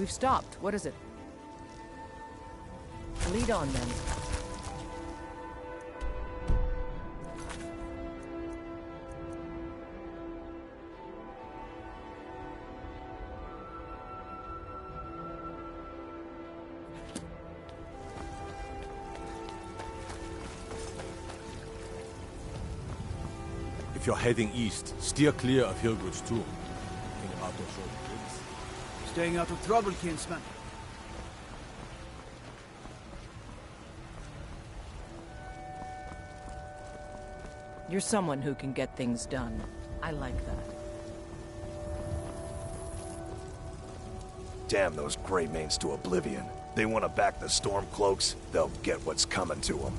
We've stopped. What is it? Lead on, then. If you're heading east, steer clear of Hilgrid's tomb. Think about those short trips. Staying out of trouble, kinsman. You're someone who can get things done. I like that. Damn those Greymanes to oblivion. They want to back the Stormcloaks, they'll get what's coming to them.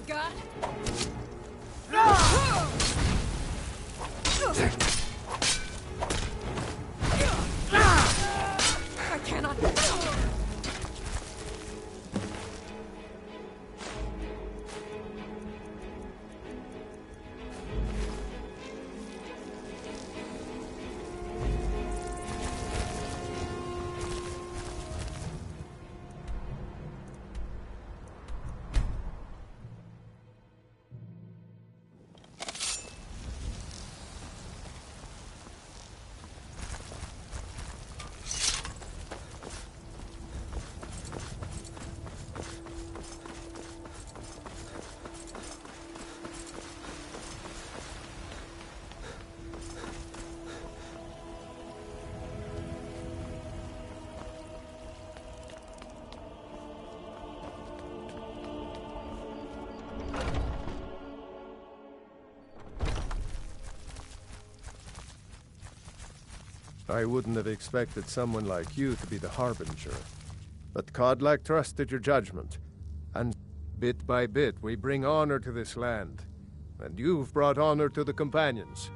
God! I cannot. I wouldn't have expected someone like you to be the Harbinger. But Kodlak trusted your judgment. And bit by bit, we bring honor to this land. And you've brought honor to the companions.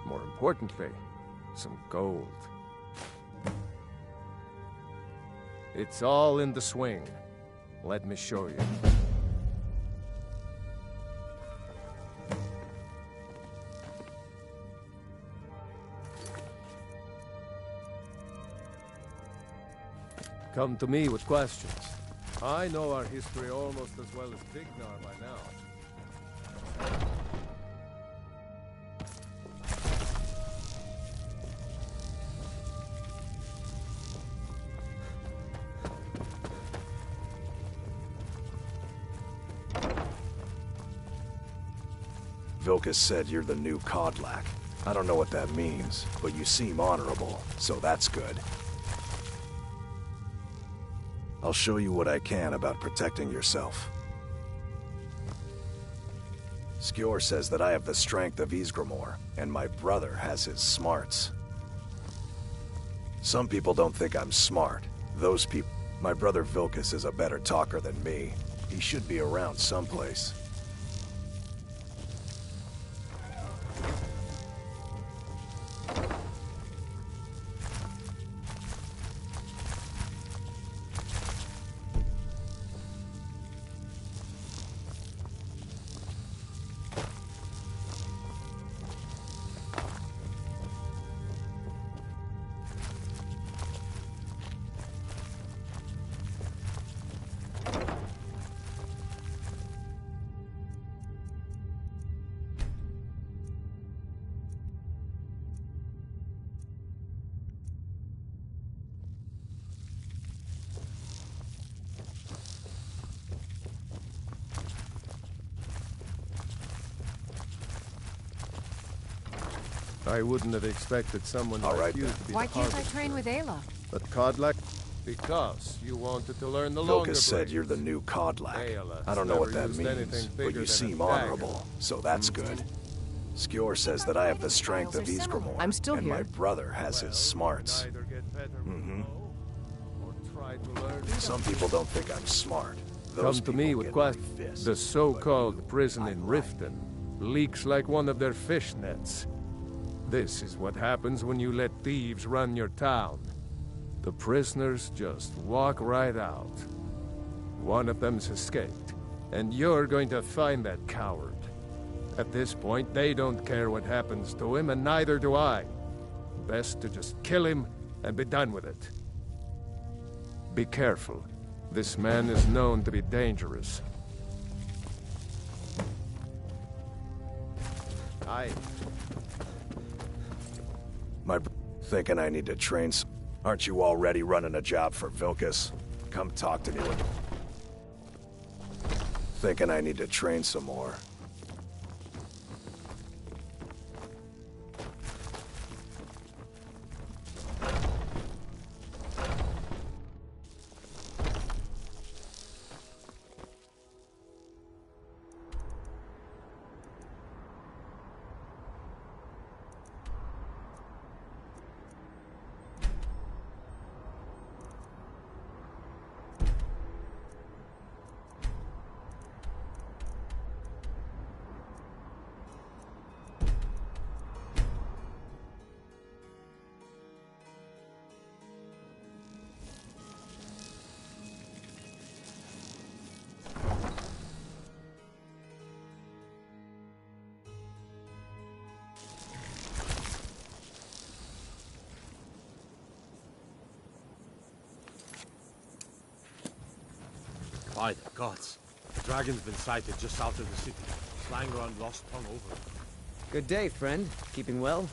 More importantly, some gold. It's all in the swing. Let me show you. Come to me with questions. I know our history almost as well as Vignar by now. Vilkas said you're the new Kodlak. I don't know what that means, but you seem honorable, so that's good. I'll show you what I can about protecting yourself. Skjor says that I have the strength of Ysgramor, and my brother has his smarts. Some people don't think I'm smart. Those people... My brother Vilkas is a better talker than me. He should be around someplace. I wouldn't have expected someone like you to be Why the can't I Harbinger. train with Ayla? But Kodlak? Because you wanted to learn the longer Vilkas said blades. you're the new Kodlak. Ayla I don't know what never that used anything means, but bigger you than a seem dagger. honorable, so that's good. Skjor says that I have the strength of Ysgramor, I'm still and here. my brother has his smarts. Either get better with Mhm. bow, or try to learn. Some people don't think I'm smart. Those Come to me people with get my questions. fists. The so-called prison I in like. Riften leaks like one of their fish nets. This is what happens when you let thieves run your town. The prisoners just walk right out. One of them's escaped, and you're going to find that coward. At this point, they don't care what happens to him, and neither do I. Best to just kill him and be done with it. Be careful. This man is known to be dangerous. Thinking I need to train Aren't you already running a job for Vilkas? Come talk to me when... Thinking I need to train some more. By the gods. The dragon's been sighted just south of the city, flying around Lost Tongue over. Good day, friend. Keeping well?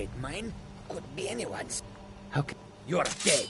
state mine could be anyone's. How can... You're dead.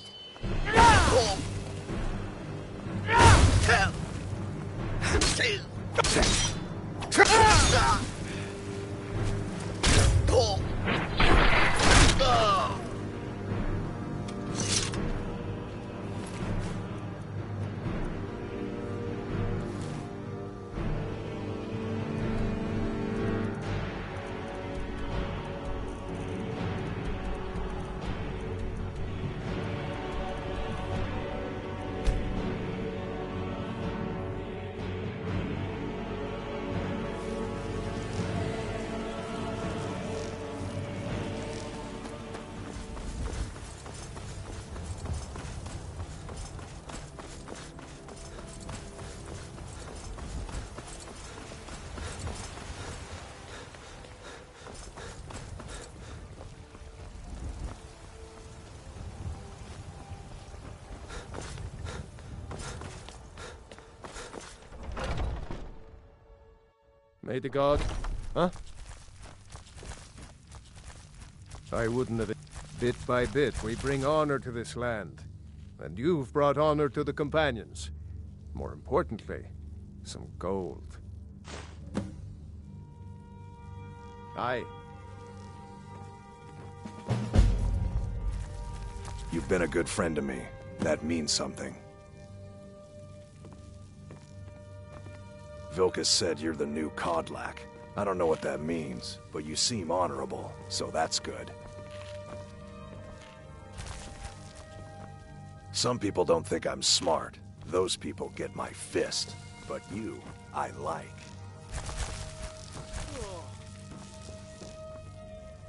May the god... Huh? I wouldn't have... Bit by bit, we bring honor to this land. And you've brought honor to the companions. More importantly, some gold. Aye. You've been a good friend to me. That means something. Vilkas said you're the new Kodlak. I don't know what that means, but you seem honorable, so that's good. Some people don't think I'm smart. Those people get my fist. But you, I like.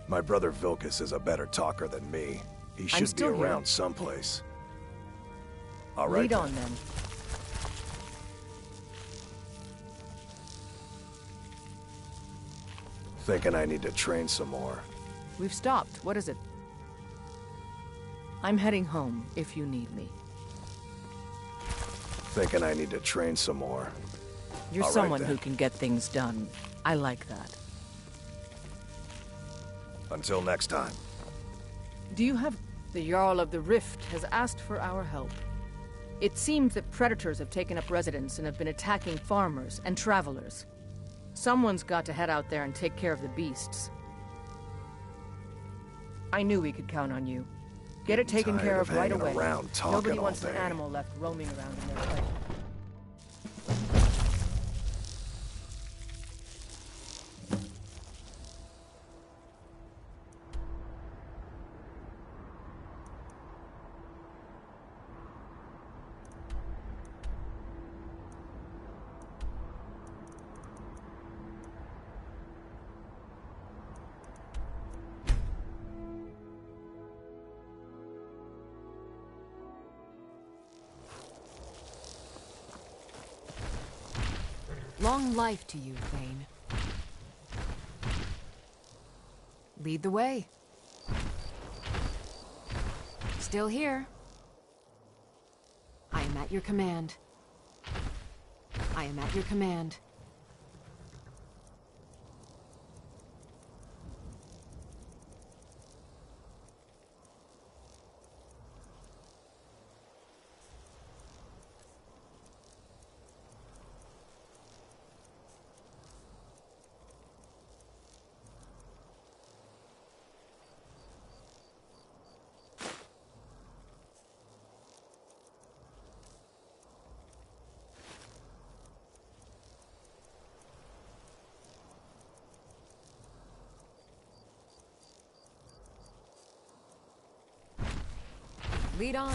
My brother Vilkas is a better talker than me. He should be around someplace. All right. Lead on, then. Thinking I need to train some more. We've stopped. What is it? I'm heading home, if you need me. Thinking I need to train some more. You're someone who can get things done. I like that. Until next time. Do you have... The Jarl of the Rift has asked for our help. It seems that predators have taken up residence and have been attacking farmers and travelers. Someone's got to head out there and take care of the beasts. I knew we could count on you. Get it taken care of right away. Nobody wants an animal left roaming around in their place. Long life to you, Thane. Lead the way. Still here. I am at your command. I am at your command. Lead on.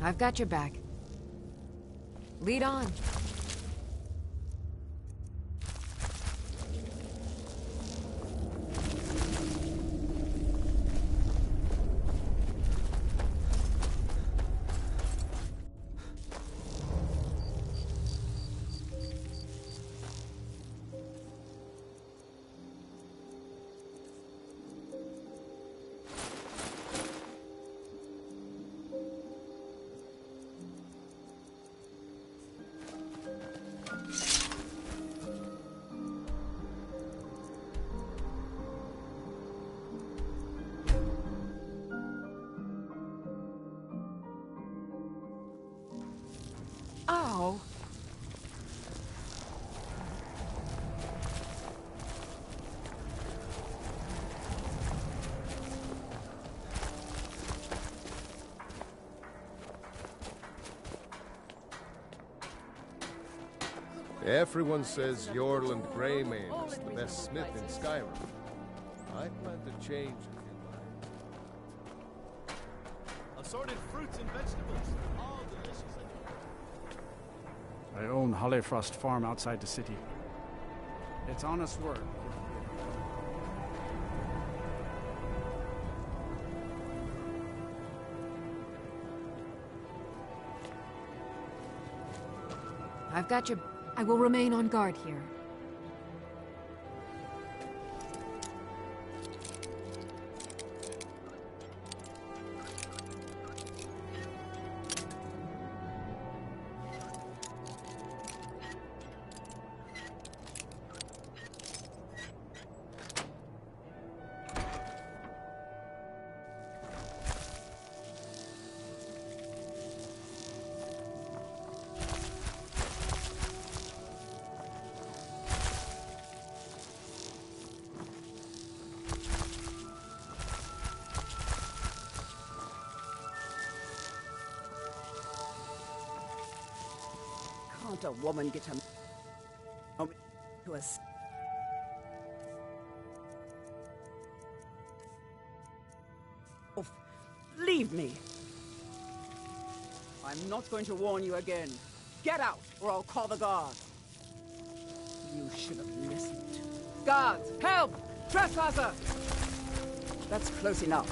I've got your back. Lead on. Ow! Everyone says Yorland Greymane is the best smith in Skyrim. I plan to change a few minds. Assorted fruits and vegetables, all delicious. I own Holleyfrost Farm outside the city. It's honest work. I've got your... I will remain on guard here. Can't a woman get to us? Leave me! I'm not going to warn you again. Get out, or I'll call the guards. You should have listened. Guards, help! Trespasser! That's close enough.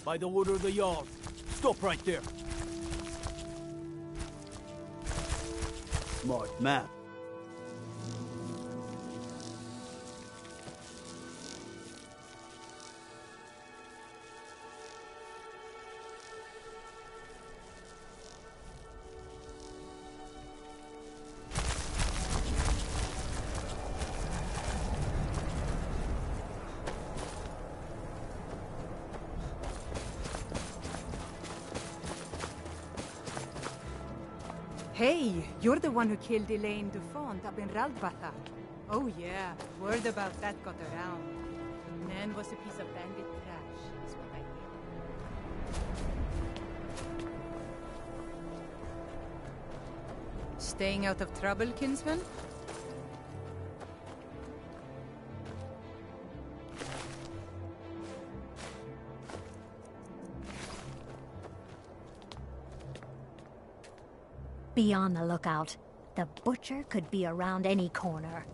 By the order of the Jarl. Stop right there. Smart man. Hey, you're the one who killed Elaine Dufont up in Raldbatha. Oh yeah, word about that got around. Man was a piece of bandit trash, is what I hear. Staying out of trouble, kinsman? Be on the lookout. The butcher could be around any corner.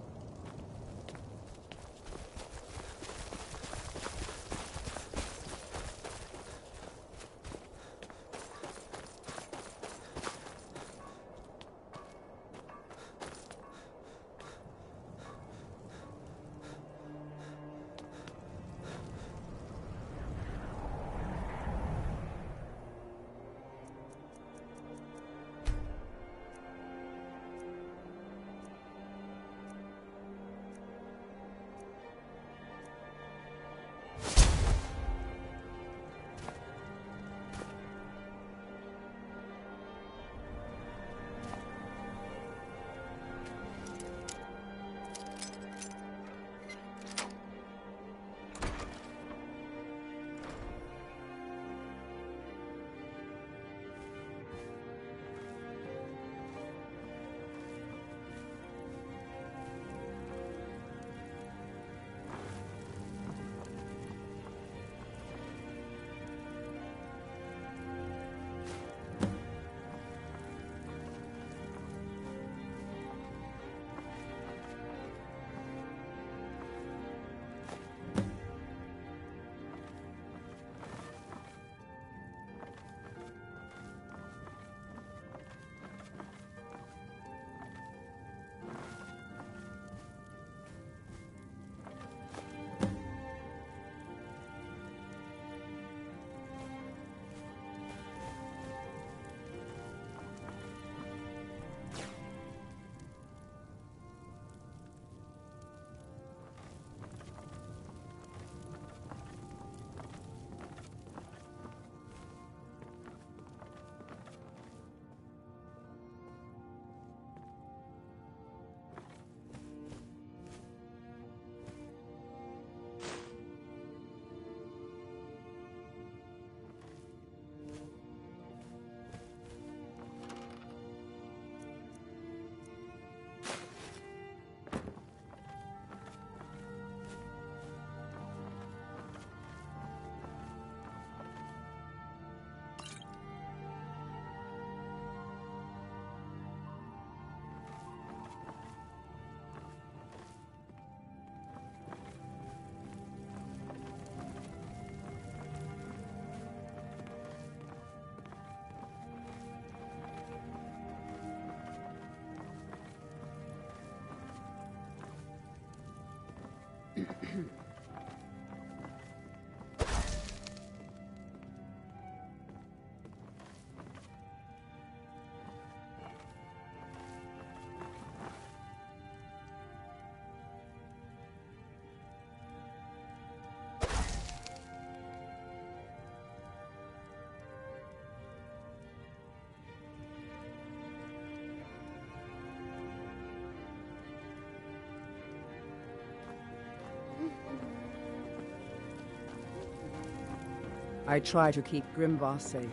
I try to keep Grimvar safe,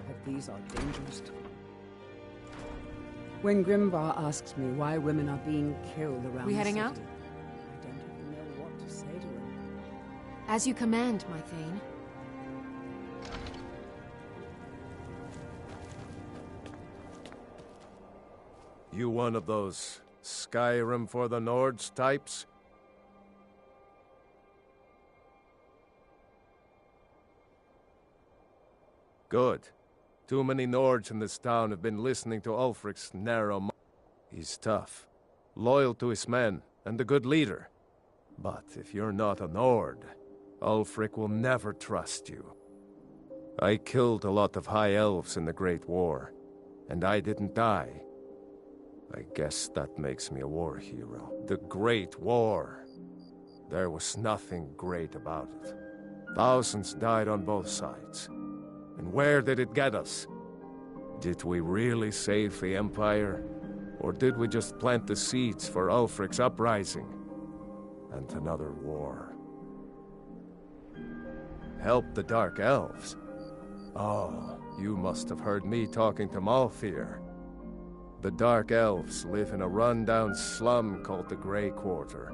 but these are dangerous times. When Grimvar asks me why women are being killed around We the heading city, out? I don't even know what to say to him. As you command, my Thane. You one of those Skyrim for the Nords types? Good. Too many Nords in this town have been listening to Ulfric's narrow. He's tough, loyal to his men, and a good leader. But if you're not a Nord, Ulfric will never trust you. I killed a lot of High Elves in the Great War, and I didn't die. I guess that makes me a war hero. The Great War. There was nothing great about it. Thousands died on both sides. And where did it get us? Did we really save the Empire? Or did we just plant the seeds for Ulfric's uprising? And another war. Help the Dark Elves? Oh, you must have heard me talking to Malthyr. The Dark Elves live in a run-down slum called the Grey Quarter.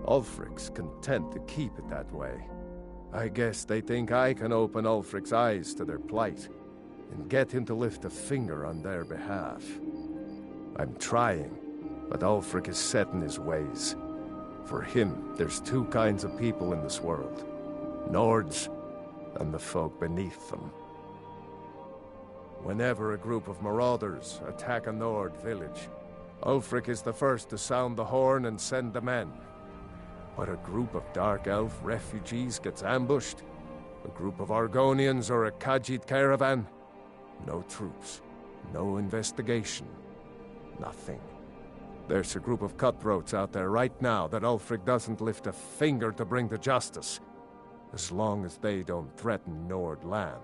Ulfric's content to keep it that way. I guess they think I can open Ulfric's eyes to their plight, and get him to lift a finger on their behalf. I'm trying, but Ulfric is set in his ways. For him, there's two kinds of people in this world. Nords, and the folk beneath them. Whenever a group of marauders attack a Nord village, Ulfric is the first to sound the horn and send the men. But a group of Dark Elf refugees gets ambushed, a group of Argonians or a Khajiit caravan, no troops, no investigation, nothing. There's a group of cutthroats out there right now that Ulfric doesn't lift a finger to bring to justice, as long as they don't threaten Nord land.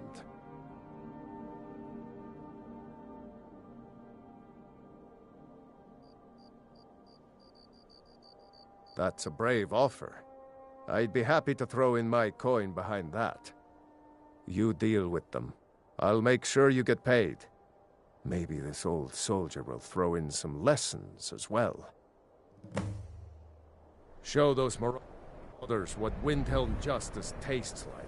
That's a brave offer. I'd be happy to throw in my coin behind that. You deal with them. I'll make sure you get paid. Maybe this old soldier will throw in some lessons as well. Show those marauders what Windhelm justice tastes like.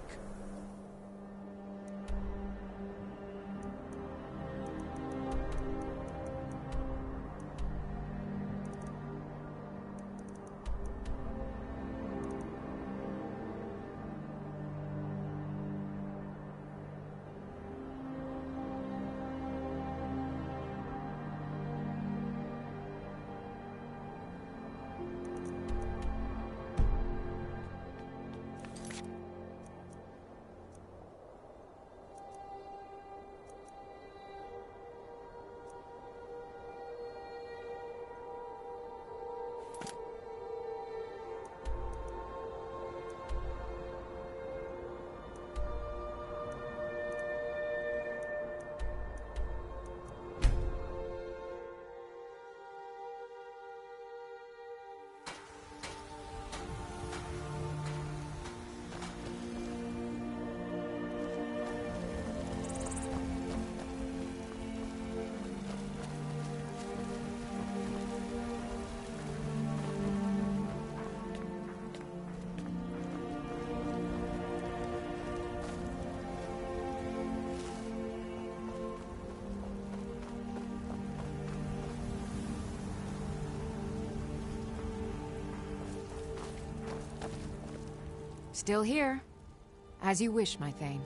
Still here. As you wish, my Thane.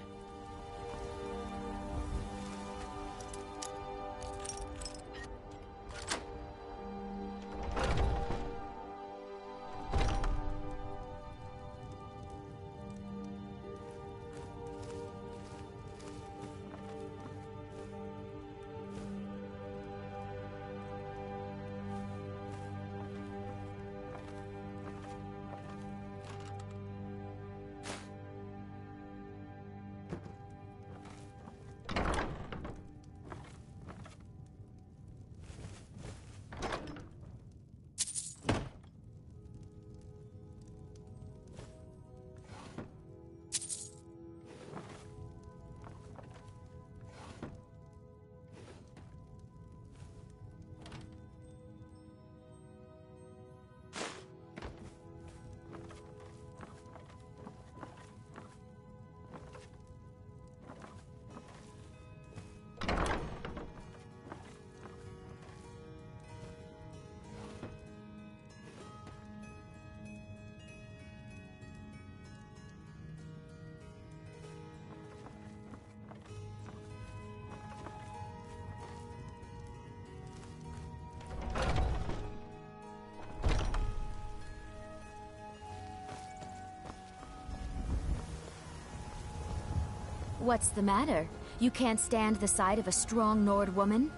What's the matter? You can't stand the sight of a strong Nord woman?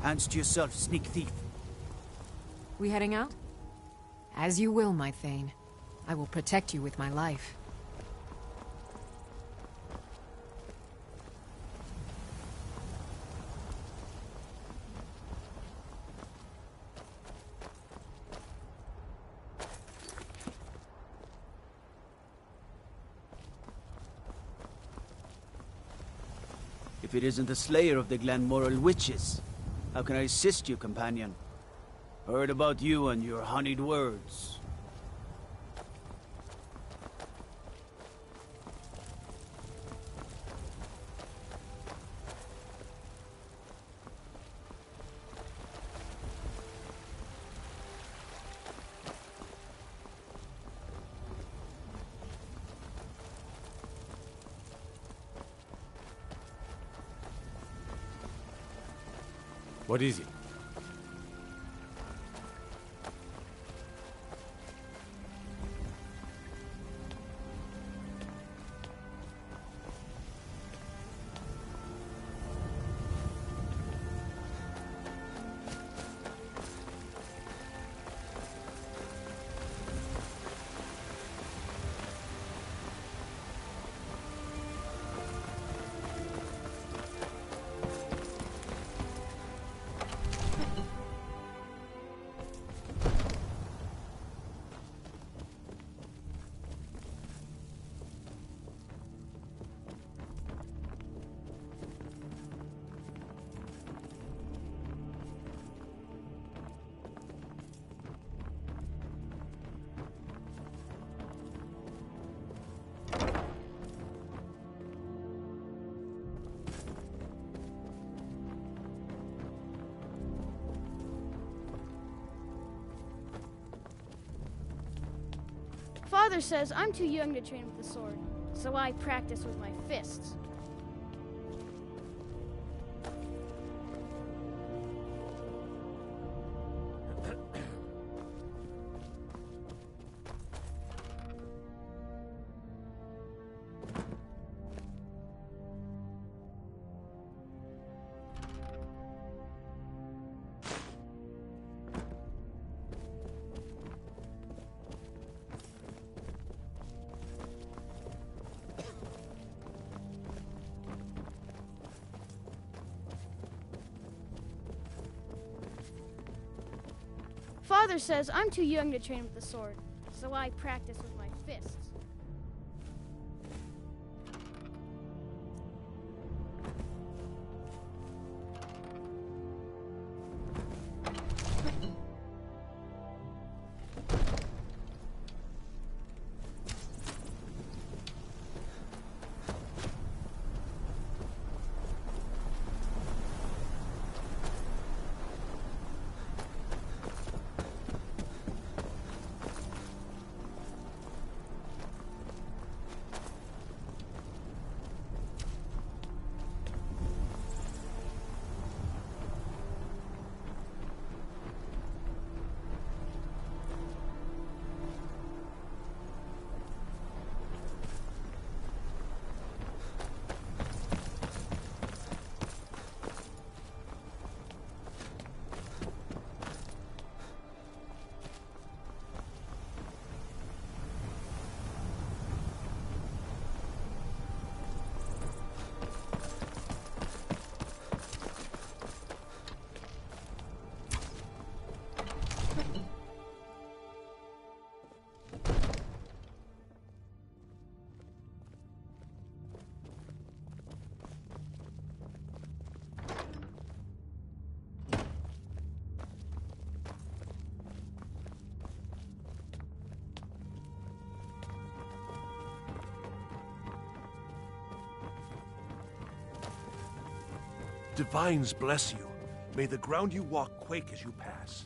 Hands to yourself, sneak thief. We heading out? As you will, my Thane. I will protect you with my life. If it isn't the slayer of the Glenmoral witches, how can I assist you, companion? Heard about you and your honeyed words. What is it? Father says I'm too young to train with the sword, so I practice with my fists. Father says I'm too young to train with the sword, so I practice with my fists. Divines bless you. May the ground you walk quake as you pass.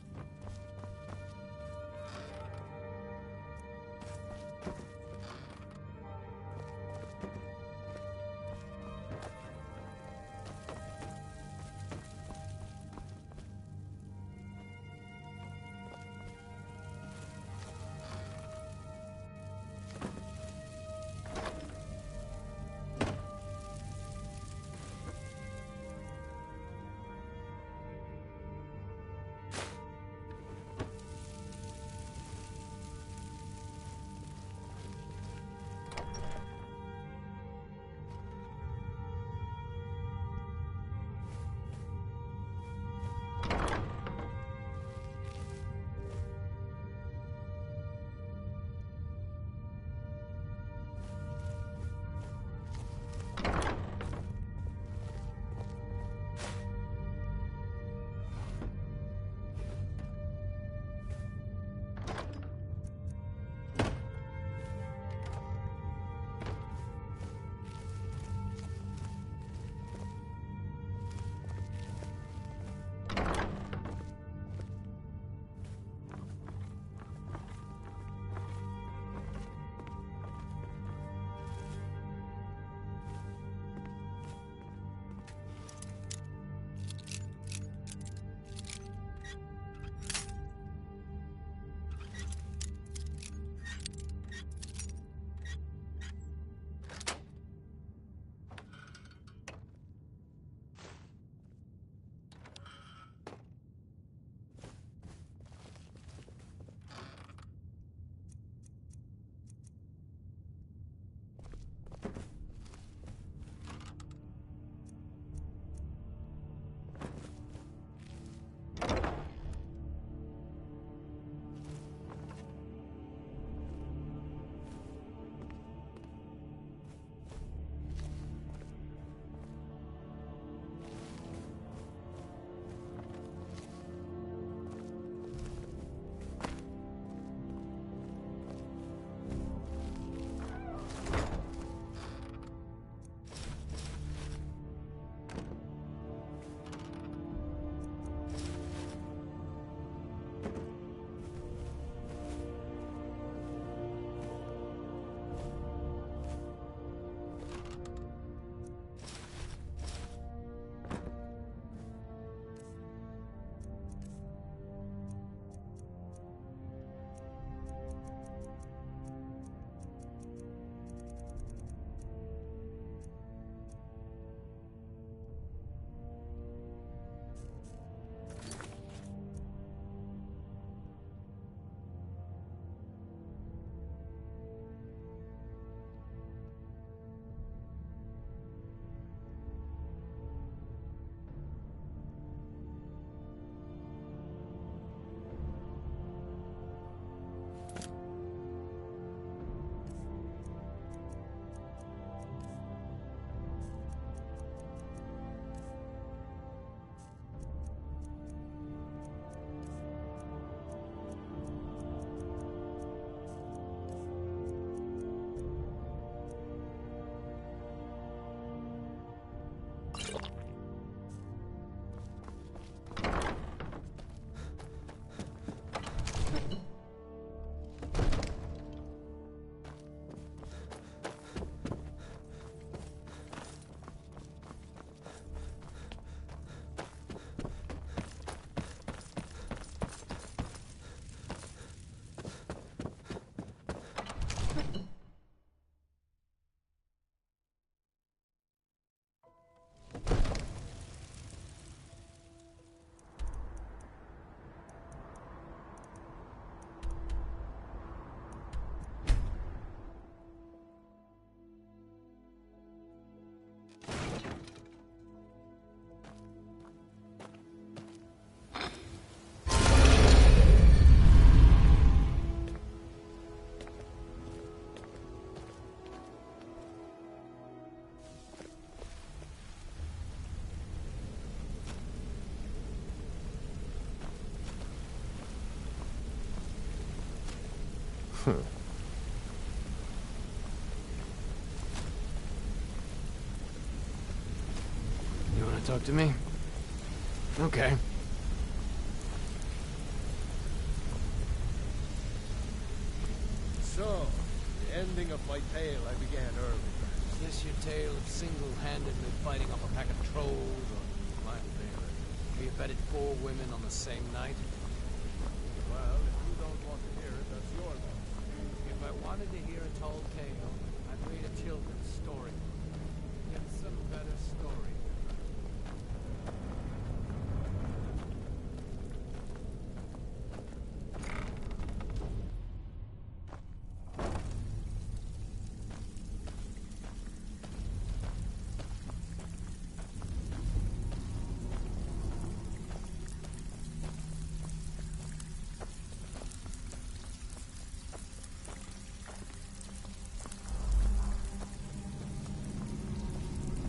You want to talk to me? Okay. So, the ending of my tale I began earlier. Yes, your tale of single-handedly fighting off a pack of trolls, or my favorite, where you bedded 4 women on the same night. Well, if you don't want to hear it, that's your loss. If I wanted to hear a tall tale, I'd read a children's story. Get some better story.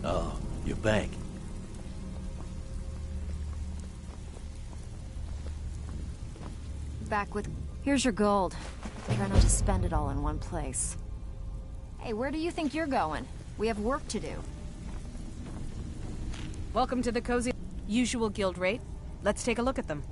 Oh, you're back. Back with... Here's your gold. Try not to spend it all in one place. Hey, where do you think you're going? We have work to do. Welcome to the cozy... Usual guild rate. Let's take a look at them.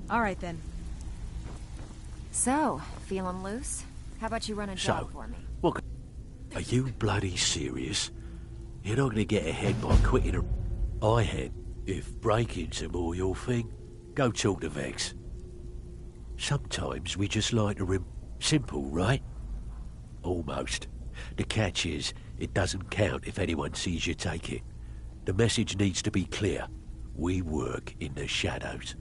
All right, then. So, feeling loose? How about you run a job for me? What? Are you bloody serious? You're not gonna get ahead by quitting a... I had. If breaking's a more your thing, go talk to Vex. Sometimes we just like to simple, right? Almost. The catch is, it doesn't count if anyone sees you take it. The message needs to be clear. We work in the shadows.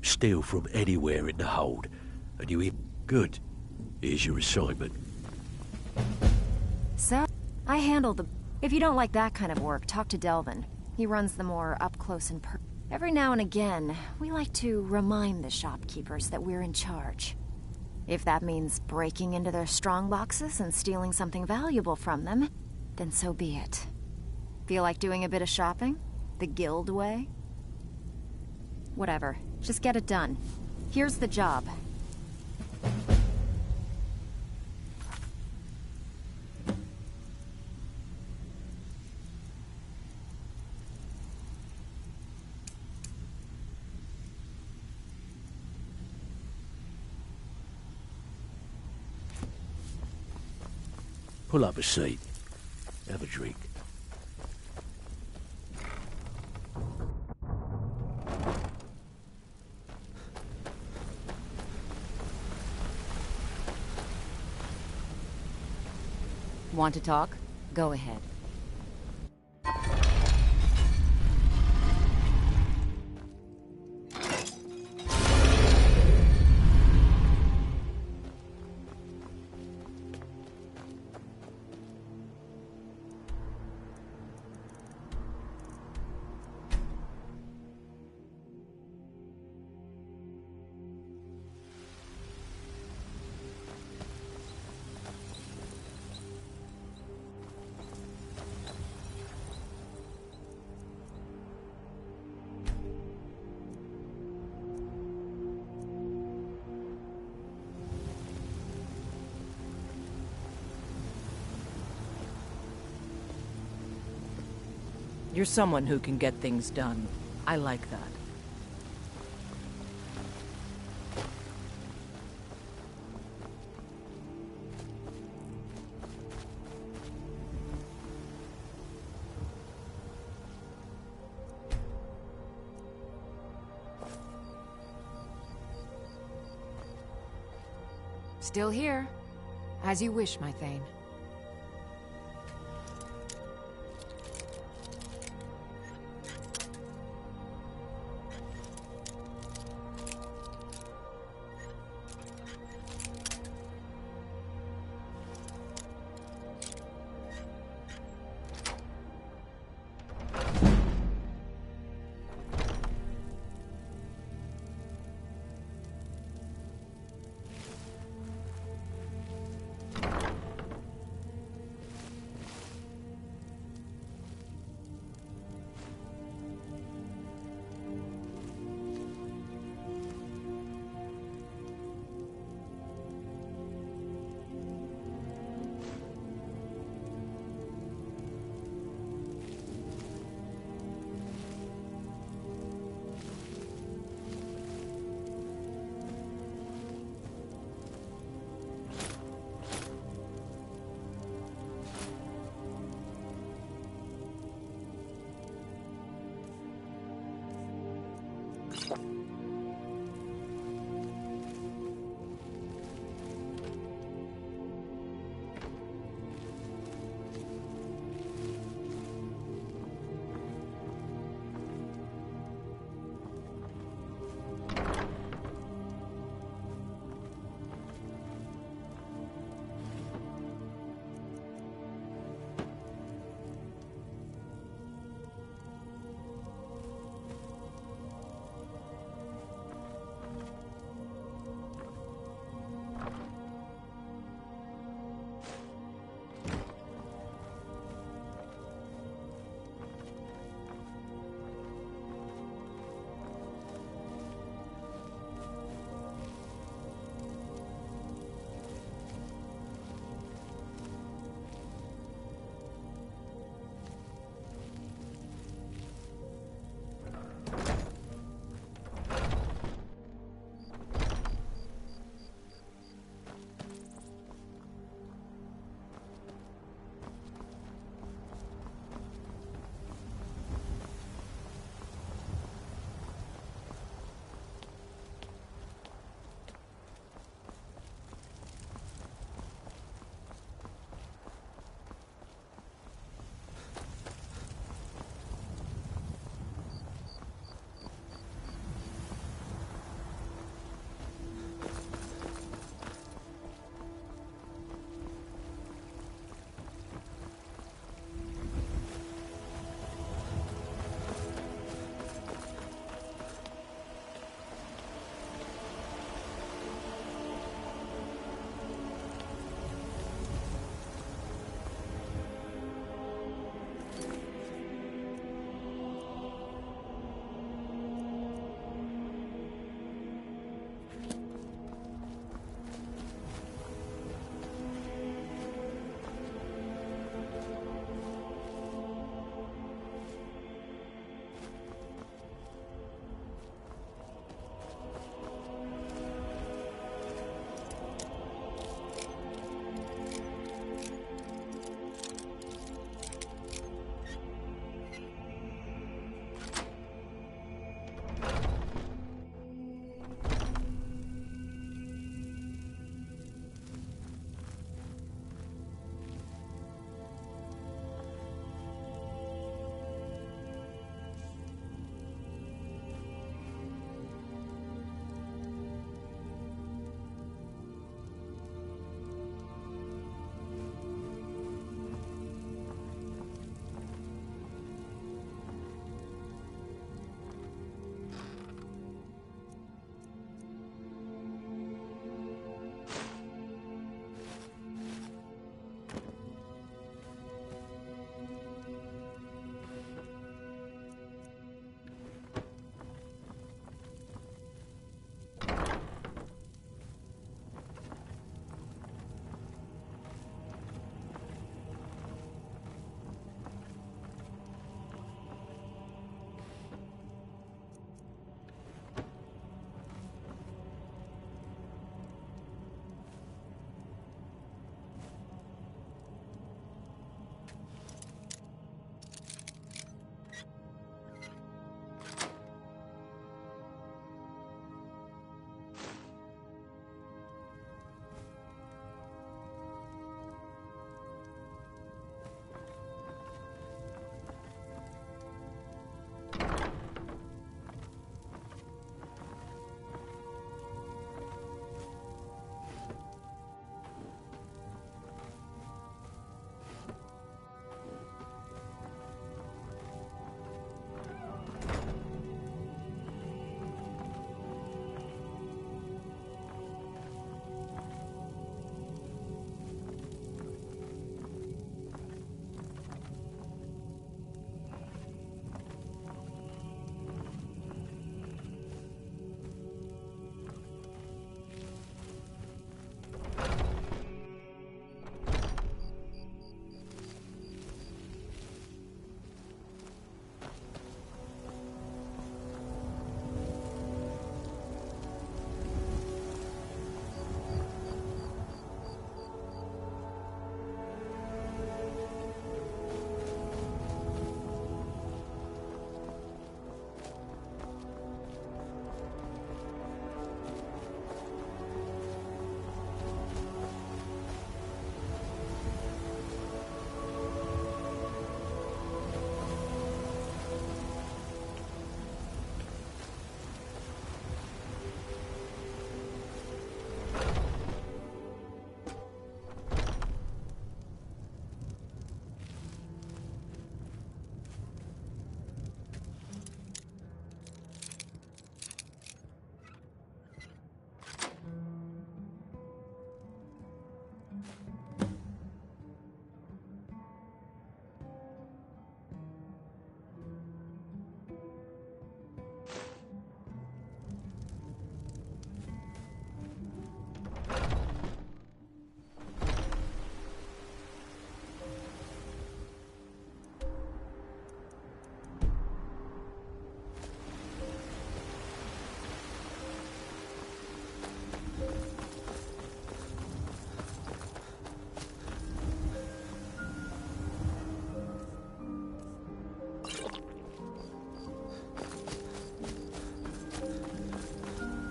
Steal from anywhere in the hold, and you good. Here's your assignment. So, I handle the... If you don't like that kind of work, talk to Delvin. He runs the more up-close and Every now and again, we like to remind the shopkeepers that we're in charge. If that means breaking into their strong boxes and stealing something valuable from them, then so be it. Feel like doing a bit of shopping? The guild way? Whatever. Just get it done. Here's the job. Pull up a seat. Have a drink. Want to talk? Go ahead. You're someone who can get things done. I like that. Still here. As you wish, my Thane.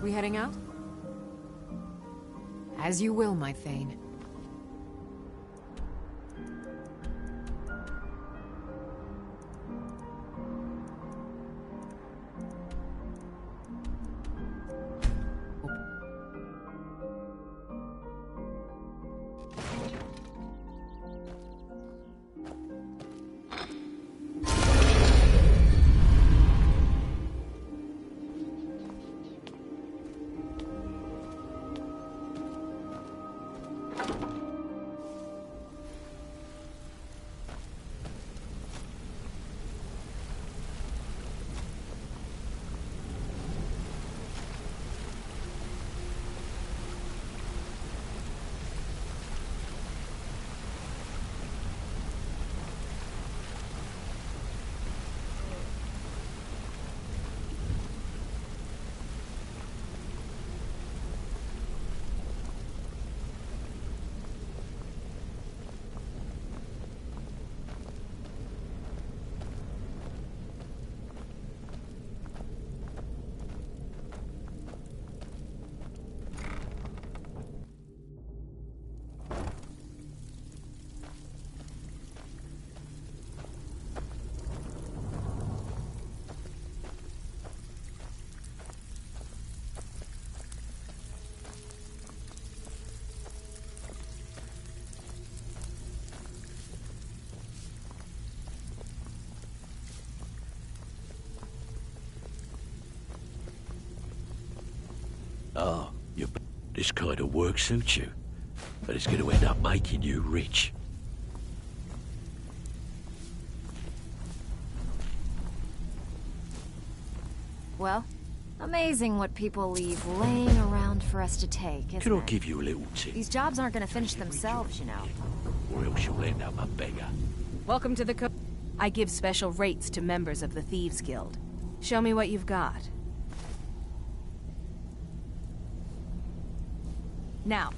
We heading out? As you will, my Thane. Ah, this kind of work suits you, but it's going to end up making you rich. Well, amazing what people leave laying around for us to take, isn't Can I it? give you a little tip? These jobs aren't gonna finish themselves, you know. Or else you'll end up a beggar. Welcome to the I give special rates to members of the Thieves Guild. Show me what you've got. Now.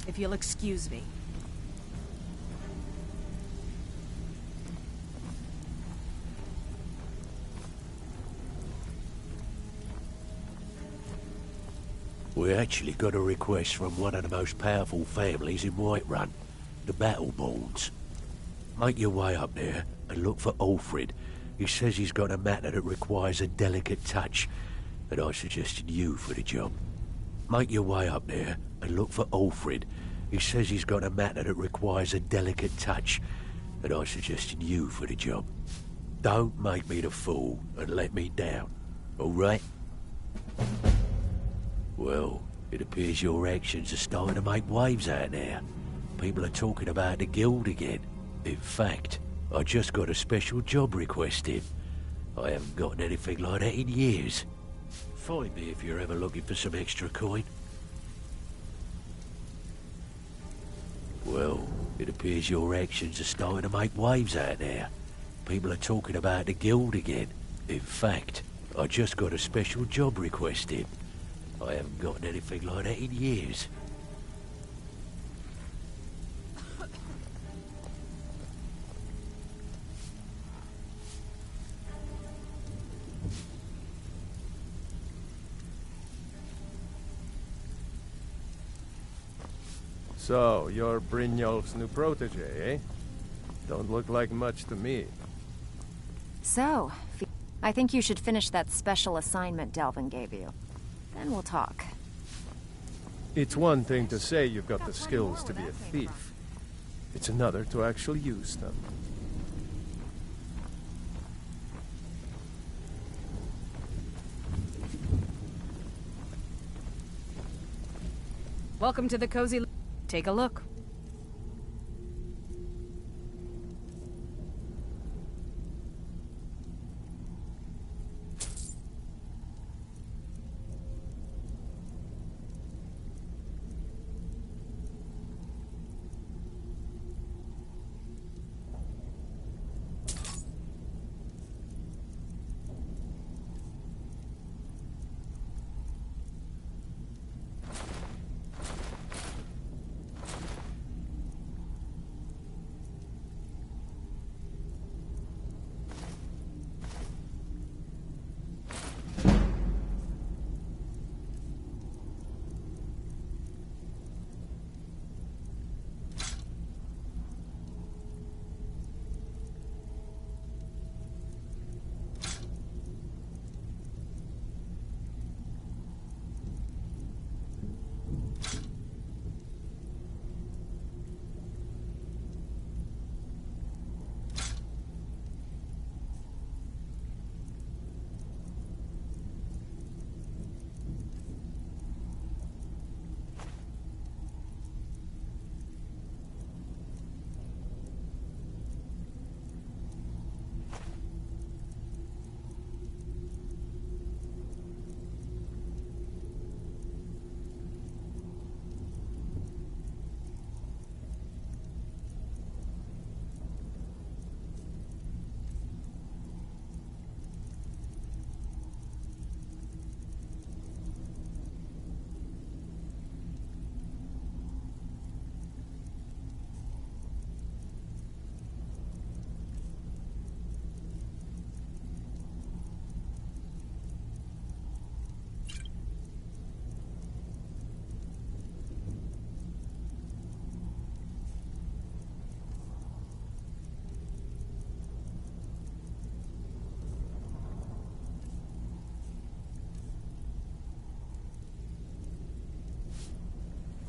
If you'll excuse me. We actually got a request from one of the most powerful families in Whiterun, the Battleborns. Make your way up there and look for Alfred. He says he's got a matter that requires a delicate touch, and I suggested you for the job. Make your way up there and look for Alfred. He says he's got a matter that requires a delicate touch, and I suggested you for the job. Don't make me the fool and let me down, all right? Well, it appears your actions are starting to make waves out there. People are talking about the guild again. In fact, I just got a special job request in. I haven't gotten anything like that in years. Find me if you're ever looking for some extra coin. Well, it appears your actions are starting to make waves out there. People are talking about the guild again. In fact, I just got a special job request in. I haven't gotten anything like that in years. So, you're Brynjolf's new protege, eh? Don't look like much to me. So, I think you should finish that special assignment Delvin gave you. Then we'll talk. It's one thing to say you've got the skills to be a thief. It's another to actually use them. Welcome to the cozy... Take a look.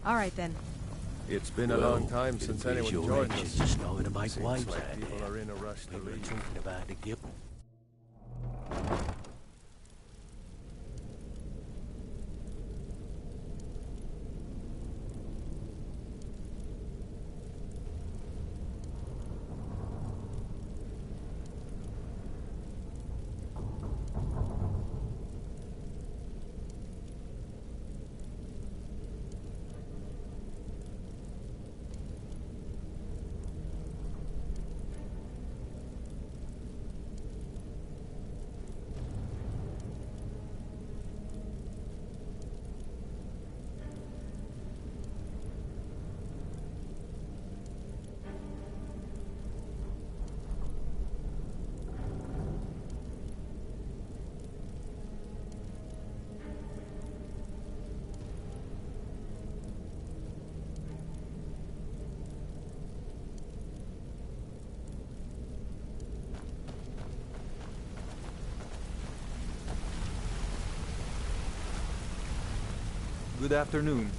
All right, then. It's been a long time since anyone joined us. Just starting to make Seems waves like out people there. are in a rush to We were leave. talking about the guild. Good afternoon.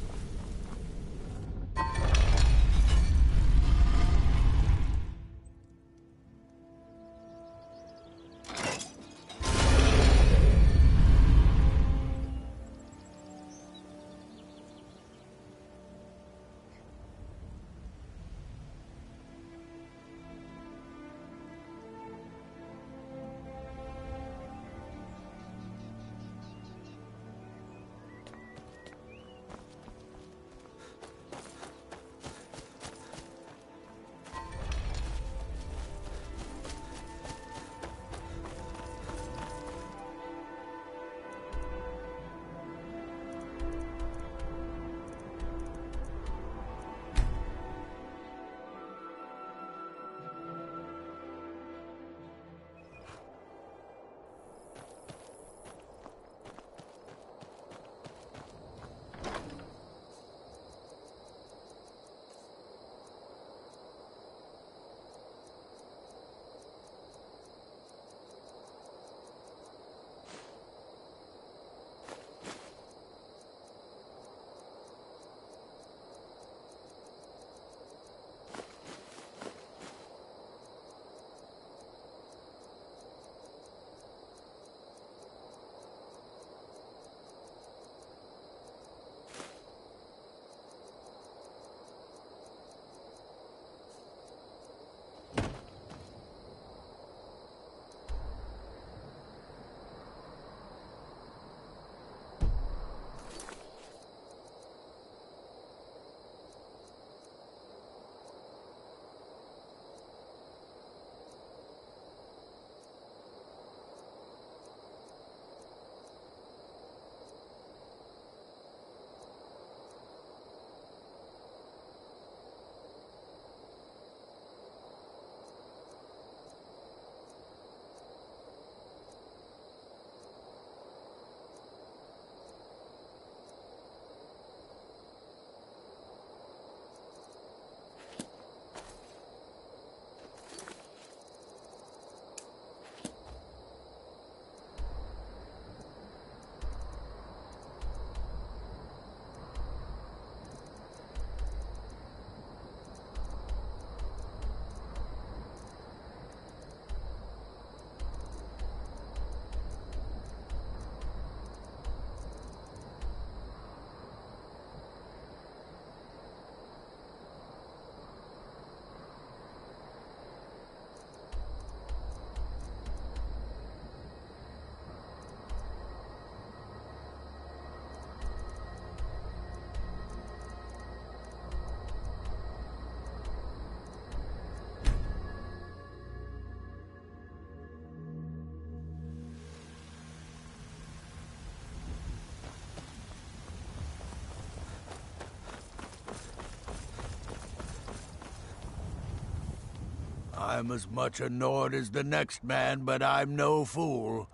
I'm as much a Nord as the next man, but I'm no fool.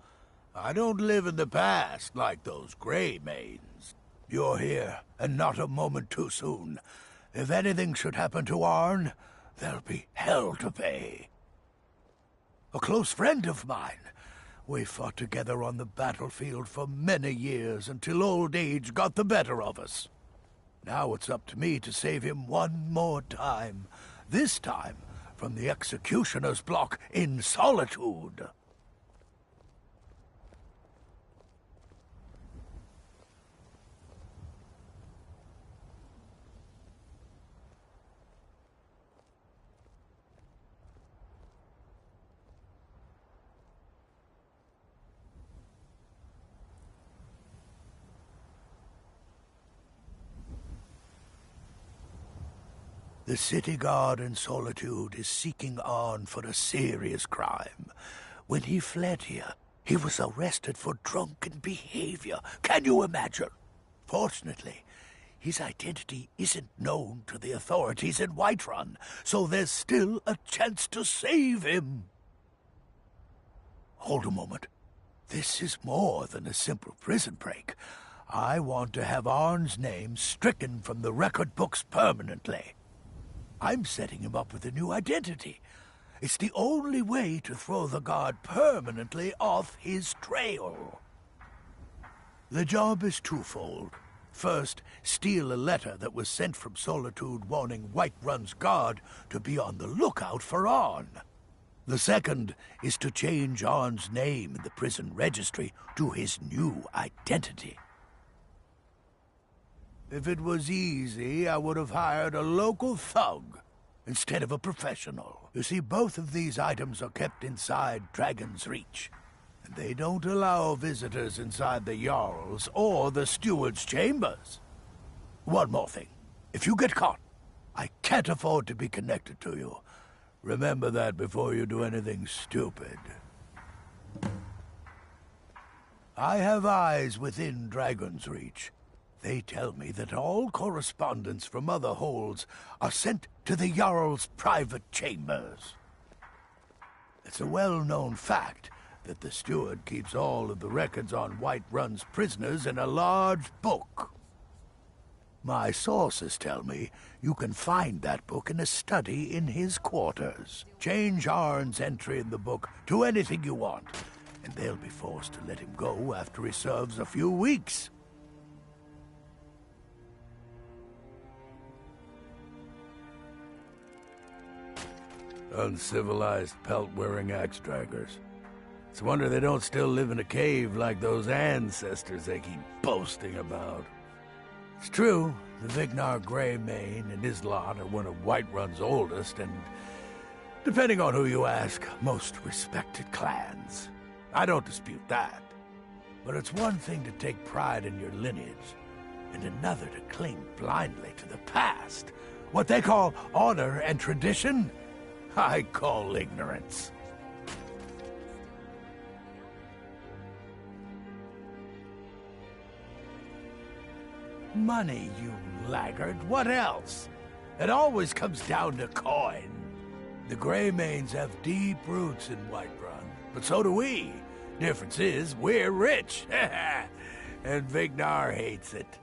I don't live in the past like those Grey Mains. You're here, and not a moment too soon. If anything should happen to Arn, there'll be hell to pay. A close friend of mine. We fought together on the battlefield for many years until old age got the better of us. Now it's up to me to save him one more time. This time from the executioner's block in Solitude. The city guard in Solitude is seeking Arn for a serious crime. When he fled here, he was arrested for drunken behavior. Can you imagine? Fortunately, his identity isn't known to the authorities in Whiterun, so there's still a chance to save him. Hold a moment. This is more than a simple prison break. I want to have Arn's name stricken from the record books permanently. I'm setting him up with a new identity. It's the only way to throw the guard permanently off his trail. The job is twofold. First, steal a letter that was sent from Solitude warning Whiterun's guard to be on the lookout for Arn. The second is to change Arn's name in the prison registry to his new identity. If it was easy, I would have hired a local thug instead of a professional. You see, both of these items are kept inside Dragon's Reach, and they don't allow visitors inside the Jarl's or the Steward's chambers. One more thing. If you get caught, I can't afford to be connected to you. Remember that before you do anything stupid. I have eyes within Dragon's Reach. They tell me that all correspondence from other holds are sent to the Jarl's private chambers. It's a well-known fact that the steward keeps all of the records on Whiterun's prisoners in a large book. My sources tell me you can find that book in a study in his quarters. Change Arn's entry in the book to anything you want, and they'll be forced to let him go after he serves a few weeks. Uncivilized pelt-wearing axe-draggers. It's a wonder they don't still live in a cave like those ancestors they keep boasting about. It's true, the Vignar Greymane and his lot are one of Whiterun's oldest and, depending on who you ask, most respected clans. I don't dispute that. But it's one thing to take pride in your lineage, and another to cling blindly to the past. What they call honor and tradition, I call ignorance. Money, you laggard. What else? It always comes down to coin. The Greymanes have deep roots in Whiterun, but so do we. Difference is, we're rich. And Vignar hates it.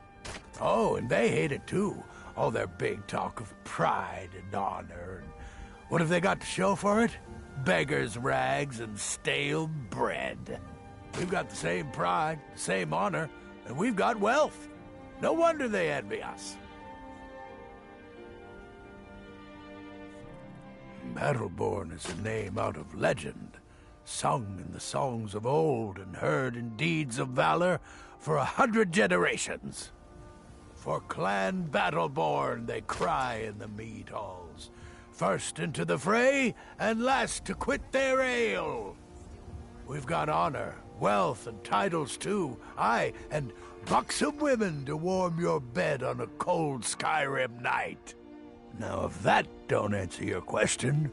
Oh, and they hate it too. All their big talk of pride and honor. And what have they got to show for it? Beggars' rags and stale bread. We've got the same pride, the same honor, and we've got wealth. No wonder they envy us. Battleborn is a name out of legend, sung in the songs of old and heard in deeds of valor for 100 generations. For Clan Battleborn they cry in the mead halls, first into the fray and last to quit their ale. We've got honor, wealth, and titles too, aye, and buxom women to warm your bed on a cold Skyrim night. Now, if that don't answer your question,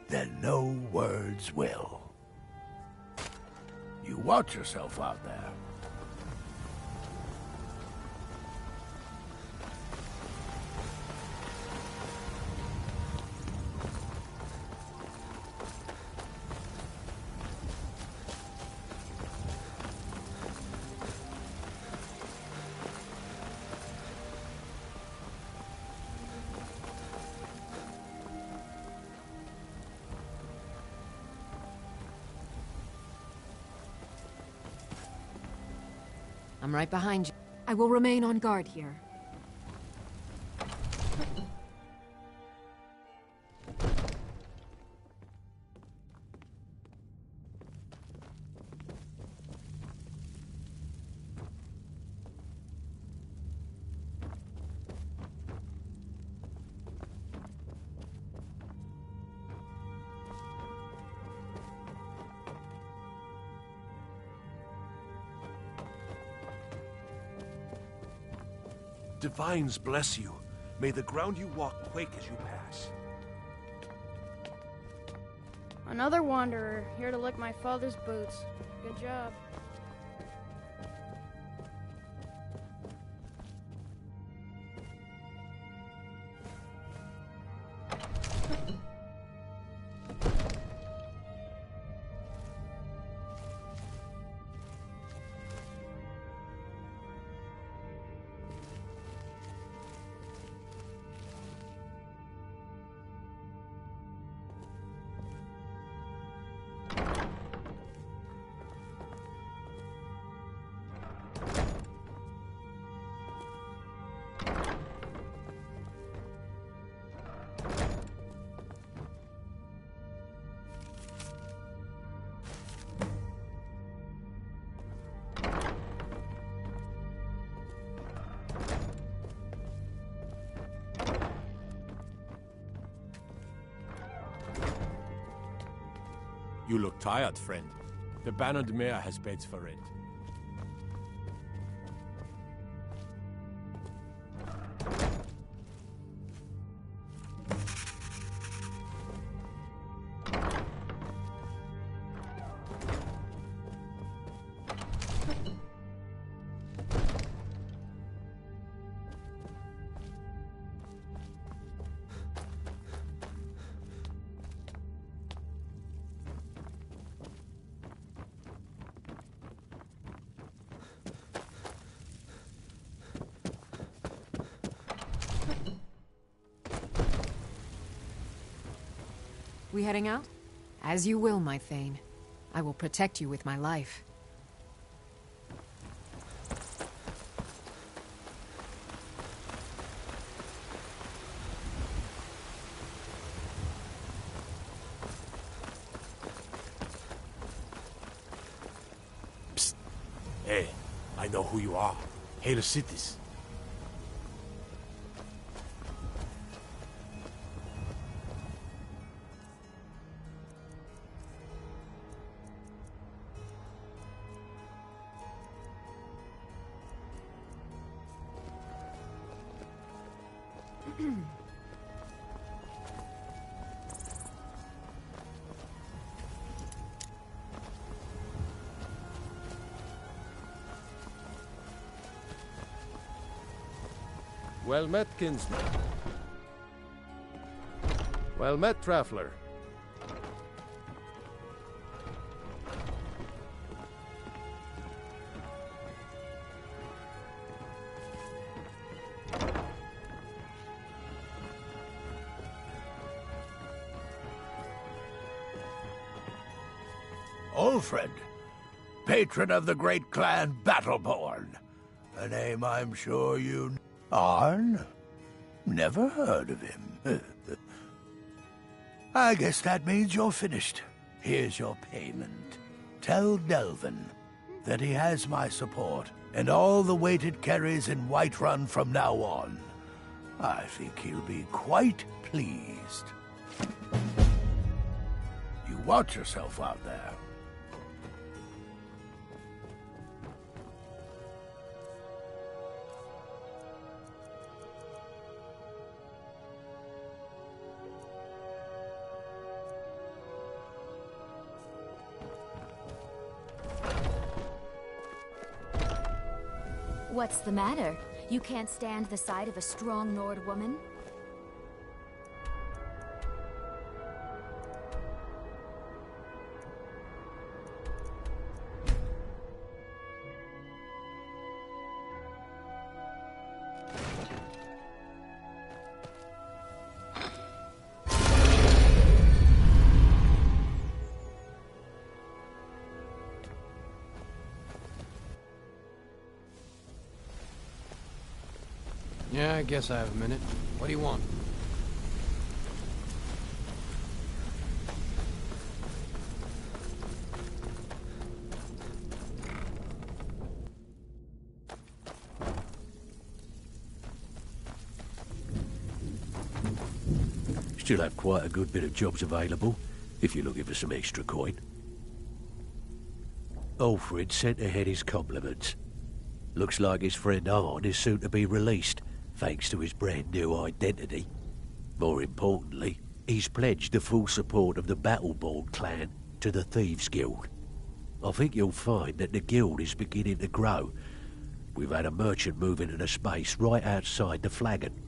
then no words will. You watch yourself out there. I'm right behind you. I will remain on guard here. Divines bless you. May the ground you walk quake as you pass. Another wanderer, here to lick my father's boots. Good job. You look tired, friend. The bannered mare has beds for rent. We heading out? As you will, my Thane. I will protect you with my life. Psst. Hey, I know who you are. Hail cities. Well met, kinsman. Well met, traveler. Old friend, patron of the great clan Battleborn. A name I'm sure you... Arn? Never heard of him. I guess that means you're finished. Here's your payment. Tell Delvin that he has my support, and all the weight it carries in Whiterun from now on. I think he'll be quite pleased. You watch yourself out there. What's the matter? You can't stand the sight of a strong Nord woman? Yeah, I guess I have a minute. What do you want? Still have quite a good bit of jobs available, if you're looking for some extra coin. Alfred sent ahead his compliments. Looks like his friend Arn is soon to be released, thanks to his brand new identity. More importantly, he's pledged the full support of the Battleborn clan to the Thieves Guild. I think you'll find that the guild is beginning to grow. We've had a merchant move into the space right outside the flagon.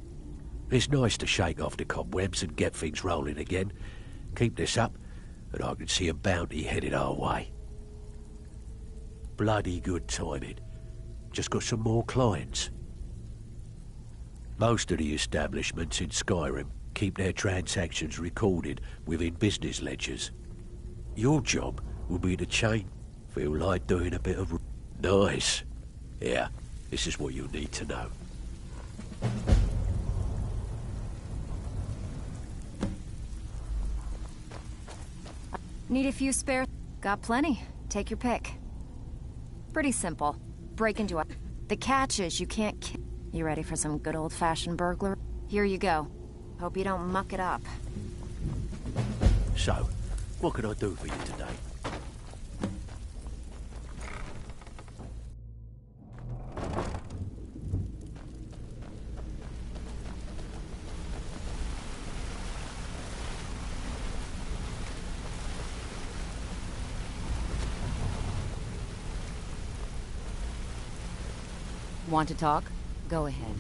It's nice to shake off the cobwebs and get things rolling again. Keep this up, and I can see a bounty headed our way. Bloody good timing. Just got some more clients. Most of the establishments in Skyrim keep their transactions recorded within business ledgers. Your job will be to chain. Feel like doing a bit of... Nice. Yeah, this is what you need to know. Need a few spare? Got plenty. Take your pick. Pretty simple. Break into a... The catch is you can't You ready for some good old-fashioned burglar? Here you go. Hope you don't muck it up. So, what can I do for you today? Want to talk? Go ahead.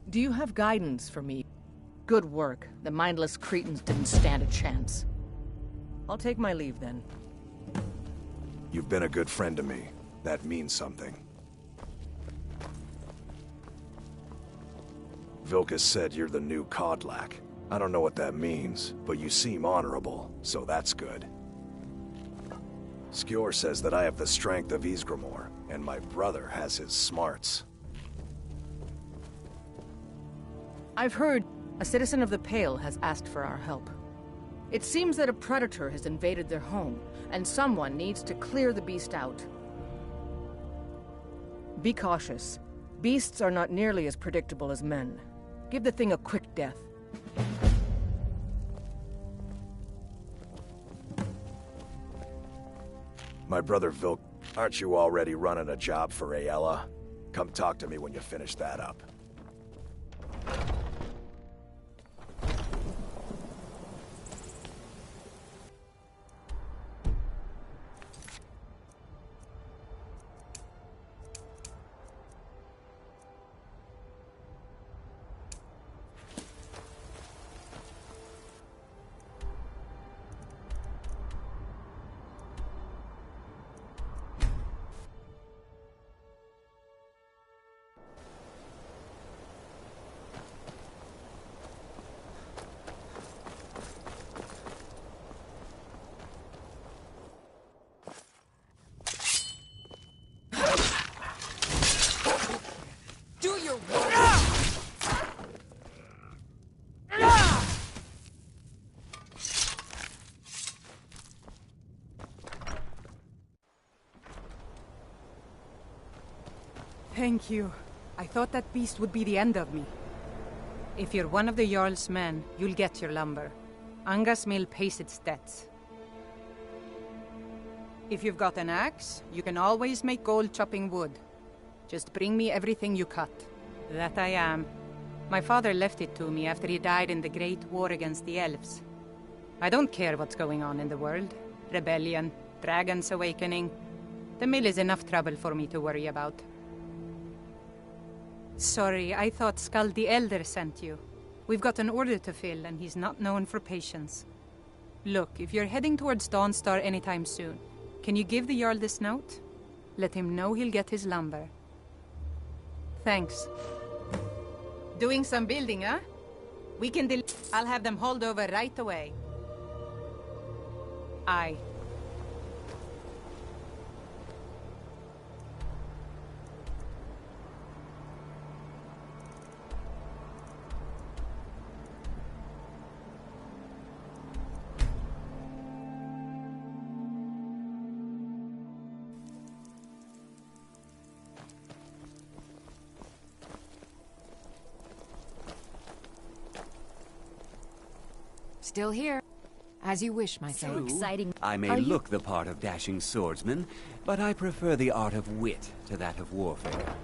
Do you have guidance for me? Good work. The mindless cretins didn't stand a chance. I'll take my leave then. You've been a good friend to me. That means something. Vilkas said you're the new Kodlak. I don't know what that means, but you seem honorable, so that's good. Skjor says that I have the strength of Ysgramor, and my brother has his smarts. I've heard a citizen of the Pale has asked for our help. It seems that a predator has invaded their home, and someone needs to clear the beast out. Be cautious. Beasts are not nearly as predictable as men. Give the thing a quick death. My brother Vilk, aren't you already running a job for Aella? Come talk to me when you finish that up. Thank you. I thought that beast would be the end of me. If you're one of the Jarl's men, you'll get your lumber. Angus Mill pays its debts. If you've got an axe, you can always make gold chopping wood. Just bring me everything you cut. That I am. My father left it to me after he died in the Great War against the elves. I don't care what's going on in the world. Rebellion, dragons awakening. The mill is enough trouble for me to worry about. Sorry, I thought Skull the Elder sent you. We've got an order to fill, and he's not known for patience. Look, if you're heading towards Dawnstar anytime soon, can you give the Jarl this note? Let him know he'll get his lumber. Thanks. Doing some building, huh? We can I'll have them hauled over right away. Aye. Still here. As you wish, my So friend. exciting. I may look the part of dashing swordsman, but I prefer the art of wit to that of warfare.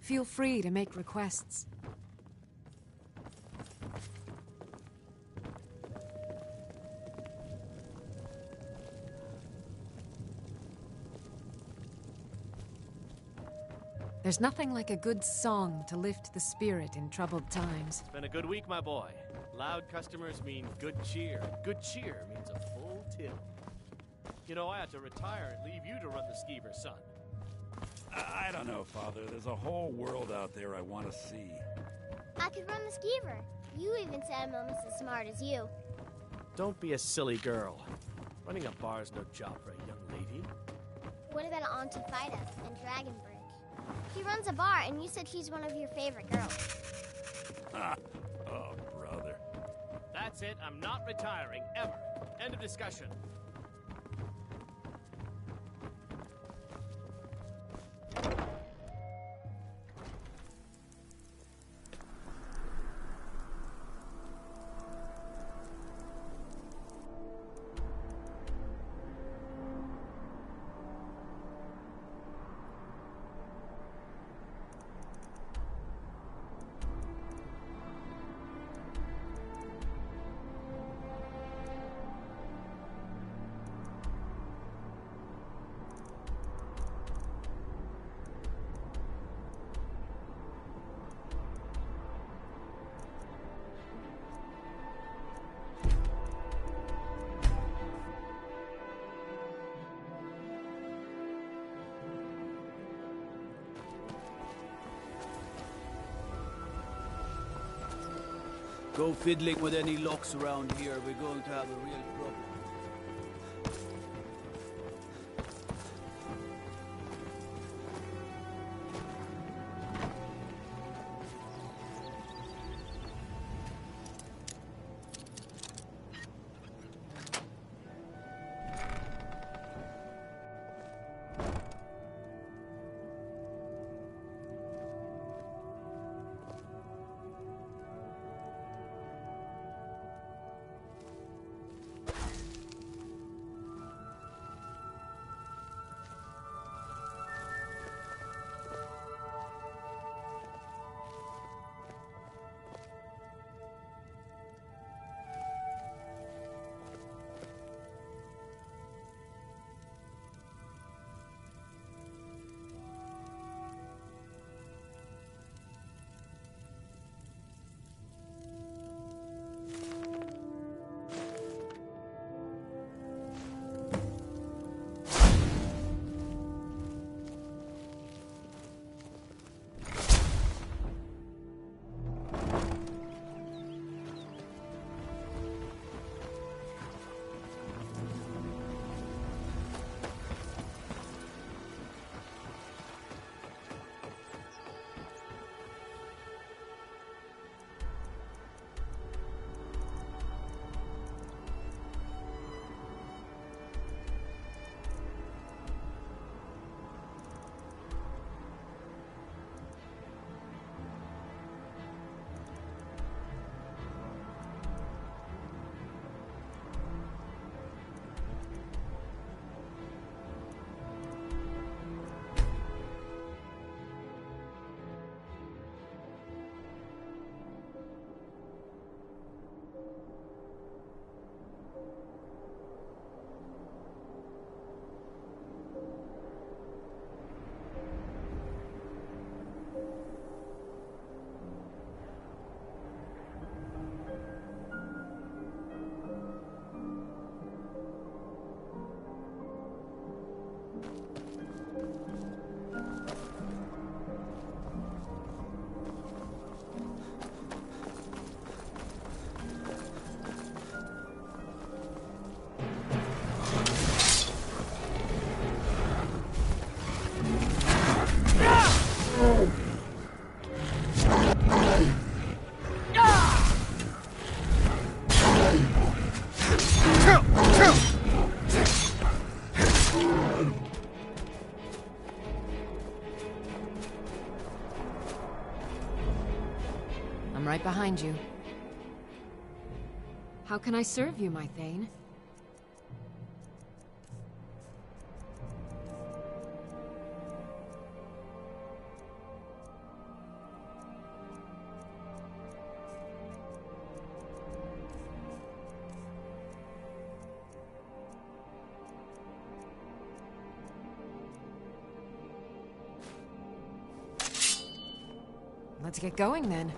Feel free to make requests. There's nothing like a good song to lift the spirit in troubled times. It's been a good week, my boy. Loud customers mean good cheer. Good cheer means a full tip. You know, I had to retire and leave you to run the skeever, son. I don't know, Father. There's a whole world out there I want to see. I could run the skeever. You even said I'm almost as smart as you. Don't be a silly girl. Running a bar's no job for a young lady. What about Auntie Fida and Dragonbrick? She runs a bar, and you said she's one of your favorite girls. Oh, brother. That's it. I'm not retiring, ever. End of discussion. Go fiddling with any locks around here, we're going to have a real problem. I'm right behind you. How can I serve you, my Thane? Let's get going then.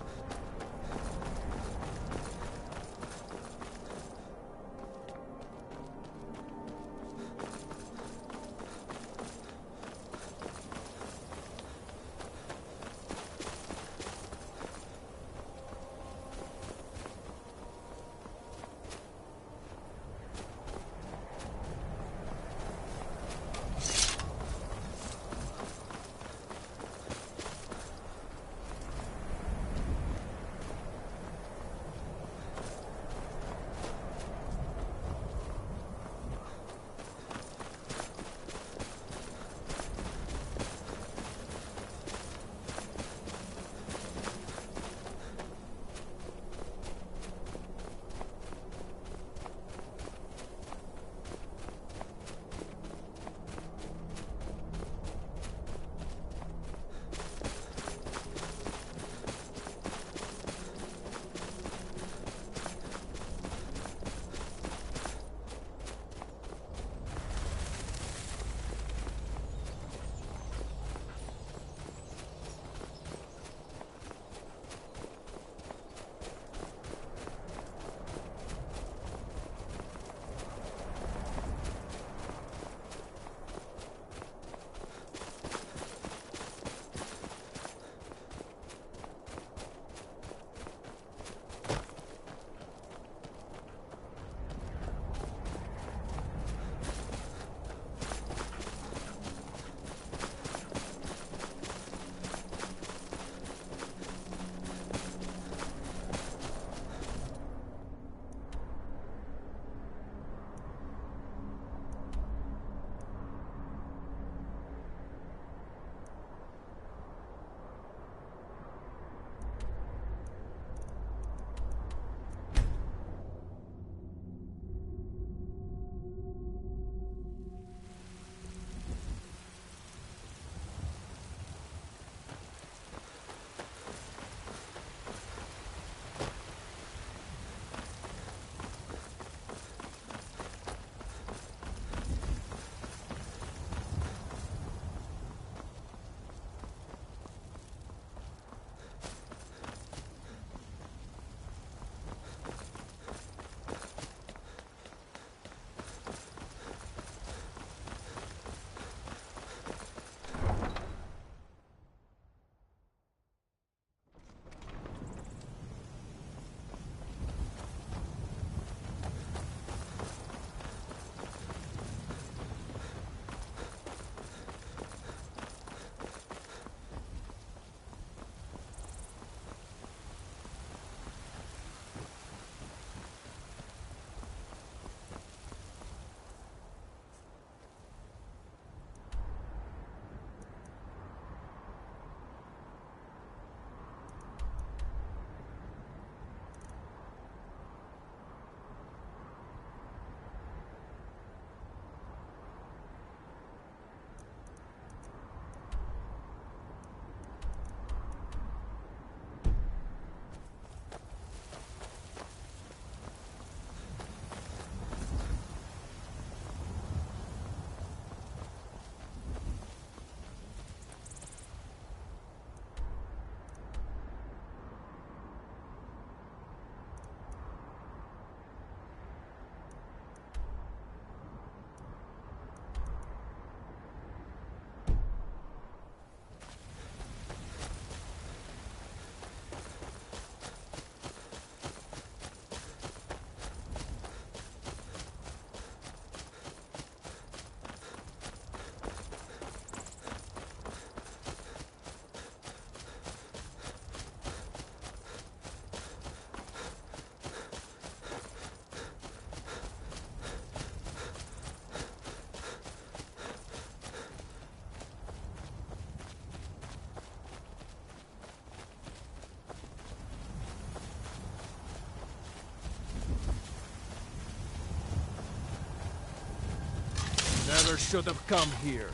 Never should have come here.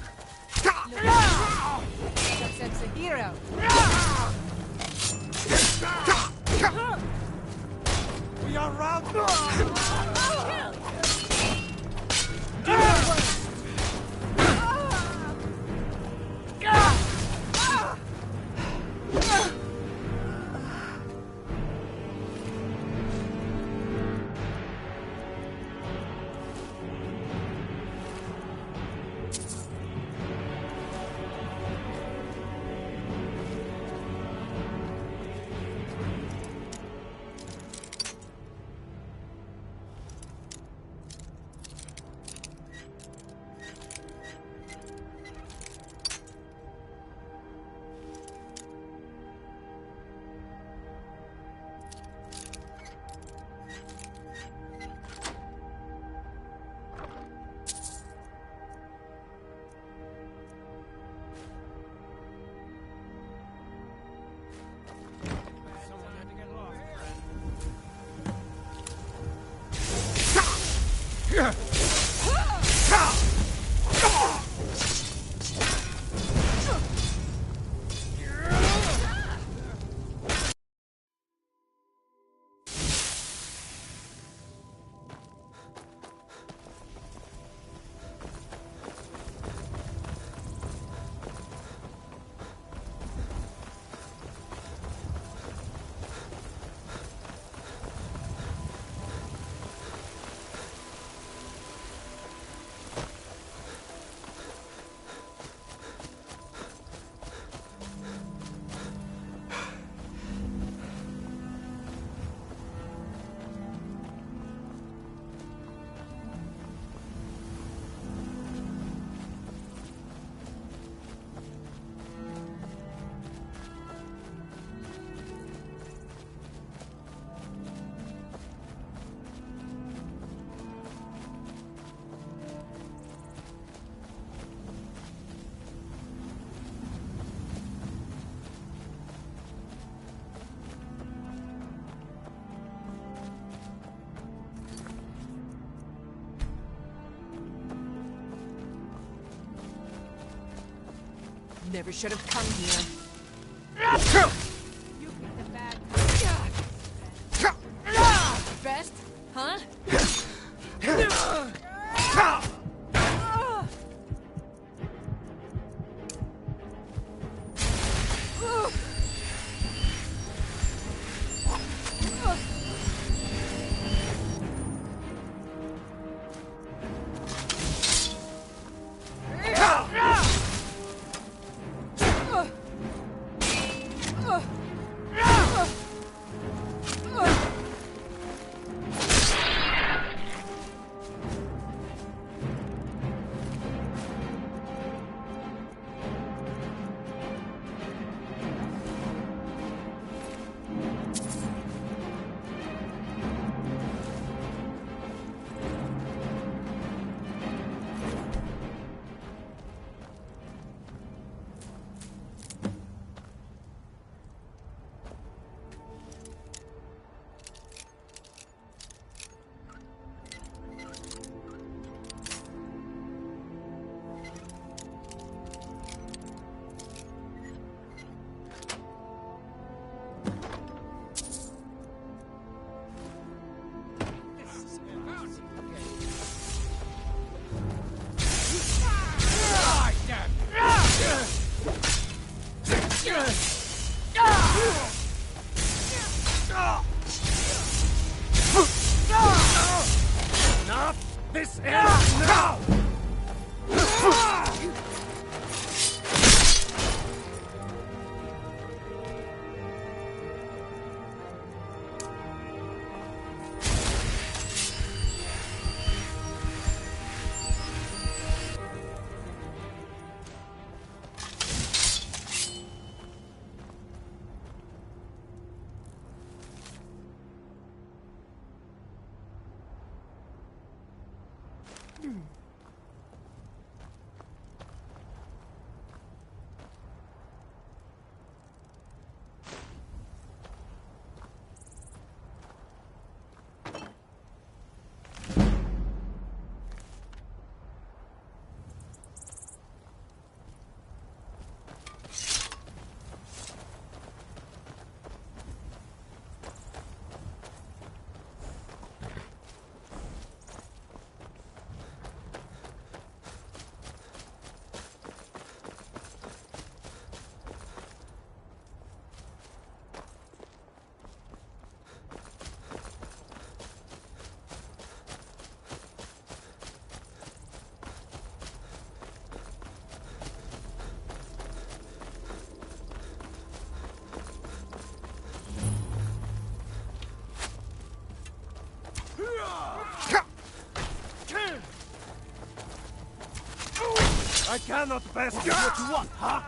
Success a hero. We are routed! Never should have come here. You picked a bad Best? Huh? cannot best get what you want, huh?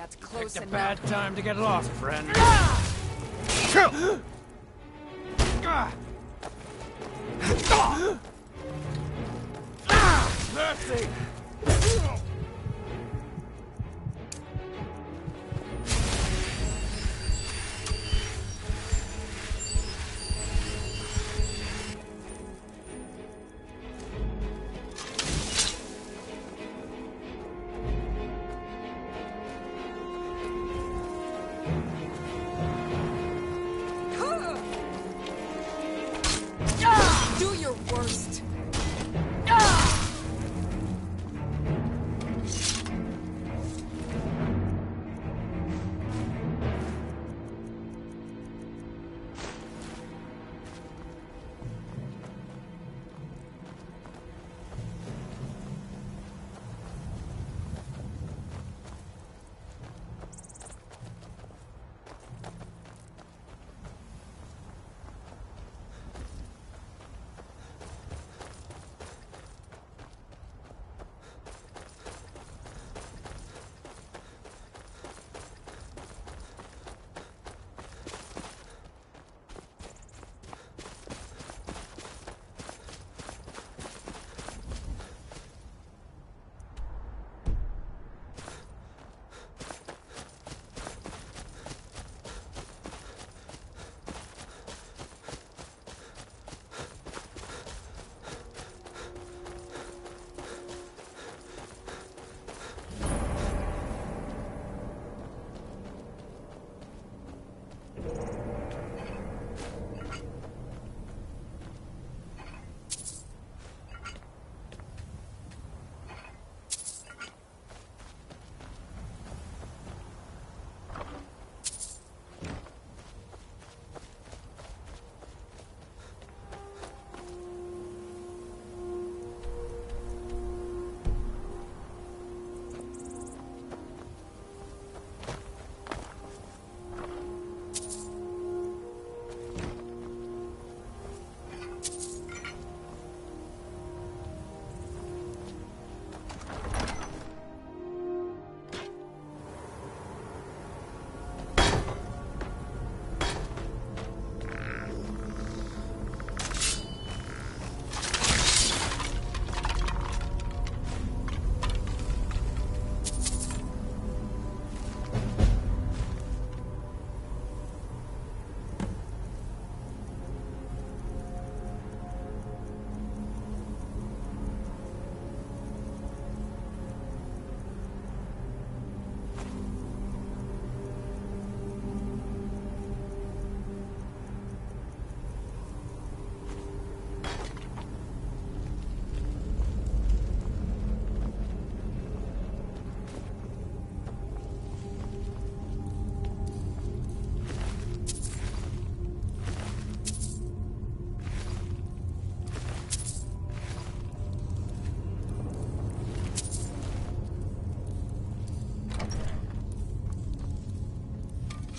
That's close Picked a enough. bad time to get lost, friend. Mercy! Do your worst.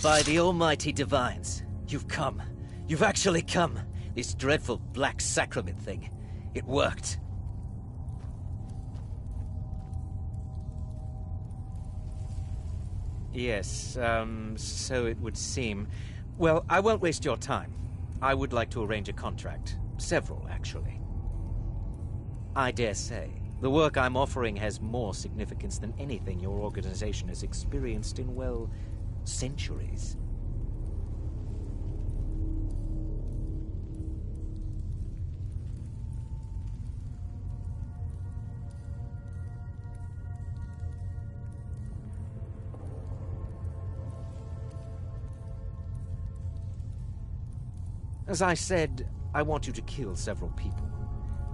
By the almighty divines, you've come. You've actually come. This dreadful black sacrament thing. It worked. Yes, so it would seem. Well, I won't waste your time. I would like to arrange a contract. Several, actually. I dare say, the work I'm offering has more significance than anything your organization has experienced in, well, centuries. As I said, I want you to kill several people.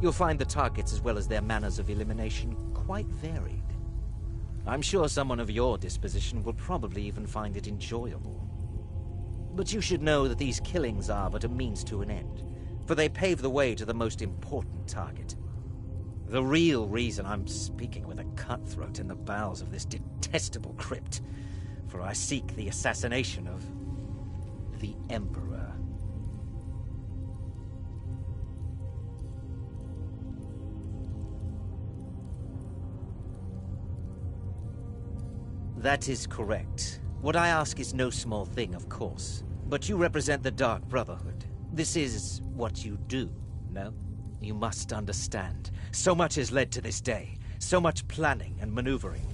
You'll find the targets as well as their manners of elimination quite varied. I'm sure someone of your disposition will probably even find it enjoyable. But you should know that these killings are but a means to an end, for they pave the way to the most important target. The real reason I'm speaking with a cutthroat in the bowels of this detestable crypt, for I seek the assassination of the Emperor. That is correct. What I ask is no small thing, of course. But you represent the Dark Brotherhood. This is what you do, no? You must understand. So much has led to this day. So much planning and maneuvering.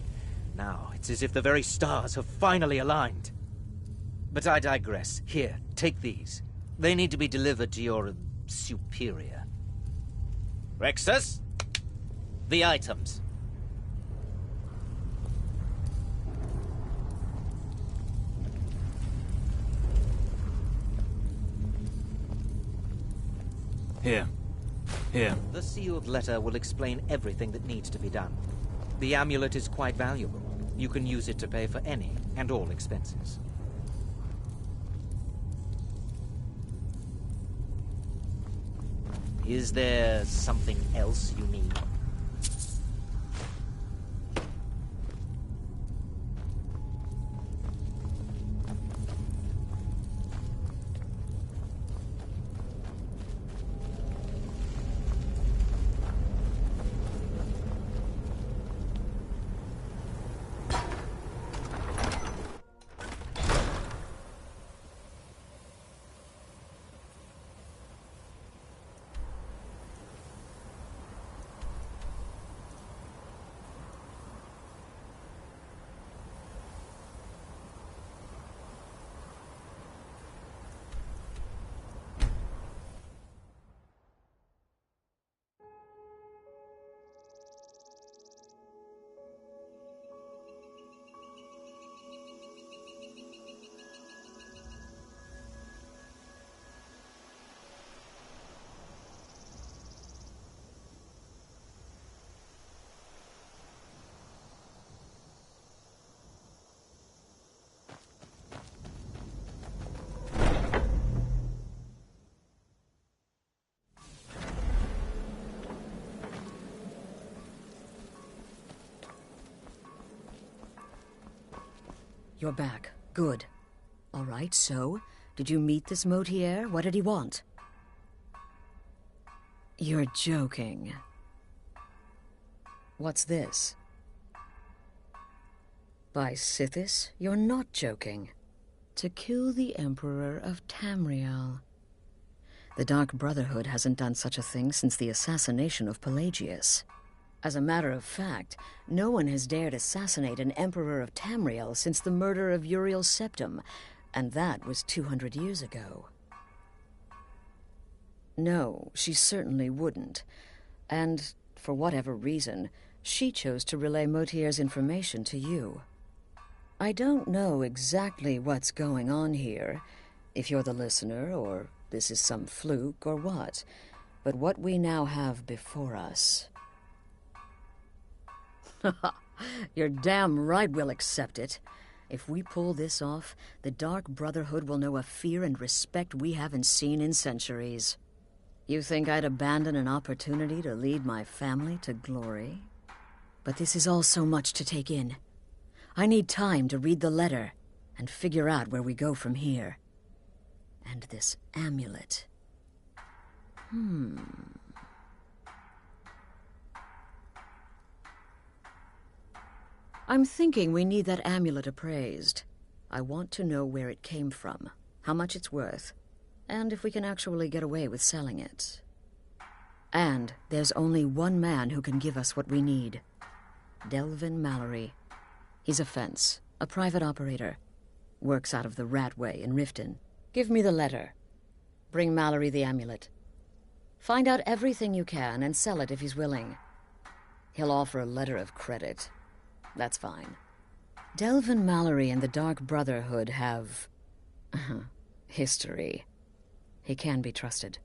Now, it's as if the very stars have finally aligned. But I digress. Here, take these. They need to be delivered to your superior. Rexus? The items. Here. Here. The sealed letter will explain everything that needs to be done. The amulet is quite valuable. You can use it to pay for any and all expenses. Is there something else you need? You're back. Good. All right, so, did you meet this Motier? What did he want? You're joking. What's this? By Sithis, you're not joking. To kill the Emperor of Tamriel. The Dark Brotherhood hasn't done such a thing since the assassination of Pelagius. As a matter of fact, no one has dared assassinate an Emperor of Tamriel since the murder of Uriel Septim, and that was 200 years ago. No, she certainly wouldn't. And, for whatever reason, she chose to relay Motier's information to you. I don't know exactly what's going on here, if you're the listener, or this is some fluke, or what. But what we now have before us... You're damn right we'll accept it. If we pull this off, the Dark Brotherhood will know a fear and respect we haven't seen in centuries. You think I'd abandon an opportunity to lead my family to glory? But this is all so much to take in. I need time to read the letter and figure out where we go from here. And this amulet. I'm thinking we need that amulet appraised. I want to know where it came from, how much it's worth, and if we can actually get away with selling it. And there's only one man who can give us what we need. Delvin Mallory. He's a fence, a private operator. Works out of the Ratway in Riften. Give me the letter. Bring Mallory the amulet. Find out everything you can and sell it if he's willing. He'll offer a letter of credit. That's fine. Delvin Mallory and the Dark Brotherhood have... history. He can be trusted.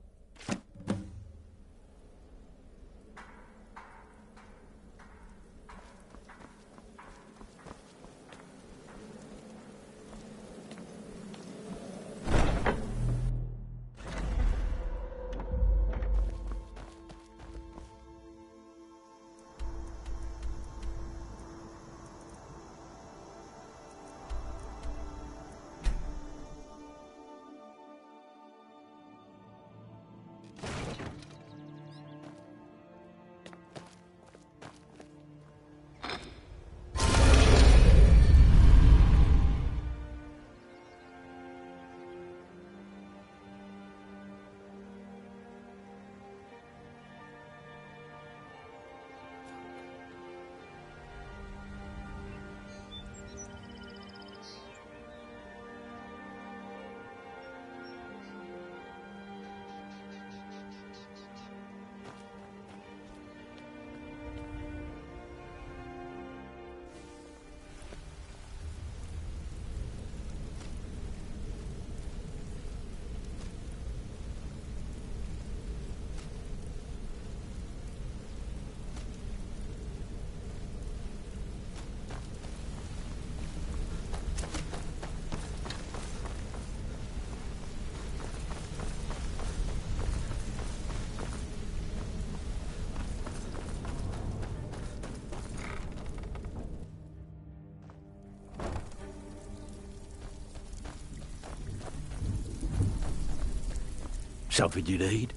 Something you need?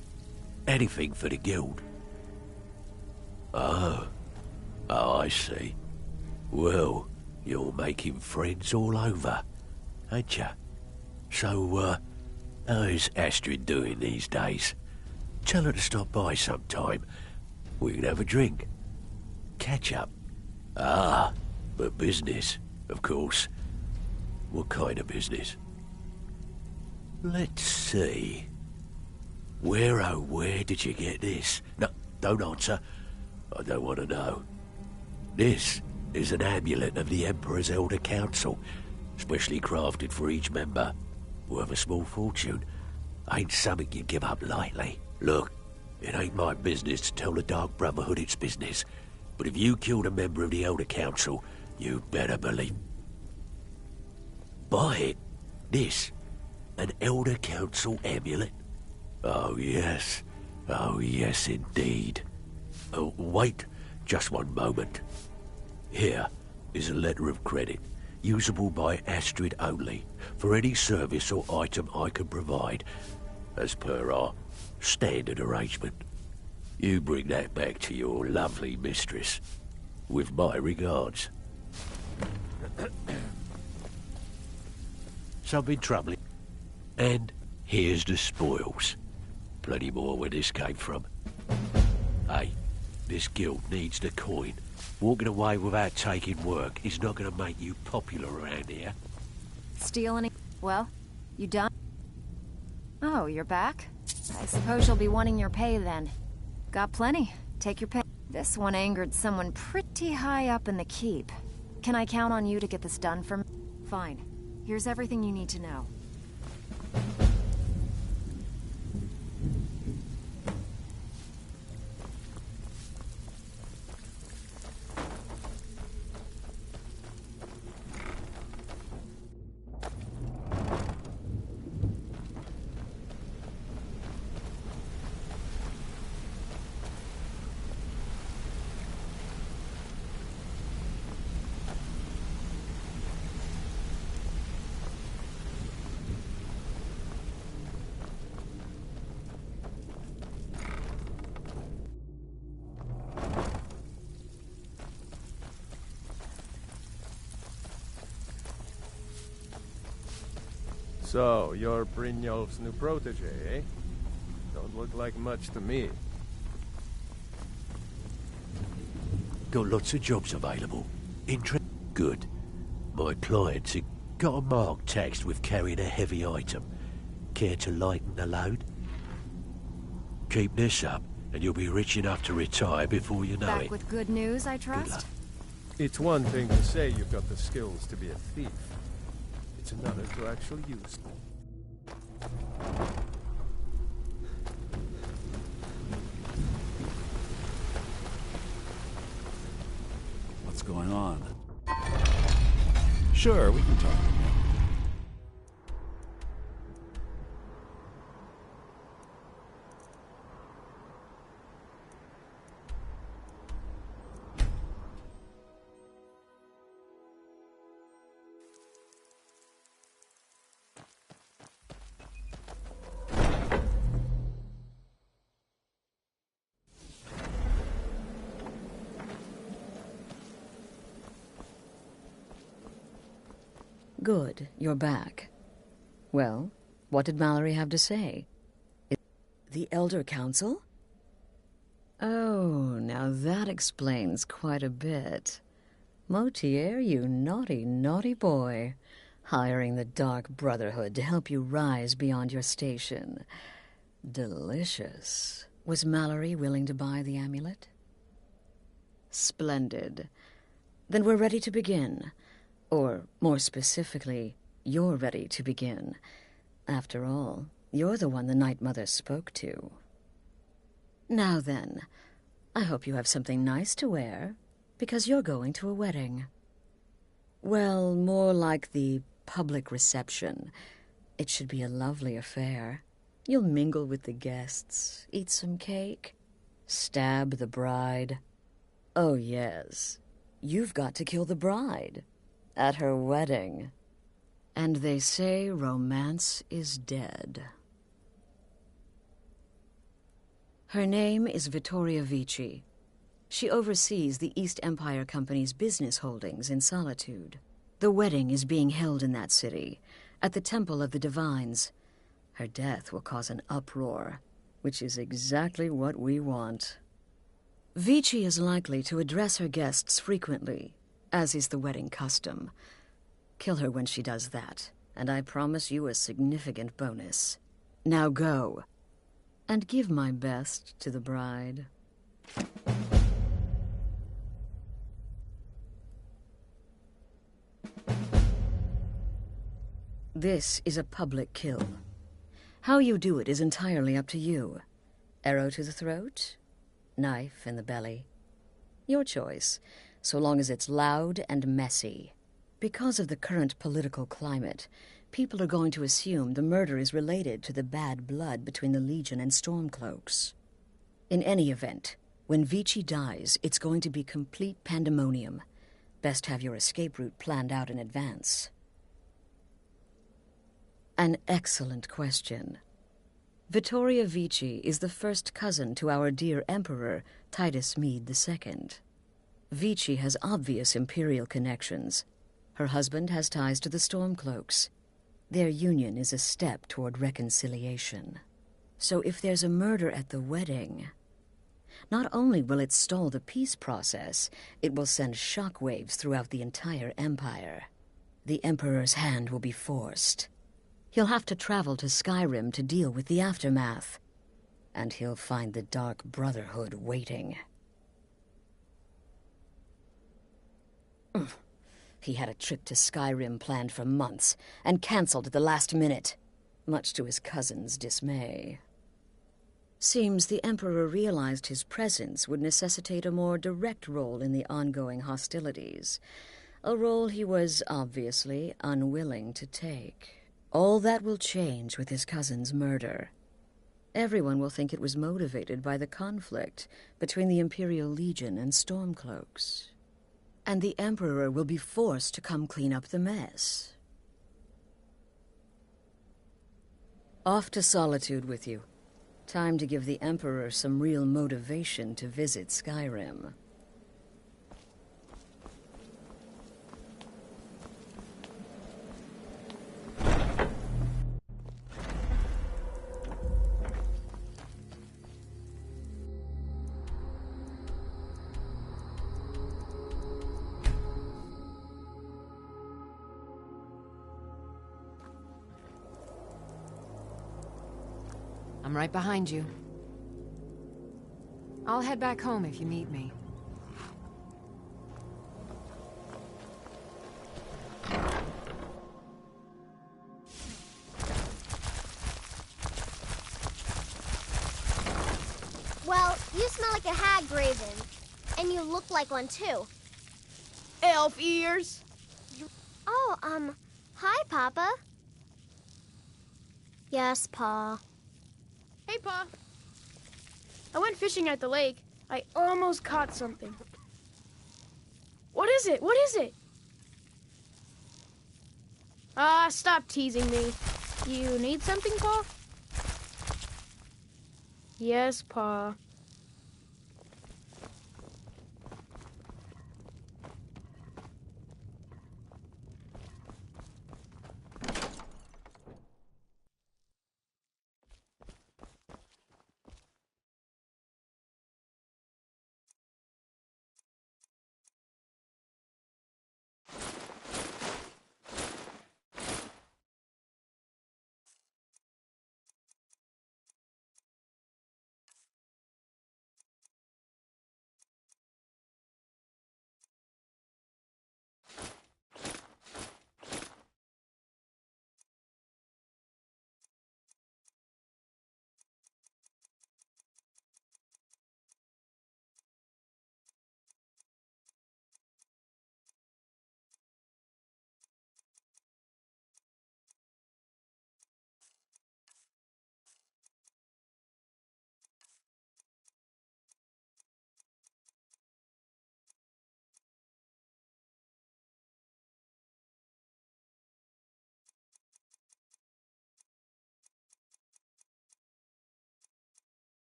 Anything for the guild? Oh, I see. Well, you're making friends all over, ain't ya? So, how's Astrid doing these days? Tell her to stop by sometime. We can have a drink. Catch up. Ah, but business, of course. What kind of business? Let's see. Where did you get this? No, don't answer. I don't want to know. This is an amulet of the Emperor's Elder Council, specially crafted for each member. Worth a small fortune. Ain't something you give up lightly. Look, it ain't my business to tell the Dark Brotherhood its business, but if you killed a member of the Elder Council, you'd better believe. Buy it. This, an Elder Council amulet. Oh, yes. Oh, yes, indeed. Oh, wait just one moment. Here is a letter of credit, usable by Astrid only, for any service or item I can provide, as per our standard arrangement. You bring that back to your lovely mistress, with my regards. Something troubling. And here's the spoils. Plenty more where this came from. Hey, this guild needs the coin. Walking away without taking work is not going to make you popular around here. Steal any... Well, you done? Oh, you're back? I suppose you'll be wanting your pay then. Got plenty. Take your pay. This one angered someone pretty high up in the keep. Can I count on you to get this done for me? Fine. Here's everything you need to know. So, you're Brynjolf's new protege, eh? Don't look like much to me. Got lots of jobs available. Good. My clients have got a marked taxed with carrying a heavy item. Care to lighten the load? Keep this up, and you'll be rich enough to retire before you know Back it. with good news, I trust? It's one thing to say you've got the skills to be a thief. It's another to actually use them. What's going on? Sure, we can talk. Good, you're back. Well, what did Mallory have to say? The Elder Council? Oh, now that explains quite a bit. Motier, you naughty, naughty boy. Hiring the Dark Brotherhood to help you rise beyond your station. Delicious. Was Mallory willing to buy the amulet? Splendid. Then we're ready to begin. Or, more specifically, you're ready to begin. After all, you're the one the Night Mother spoke to. Now then, I hope you have something nice to wear, because you're going to a wedding. Well, more like the public reception. It should be a lovely affair. You'll mingle with the guests, eat some cake, stab the bride. Oh, yes, you've got to kill the bride. At her wedding. And they say romance is dead. Her name is Vittoria Vici. She oversees the East Empire Company's business holdings in Solitude. The wedding is being held in that city, at the Temple of the Divines. Her death will cause an uproar, which is exactly what we want. Vici is likely to address her guests frequently, as is the wedding custom. Kill her when she does that, and I promise you a significant bonus. Now go, and give my best to the bride. This is a public kill. How you do it is entirely up to you. Arrow to the throat, knife in the belly. Your choice, so long as it's loud and messy. Because of the current political climate, people are going to assume the murder is related to the bad blood between the Legion and Stormcloaks. In any event, when Vici dies, it's going to be complete pandemonium. Best have your escape route planned out in advance. An excellent question. Vittoria Vici is the first cousin to our dear Emperor, Titus Mede II. Vici has obvious imperial connections. Her husband has ties to the Stormcloaks. Their union is a step toward reconciliation. So if there's a murder at the wedding, not only will it stall the peace process, it will send shockwaves throughout the entire empire. The Emperor's hand will be forced. He'll have to travel to Skyrim to deal with the aftermath. And he'll find the Dark Brotherhood waiting. He had a trip to Skyrim planned for months, and cancelled at the last minute, much to his cousin's dismay. Seems the Emperor realized his presence would necessitate a more direct role in the ongoing hostilities, a role he was obviously unwilling to take. All that will change with his cousin's murder. Everyone will think it was motivated by the conflict between the Imperial Legion and Stormcloaks. And the Emperor will be forced to come clean up the mess. Off to Solitude with you. Time to give the Emperor some real motivation to visit Skyrim. I'm right behind you. I'll head back home if you need me. Well, you smell like a hag, Raven. And you look like one, too. Elf ears. Oh, hi, Papa. Yes, Pa. Hey, Pa. I went fishing at the lake. I almost caught something. What is it? What is it? Ah, stop teasing me. You need something, Pa? Yes, Pa.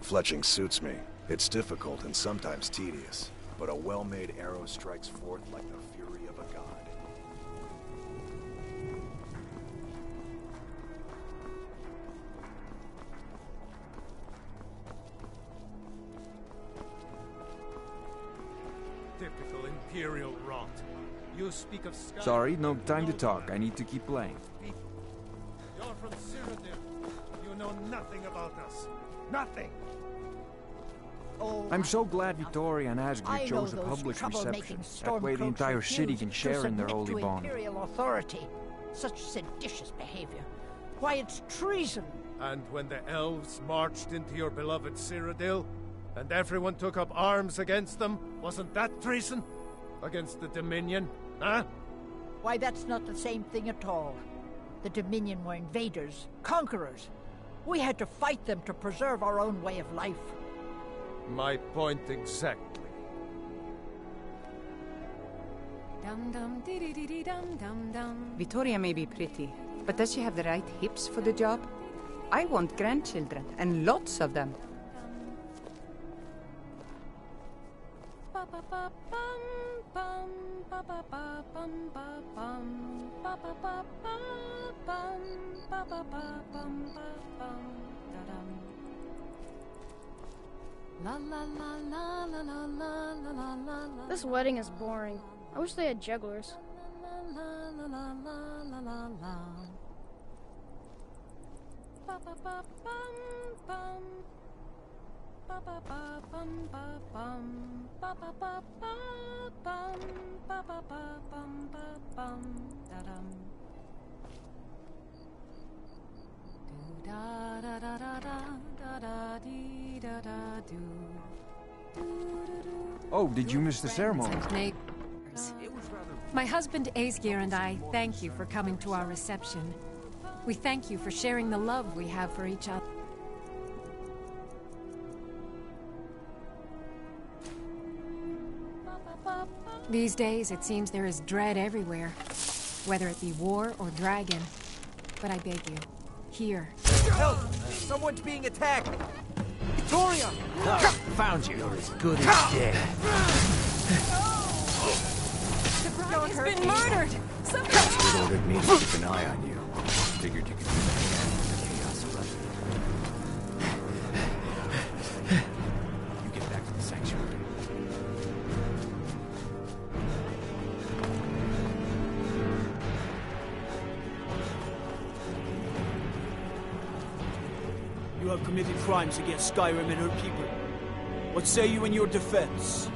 Fletching suits me. It's difficult and sometimes tedious, but a well-made arrow strikes forth like the fury of a god. Typical Imperial rot. You speak of Skyrim. Sorry, no time to talk. I need to keep playing. You're from Cyrodiil. You know nothing about us. Nothing! I'm so glad Vittoria and Asgir chose a public reception. That way the entire city can share in their holy bond. Imperial authority. Such seditious behavior. Why, it's treason. And when the elves marched into your beloved Cyrodiil, and everyone took up arms against them, wasn't that treason? Against the Dominion, huh? Why, that's not the same thing at all. The Dominion were invaders, conquerors. We had to fight them to preserve our own way of life. My point exactly. Dum dum dee dee dee dee dum dum dum. Vittoria may be pretty, but does she have the right hips for the job? I want grandchildren, and lots of them. Ba ba ba bum bum ba ba ba bum ba bum ba ba ba ba bum ba ba ba bum ba bum da dum. La la la la la la la la la la. This wedding is boring. I wish they had jugglers. La la la la la la la. Ba ba ba bum bum. Ba ba ba bum ba bum. Ba ba ba ba bum. Ba ba ba bum ba bum. Da dum. Do da da da da da da dee da da do. Oh, did you miss the ceremony? My husband Asgir and I thank you for coming to our reception. We thank you for sharing the love we have for each other. These days, it seems there is dread everywhere, whether it be war or dragon. But I beg you, here. Help! Someone's being attacked! Victoria! Found you. You're as good as dead. The bride has been murdered! Somebody... It ordered me to keep an eye on you. Figured you could use the chaos running. You get back to the sanctuary. You have committed crimes against Skyrim and her people. What say you in your defense?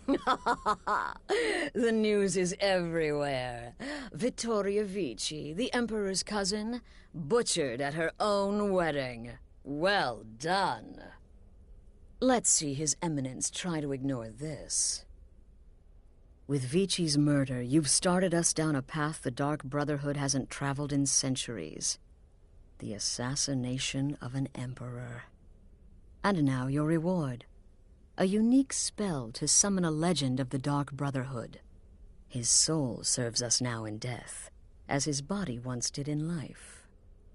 The news is everywhere. Vittoria Vici, the Emperor's cousin, butchered at her own wedding. Well done. Let's see His Eminence try to ignore this. With Vici's murder, you've started us down a path the Dark Brotherhood hasn't traveled in centuries. The assassination of an emperor. And now your reward. A unique spell to summon a legend of the Dark Brotherhood. His soul serves us now in death, as his body once did in life.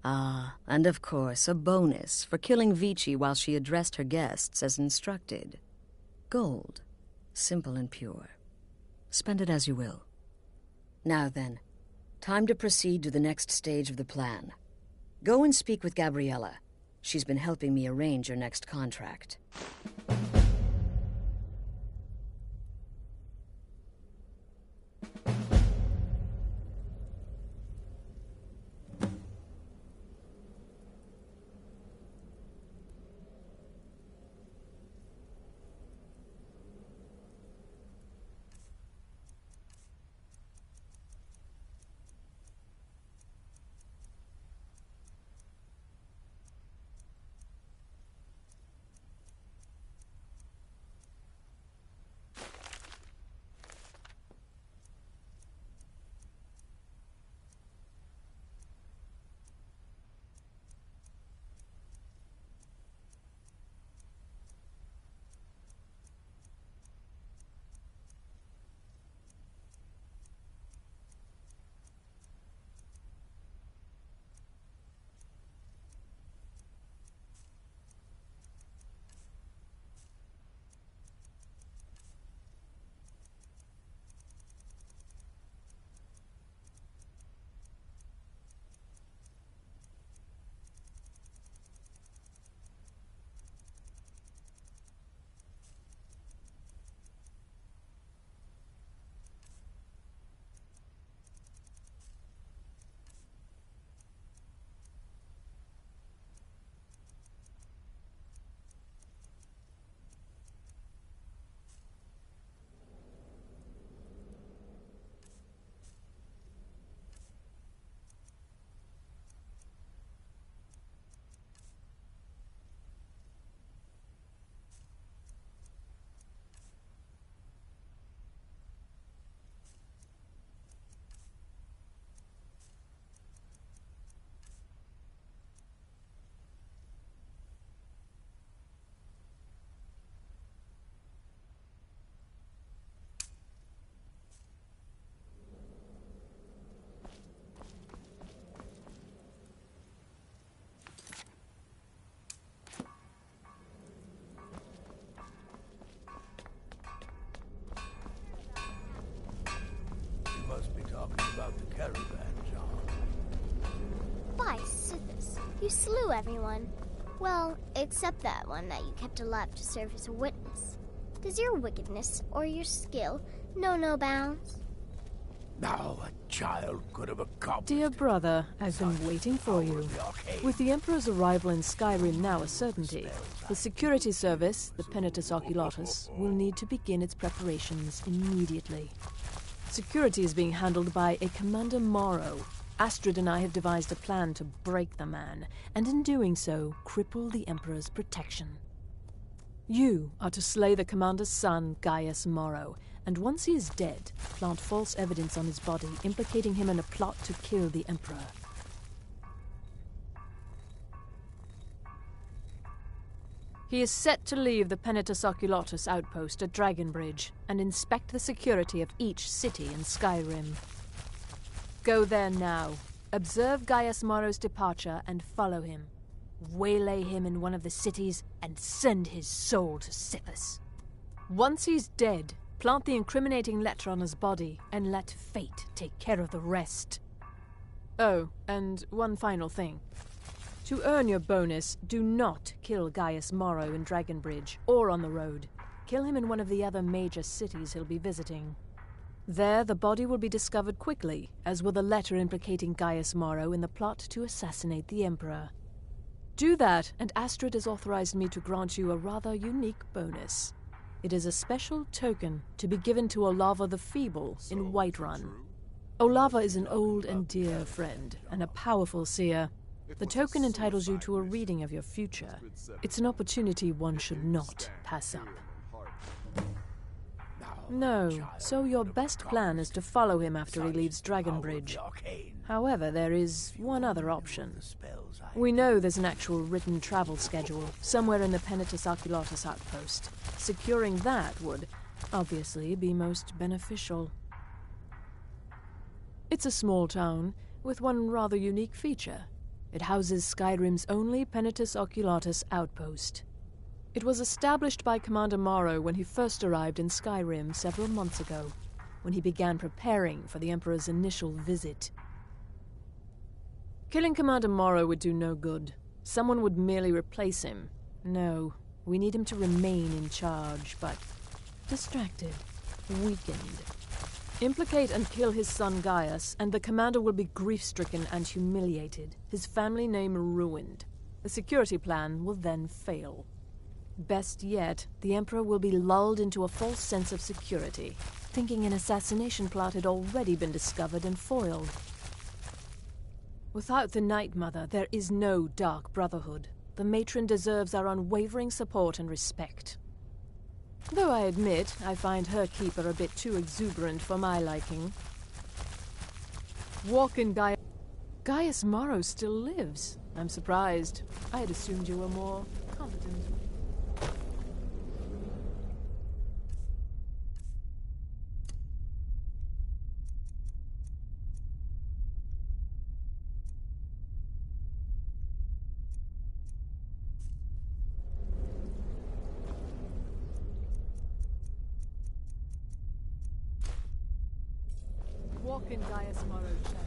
Ah, and of course, a bonus for killing Vici while she addressed her guests as instructed. Gold. Simple and pure. Spend it as you will. Now then, time to proceed to the next stage of the plan. Go and speak with Gabriella. She's been helping me arrange your next contract. About the caravan, John. By Sithis, you slew everyone. Well, except that one that you kept alive to serve as a witness. Does your wickedness or your skill know no bounds? Now a child could have accomplished. Dear brother, I've been waiting for you. With the Emperor's arrival in Skyrim now a certainty, the security service, the Penitus Oculatus, will need to begin its preparations immediately. Security is being handled by a Commander Morrow. Astrid and I have devised a plan to break the man, and in doing so, cripple the Emperor's protection. You are to slay the Commander's son, Gaius Morrow, and once he is dead, plant false evidence on his body, implicating him in a plot to kill the Emperor. He is set to leave the Penitus Oculatus outpost at Dragonbridge and inspect the security of each city in Skyrim. Go there now, observe Gaius Morrow's departure and follow him. Waylay him in one of the cities and send his soul to Sithis. Once he's dead, plant the incriminating letter on his body and let fate take care of the rest. Oh, and one final thing. To earn your bonus, do not kill Gaius Morrow in Dragonbridge or on the road. Kill him in one of the other major cities he'll be visiting. There, the body will be discovered quickly, as will the letter implicating Gaius Morrow in the plot to assassinate the Emperor. Do that, and Astrid has authorized me to grant you a rather unique bonus. It is a special token to be given to Olava the Feeble in Whiterun. Olava is an old and dear friend, and a powerful seer. The token entitles you to a reading of your future. It's an opportunity one should not pass up. No, so your best plan is to follow him after he leaves Dragonbridge. However, there is one other option. We know there's an actual written travel schedule somewhere in the Penitus Oculatus outpost. Securing that would, obviously, be most beneficial. It's a small town, with one rather unique feature. It houses Skyrim's only Penitus Oculatus outpost. It was established by Commander Morrow when he first arrived in Skyrim several months ago, when he began preparing for the Emperor's initial visit. Killing Commander Morrow would do no good. Someone would merely replace him. No, we need him to remain in charge, but distracted, weakened. Implicate and kill his son Gaius, and the commander will be grief-stricken and humiliated, his family name ruined. The security plan will then fail. Best yet, the Emperor will be lulled into a false sense of security, thinking an assassination plot had already been discovered and foiled. Without the Night Mother, there is no Dark Brotherhood. The matron deserves our unwavering support and respect. Though I admit, I find her keeper a bit too exuberant for my liking. Walk in Gaius Morrow still lives. I'm surprised. I had assumed you were more competent. Walk in Gaius Morrow's shadow.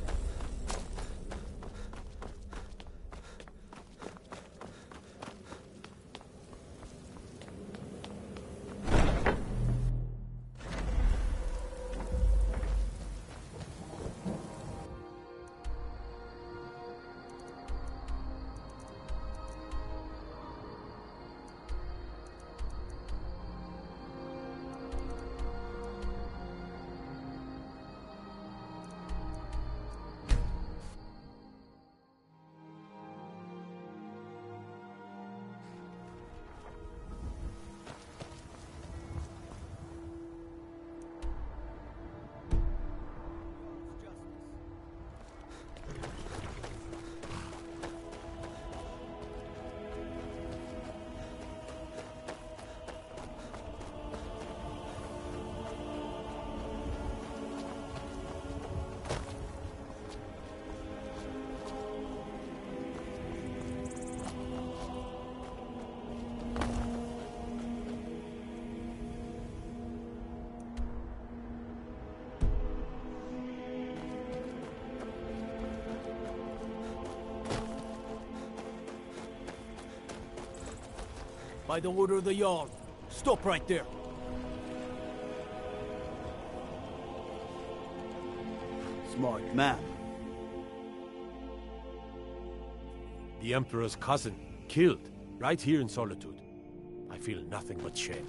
By the order of the Jarl, stop right there. Smart man. The Emperor's cousin, killed, right here in Solitude. I feel nothing but shame.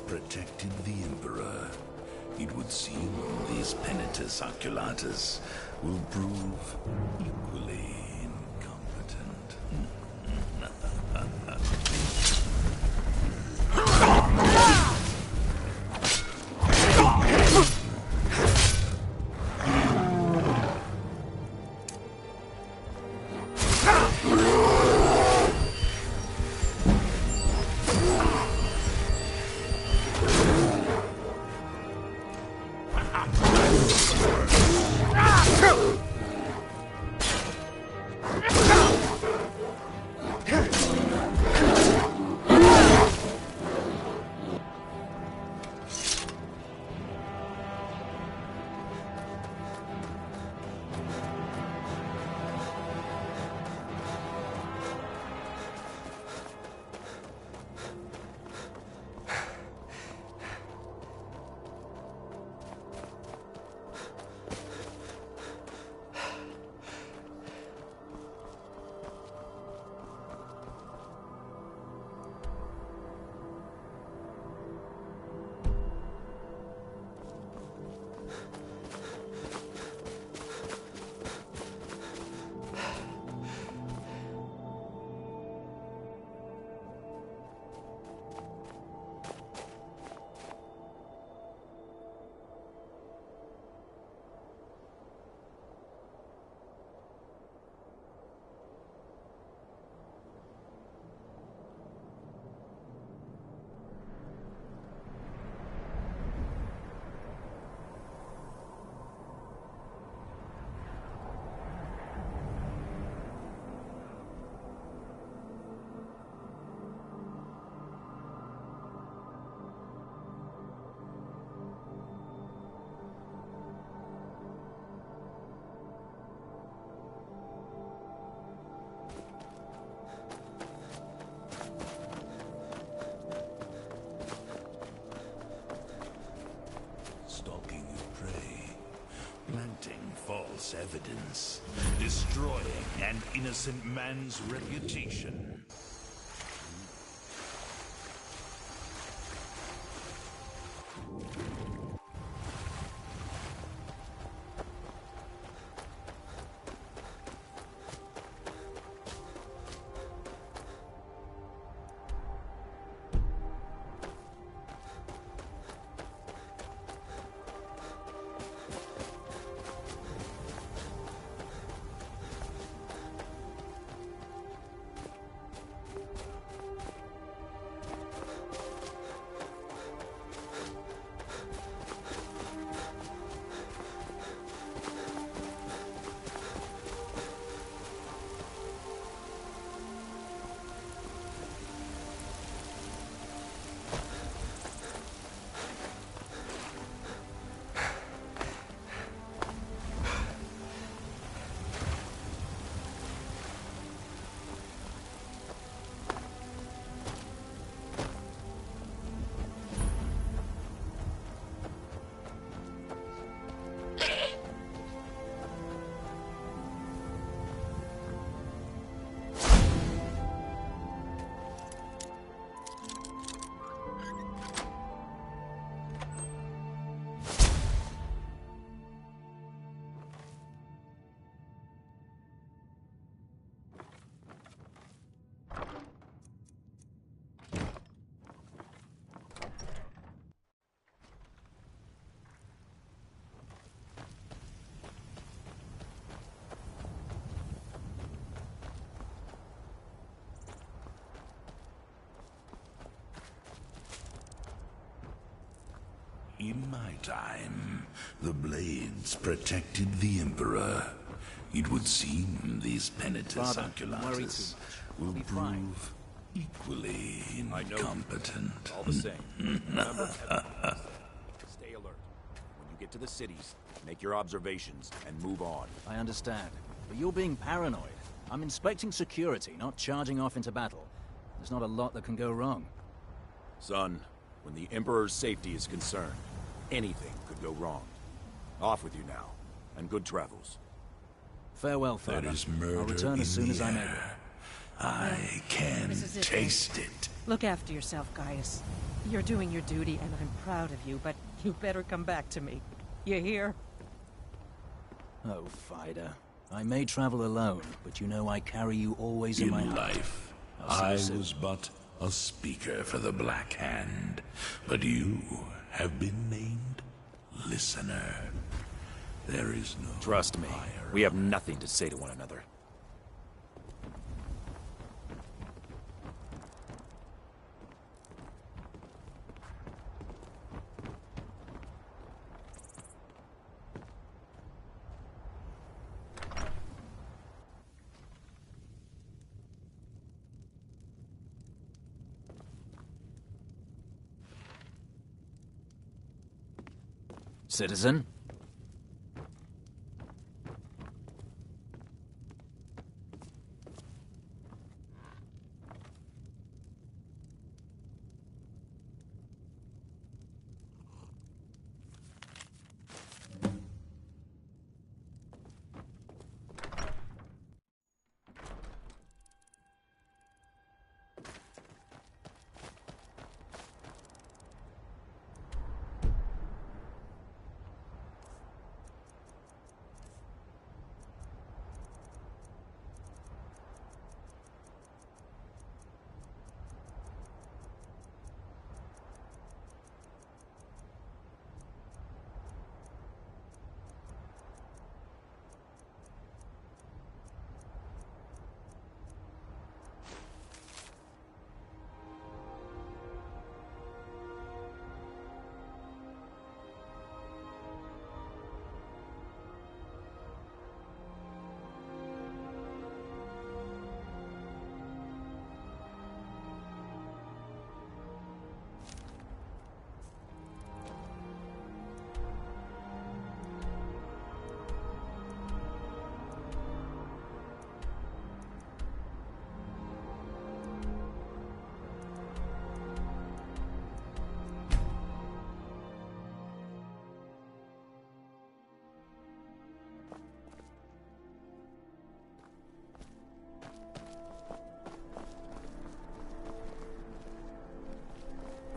Protected the Emperor. It would seem these Penitus Oculatus will prove equally incompetent. Planting false evidence, destroying an innocent man's reputation. In my time, the blades protected the Emperor. It would seem these Penitus Oculatus will prove equally incompetent. All the same. Remember, stay alert. When you get to the cities, make your observations and move on. I understand. But you're being paranoid. I'm inspecting security, not charging off into battle. There's not a lot that can go wrong. Son, when the Emperor's safety is concerned, anything could go wrong. Off with you now, and good travels. Farewell, Father. There is murder I'll return as soon as I'm able. I can taste it. Look after yourself, Gaius. You're doing your duty, and I'm proud of you, but you better come back to me. You hear? Oh, Fida. I may travel alone, but you know I carry you always in my heart. Life, I was but a speaker for the Black Hand, but you have been named Listener. There is no... Trust me, we have nothing to say to one another. Citizen?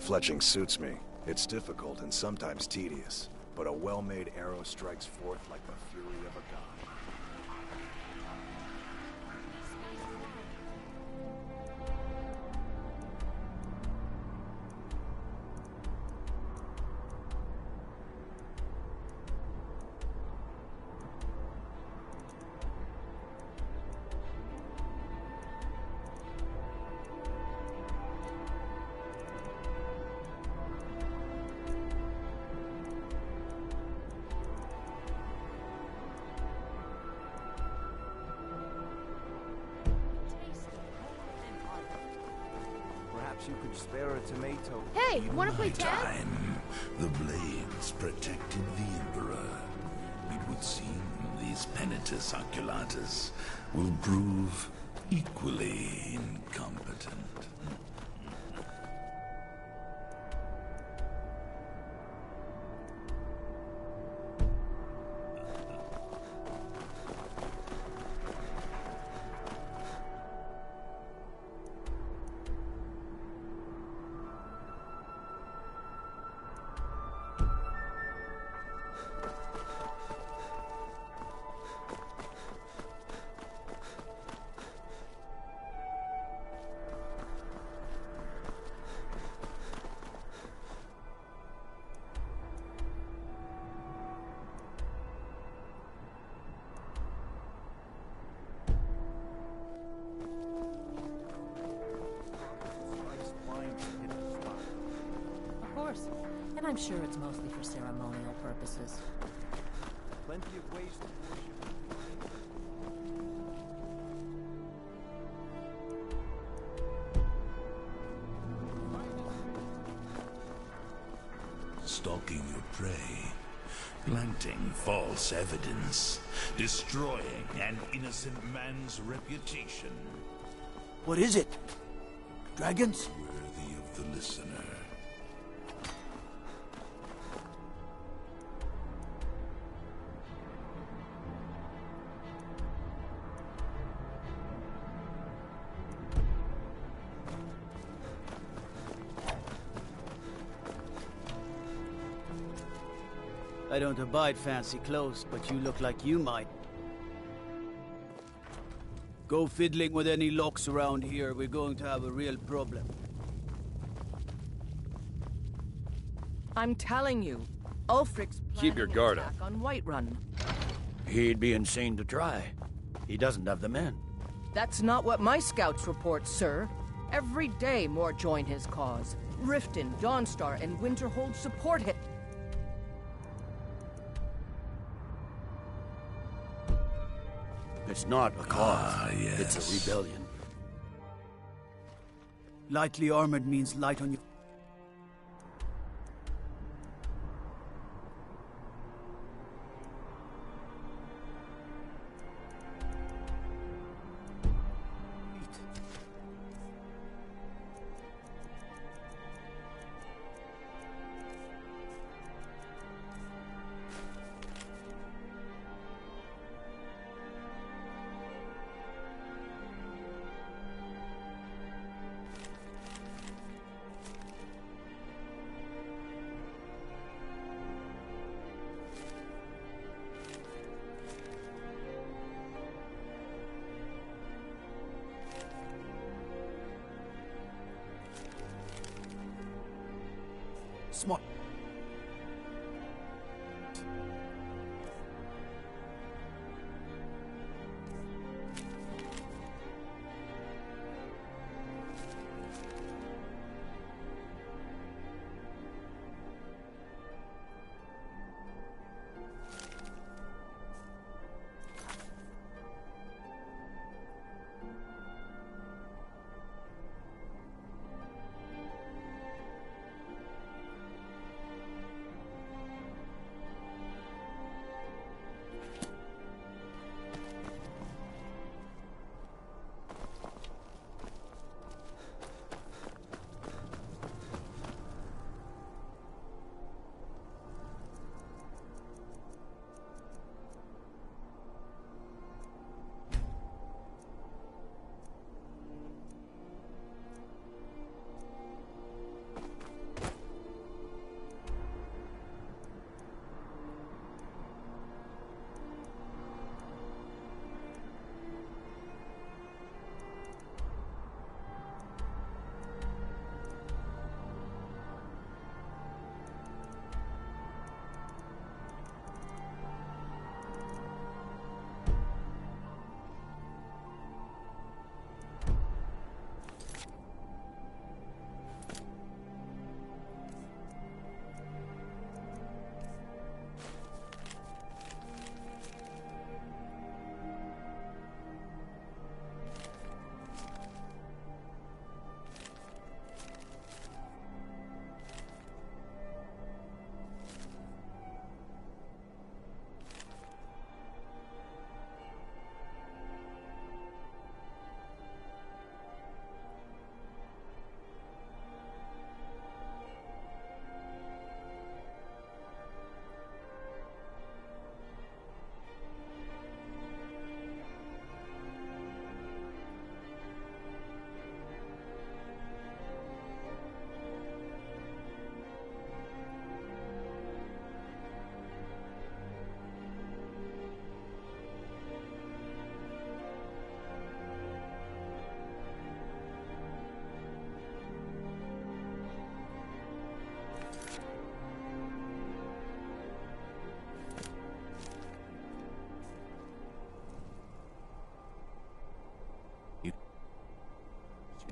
Fletching suits me. It's difficult and sometimes tedious, but a well-made arrow strikes forth like the fury of a god. You could spare a tomato. Hey, wanna play In my tag? time, the blades protected the Emperor. It would seem these Penitus Oculatus will prove equally incompetent. I'm sure it's mostly for ceremonial purposes. Plenty of ways to worship. Stalking your prey, planting false evidence, destroying an innocent man's reputation. What is it? Dragons? Worthy of the listener. I don't abide fancy clothes, but you look like you might. Go fiddling with any locks around here, we're going to have a real problem. I'm telling you, Ulfric's Keep your guard up. on Whiterun. He'd be insane to try. He doesn't have the men. That's not what my scouts report, sir. Every day more join his cause. Riften, Dawnstar, and Winterhold support him. It's not a cause. Yes. It's a rebellion. Lightly armored means light on your... Smart.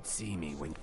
See me when...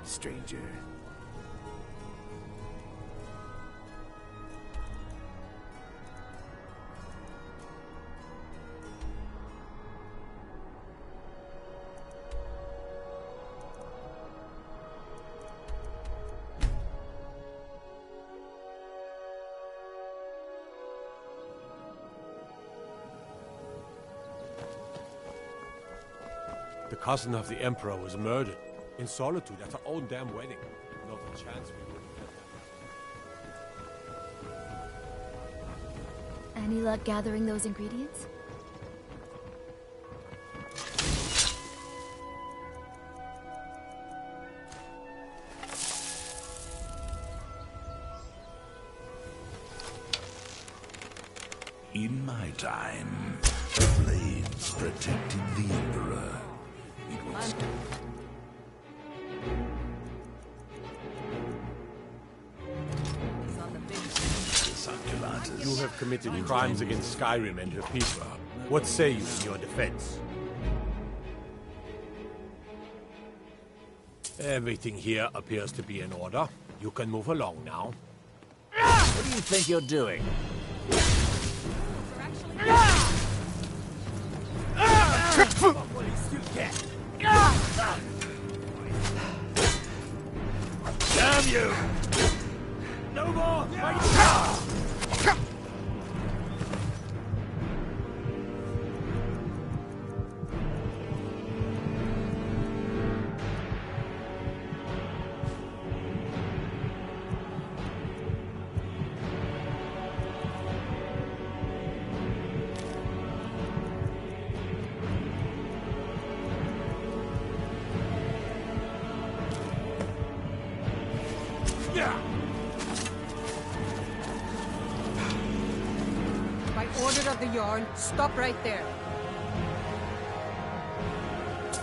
stranger. The cousin of the Emperor was murdered in solitude at her own damn wedding. Not a chance we wouldn't get that. Any luck gathering those ingredients? In my time, the blades protected the Emperor. It was You have committed crimes against Skyrim and her people. What say you in your defense? Everything here appears to be in order. You can move along now. What do you think you're doing? Damn you! No more! By order of the Jarl, stop right there.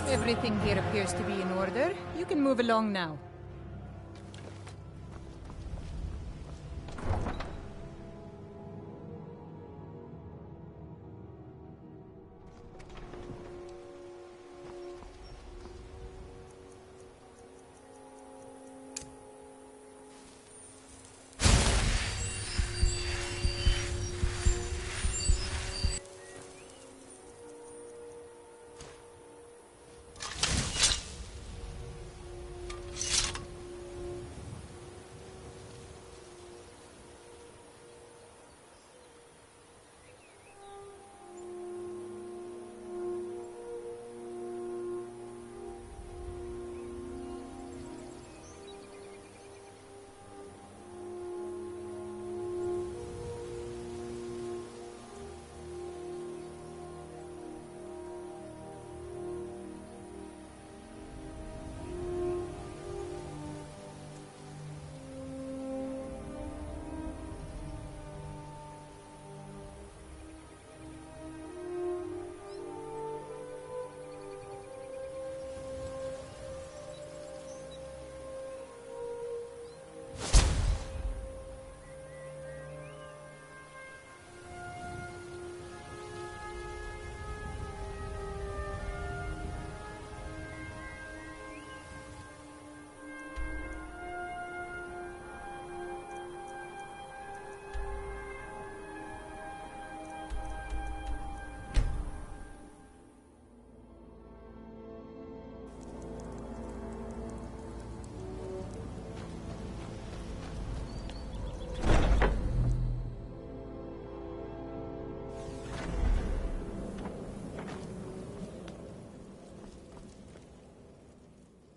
Everything here appears to be in order. You can move along now.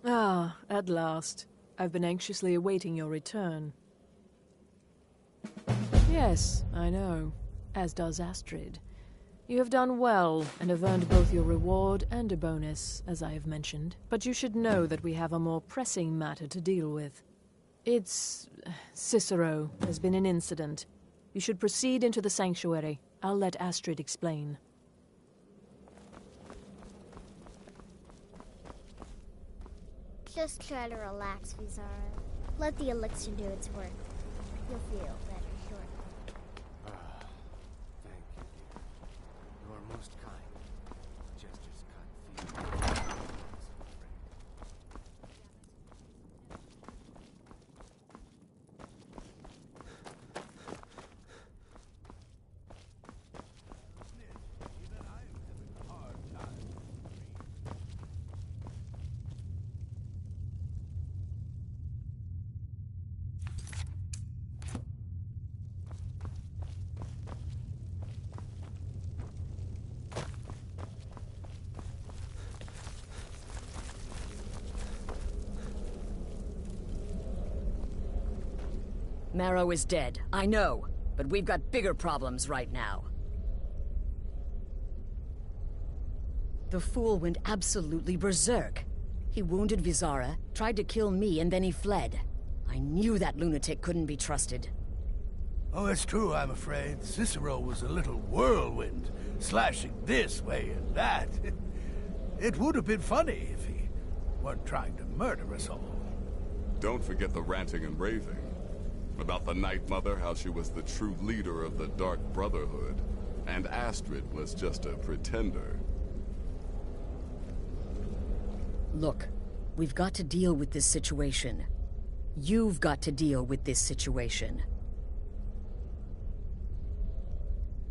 Ah, at last. I've been anxiously awaiting your return. Yes, I know. As does Astrid. You have done well, and have earned both your reward and a bonus, as I have mentioned. But you should know that we have a more pressing matter to deal with. It's... Cicero. There's been an incident. You should proceed into the sanctuary. I'll let Astrid explain. Just try to relax, Vizara. Let the elixir do its work. You'll feel better shortly. Thank you, dear. You are most kind. Gestures cut feet. Marrow is dead, I know, but we've got bigger problems right now. The fool went absolutely berserk. He wounded Vizara, tried to kill me, and then he fled. I knew that lunatic couldn't be trusted. Oh, it's true, I'm afraid. Cicero was a little whirlwind, slashing this way and that. It would have been funny if he weren't trying to murder us all. Don't forget the ranting and raving. About the Night Mother, how she was the true leader of the Dark Brotherhood, and Astrid was just a pretender. Look, we've got to deal with this situation. You've got to deal with this situation.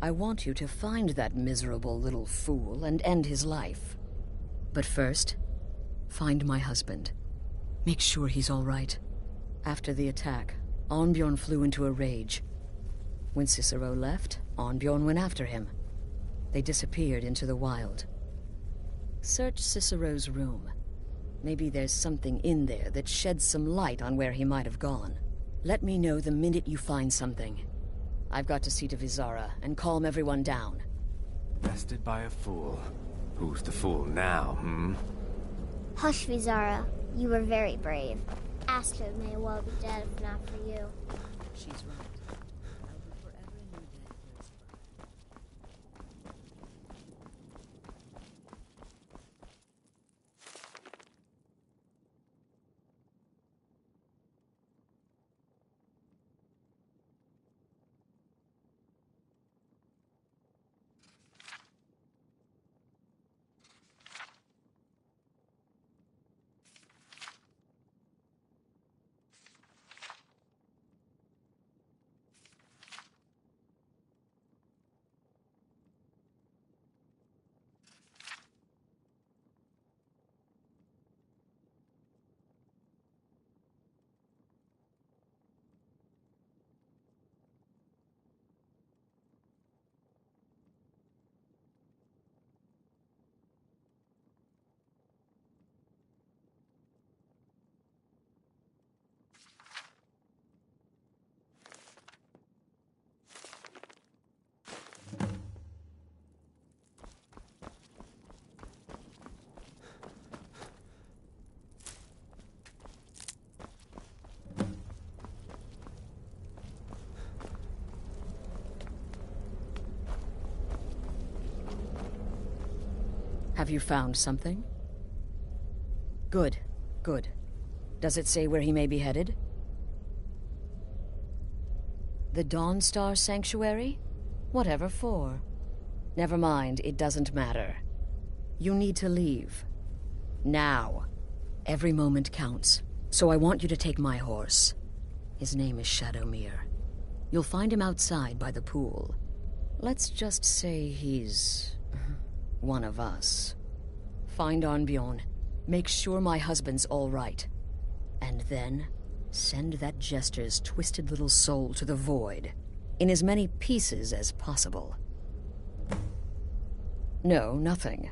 I want you to find that miserable little fool and end his life. But first, find my husband. Make sure he's all right. After the attack, Arnbjorn flew into a rage. When Cicero left, Arnbjorn went after him. They disappeared into the wild. Search Cicero's room. Maybe there's something in there that sheds some light on where he might have gone. Let me know the minute you find something. I've got to see to Vizara and calm everyone down. Bested by a fool. Who's the fool now, Hush, Vizara. You were very brave. Astrid may well be dead if not for you. She's right. I'll be forever in your debt, Elderscrolls. Have you found something? Good, good. Does it say where he may be headed? The Dawnstar Sanctuary? Whatever for. Never mind, it doesn't matter. You need to leave. Now. Every moment counts, so I want you to take my horse. His name is Shadowmere. You'll find him outside by the pool. Let's just say he's one of us. Find Arnbjorn. Make sure my husband's all right. And then, send that jester's twisted little soul to the void, in as many pieces as possible. No, nothing.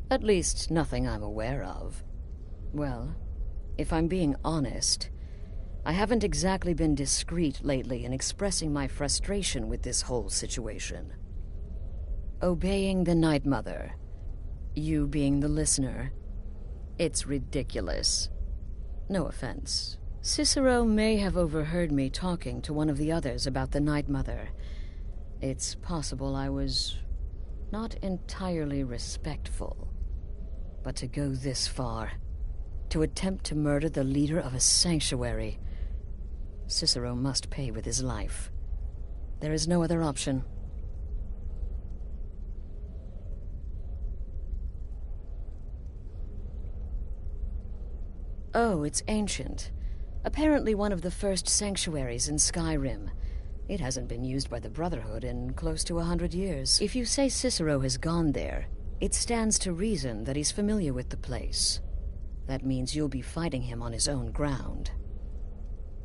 At least, nothing I'm aware of. Well, if I'm being honest, I haven't exactly been discreet lately in expressing my frustration with this whole situation. Obeying the Night Mother, you being the listener, it's ridiculous. No offense. Cicero may have overheard me talking to one of the others about the Night Mother. It's possible I was not entirely respectful. But to go this far, to attempt to murder the leader of a sanctuary, Cicero must pay with his life. There is no other option. Oh, it's ancient. Apparently one of the first sanctuaries in Skyrim. It hasn't been used by the Brotherhood in close to 100 years. If you say Cicero has gone there, it stands to reason that he's familiar with the place. That means you'll be fighting him on his own ground.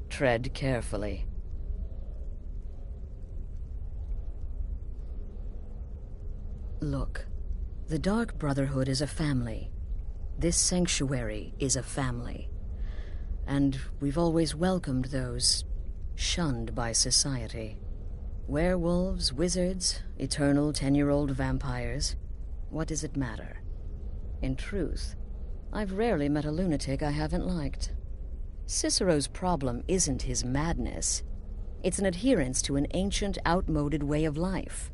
Tread carefully. Look, the Dark Brotherhood is a family. This sanctuary is a family. And we've always welcomed those shunned by society. Werewolves, wizards, eternal 10-year-old vampires. What does it matter? In truth, I've rarely met a lunatic I haven't liked. Cicero's problem isn't his madness. It's an adherence to an ancient, outmoded way of life.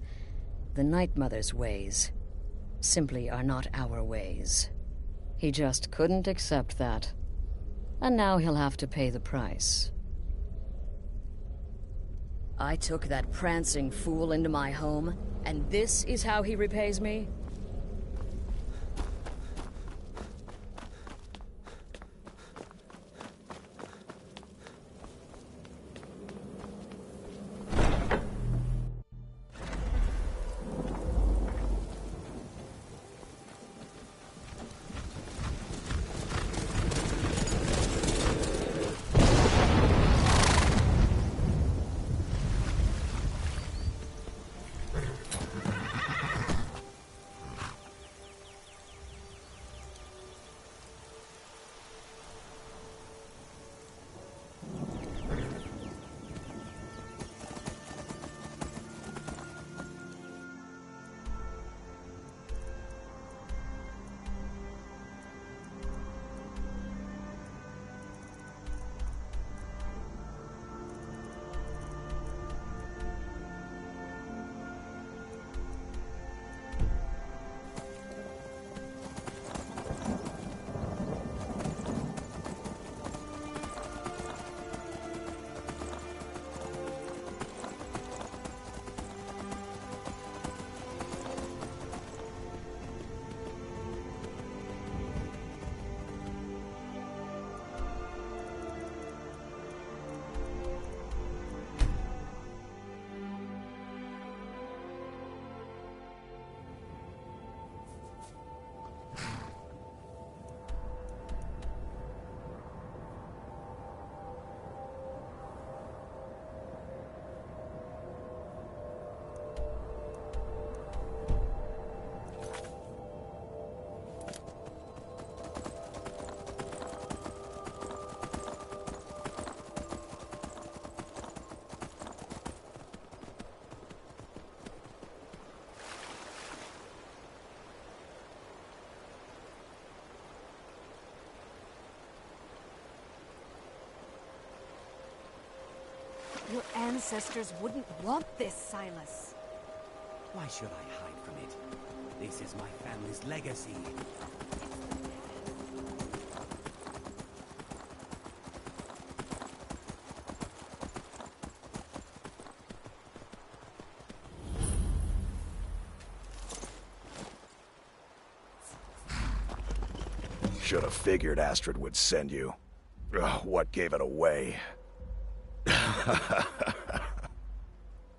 The Night Mother's ways simply are not our ways. He just couldn't accept that. And now he'll have to pay the price. I took that prancing fool into my home, and this is how he repays me? Your ancestors wouldn't want this, Silas. Why should I hide from it? This is my family's legacy. Should have figured Astrid would send you. Ugh, what gave it away?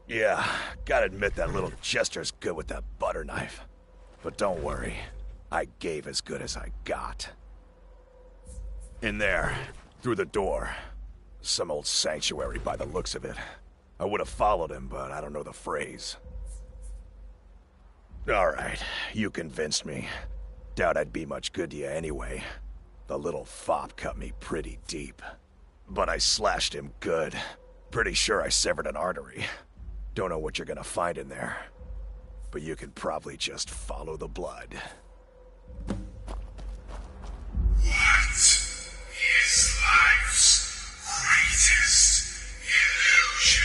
Yeah, gotta admit that little Jester's good with that butter knife. But don't worry, I gave as good as I got. In there, through the door. Some old sanctuary by the looks of it. I would have followed him, but I don't know the phrase. Alright, you convinced me. Doubt I'd be much good to you anyway. The little fop cut me pretty deep. But I slashed him good. Pretty sure I severed an artery. Don't know what you're gonna find in there. But you can probably just follow the blood. What is life's greatest illusion?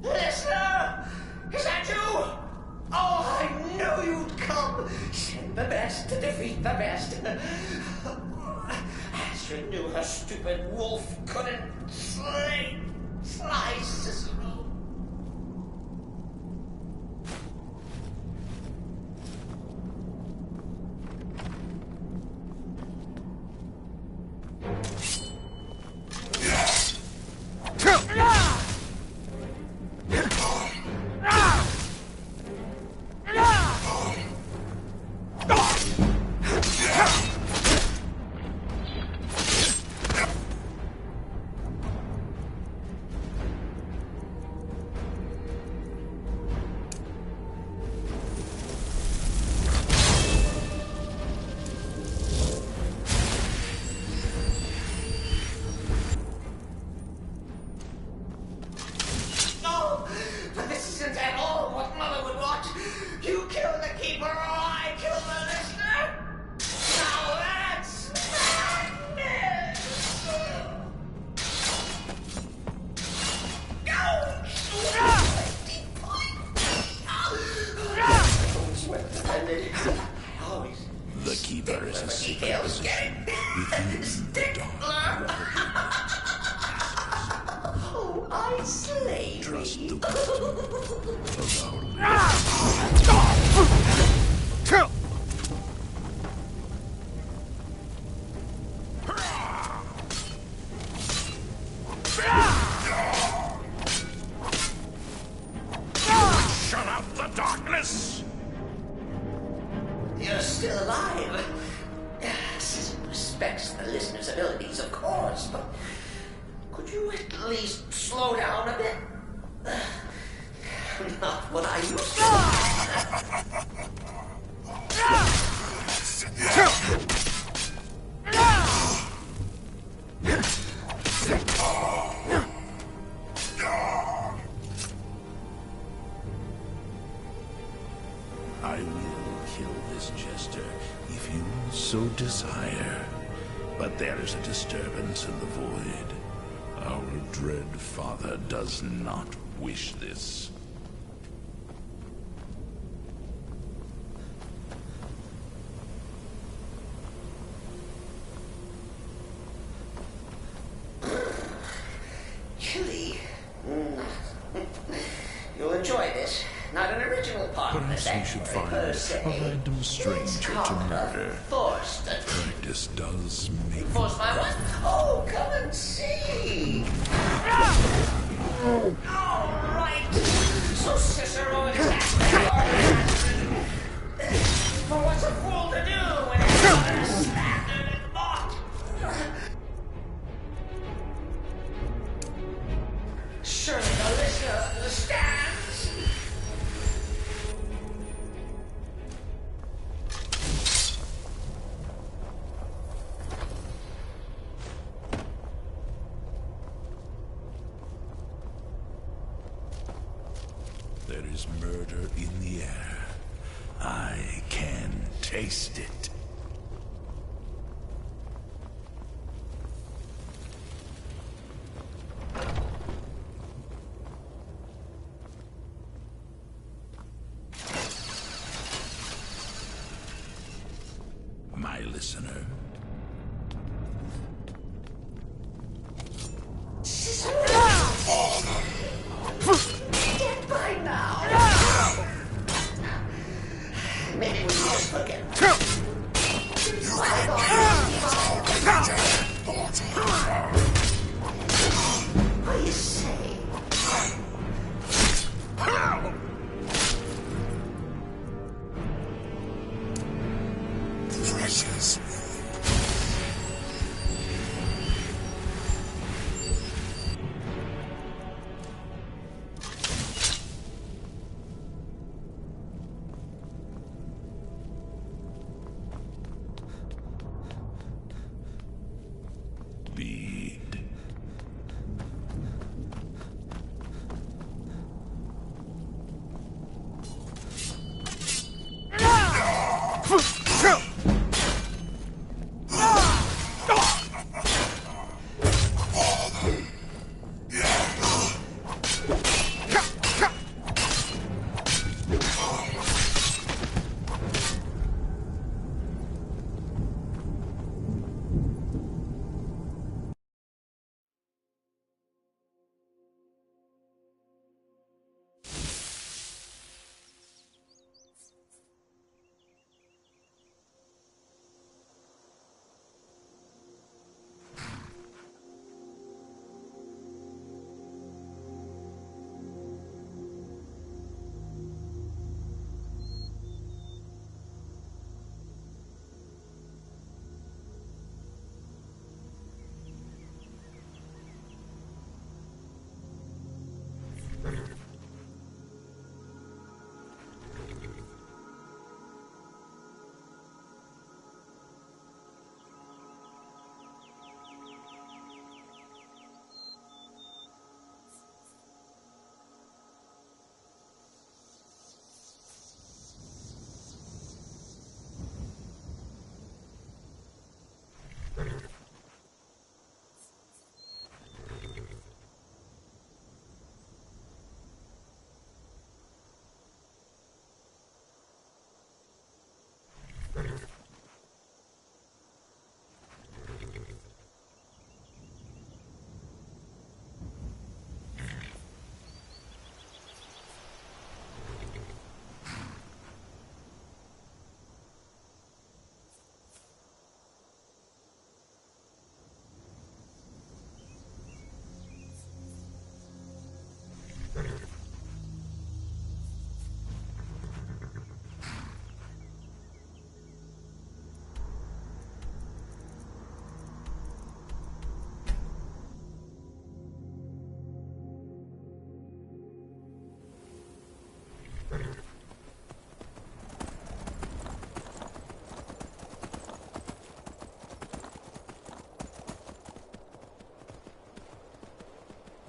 Listener! Is that you? Oh, I knew you'd come! Send the best to defeat the best. Astrid knew her stupid wolf couldn't slay Cicero. respects the listener's abilities, of course, but could you at least slow down a bit? Not what I used to. I will kill this jester if you so desire. But there is a disturbance in the void. Our dread father does not wish this. Chilly. You'll enjoy this. Not an original part of the Perhaps we should find per se. a random stranger to murder. Forced. Practice does make Force my what? Oh, come and see. All right. So Cicero exactly. For what's a fool to do when it's not a standard bought? Surely the listener understands. There is murder in the air. I can taste it. My listener. Get by now. Maybe we just forget.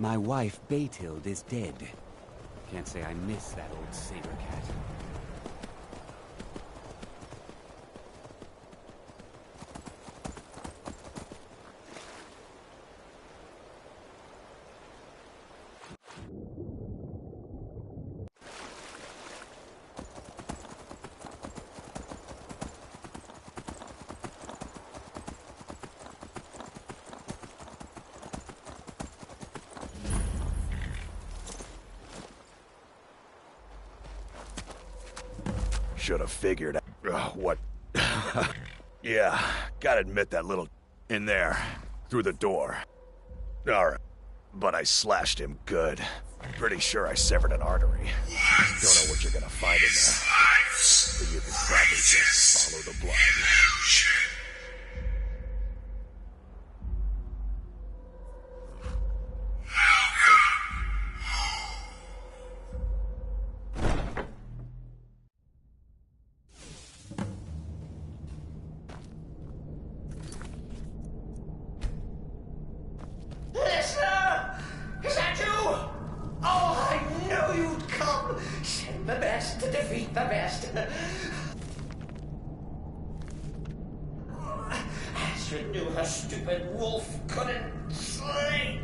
My wife, Baethild, is dead. Can't say I miss that old saber cat. Should have figured what... Yeah, gotta admit that little... in there, through the door. Alright, but I slashed him good. Pretty sure I severed an artery. Don't know what you're gonna find in there, but you can probably just follow the blood. Astrid knew her stupid wolf couldn't slice.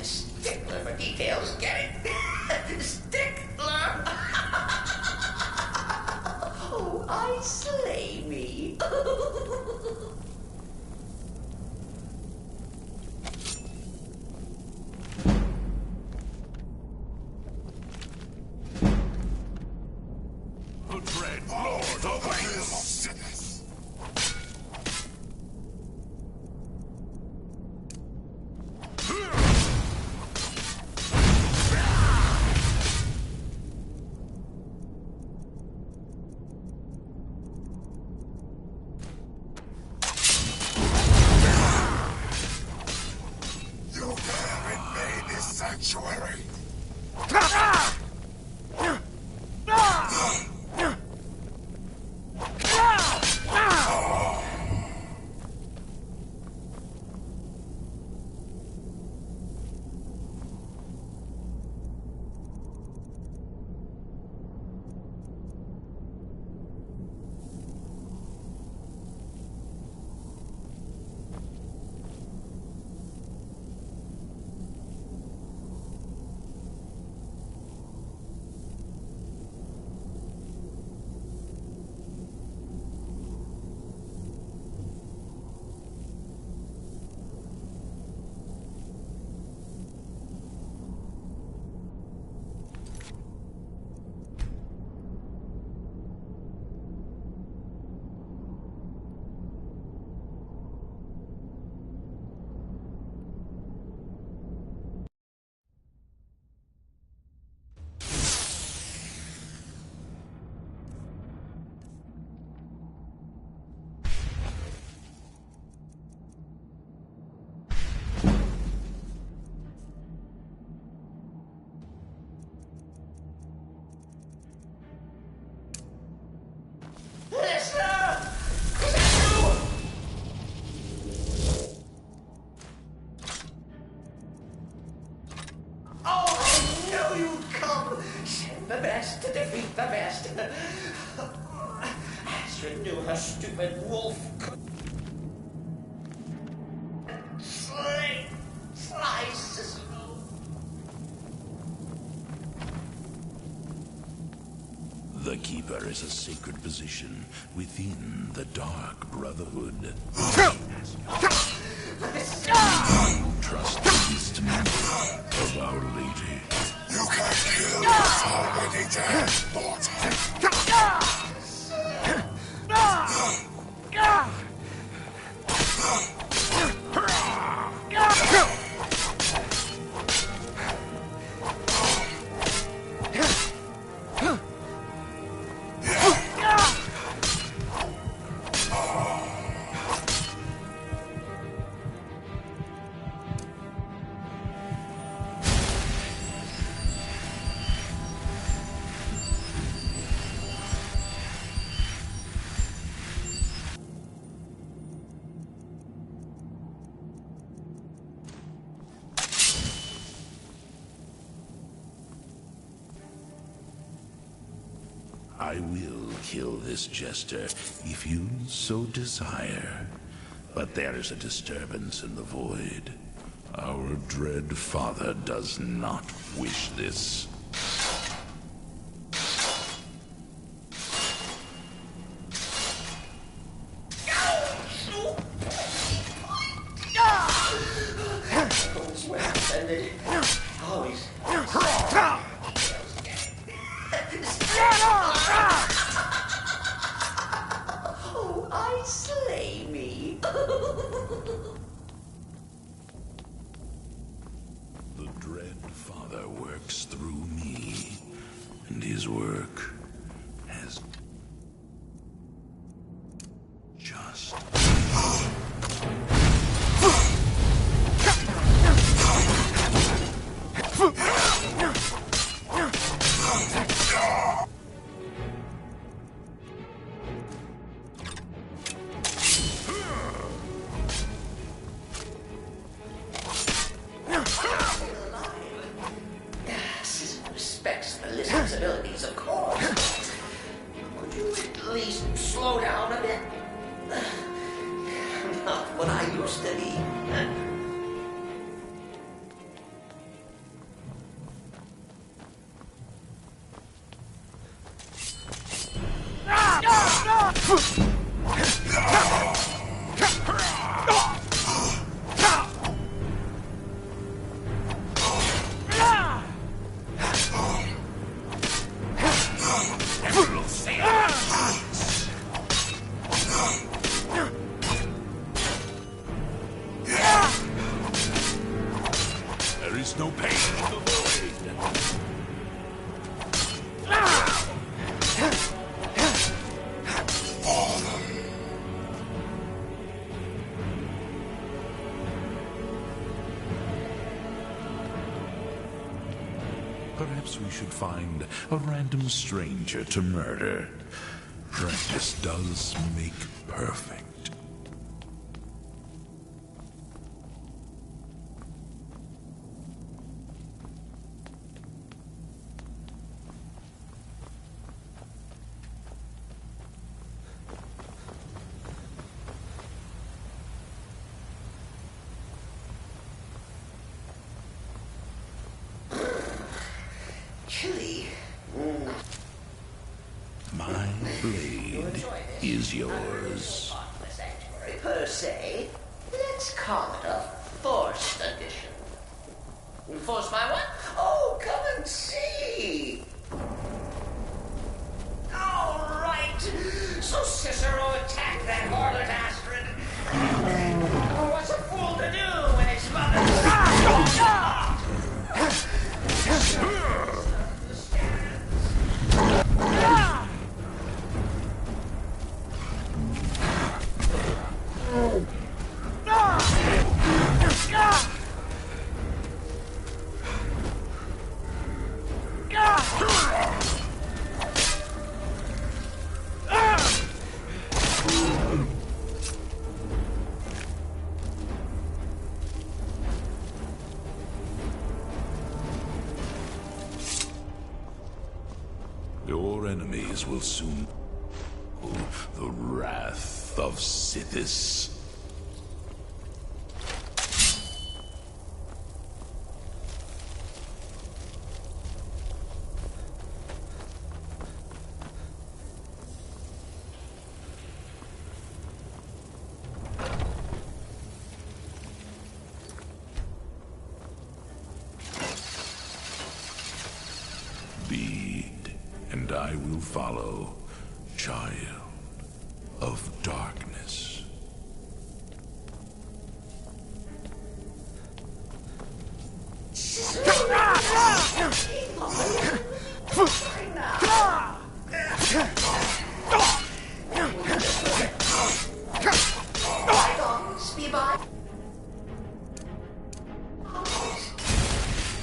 Stickler for details, get it? Stickler! Oh, I slay me. The dread Lord of Sinners. the best. Astrid knew her stupid wolf could slice Cicero. The Keeper is a sacred position within the Dark Brotherhood. Trust the instrument of Our Lady. You can't kill what's already dead, I will kill this jester if you so desire. But there is a disturbance in the void. Our dread father does not wish this. Oh, I slay me. The dread father works through me, and his work has just Respects the listener's abilities, of course. Could you at least slow down a bit? Not what I used to be. There is no pain in the void. Perhaps we should find a random stranger to murder. Practice does make perfect. Chilly. My blade is yours. The sanctuary per se. Let's call it a forced addition. Forced by what? Oh, come and see. All right. So Cicero attacked that harlot Astrid. Oh, what's a fool to do when his mother... soon the wrath of Sithis. Lead, and I will follow, child of darkness.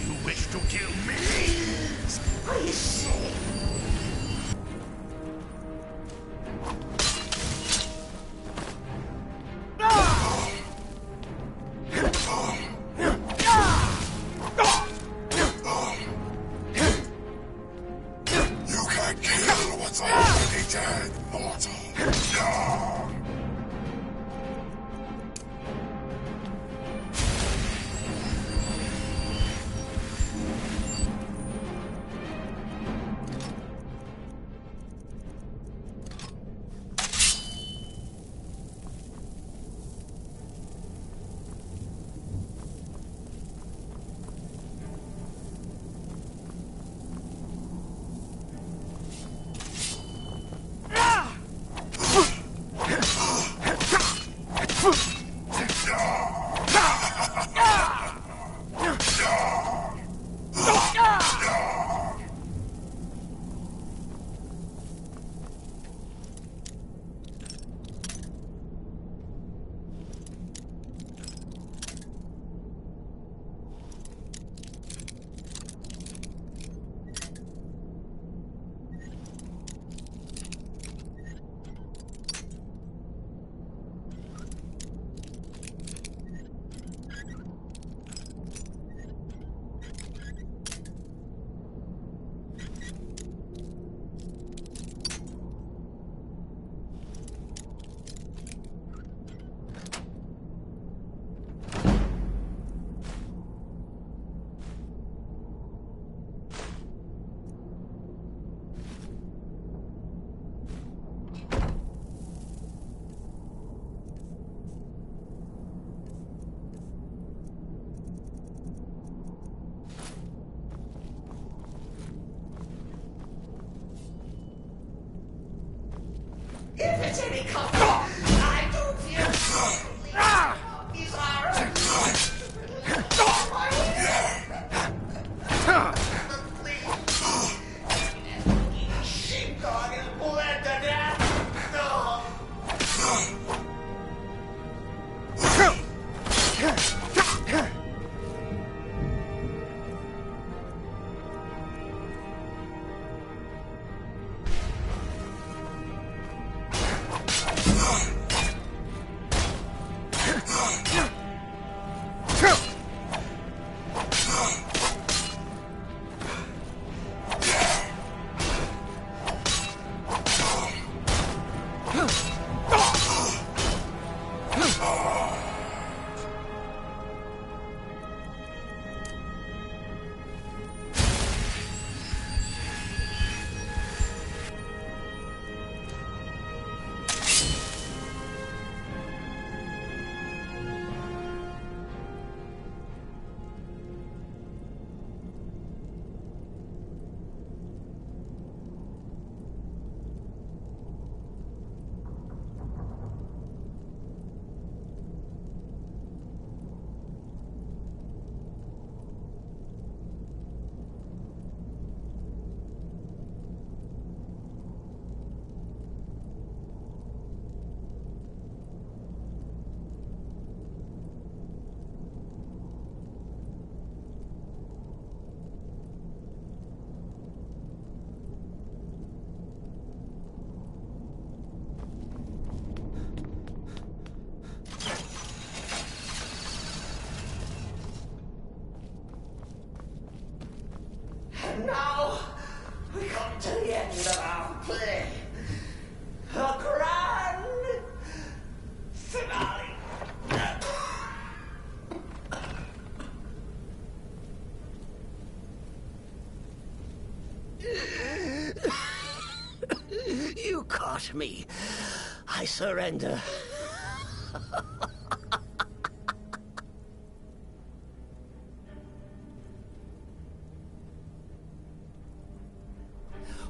You wish to kill me? I say. You can't kill what's already dead, mortal. If it's any comfort, I don't fear these are sheepdog is bled to death. And now, we come to the end of our play. touch me, I surrender.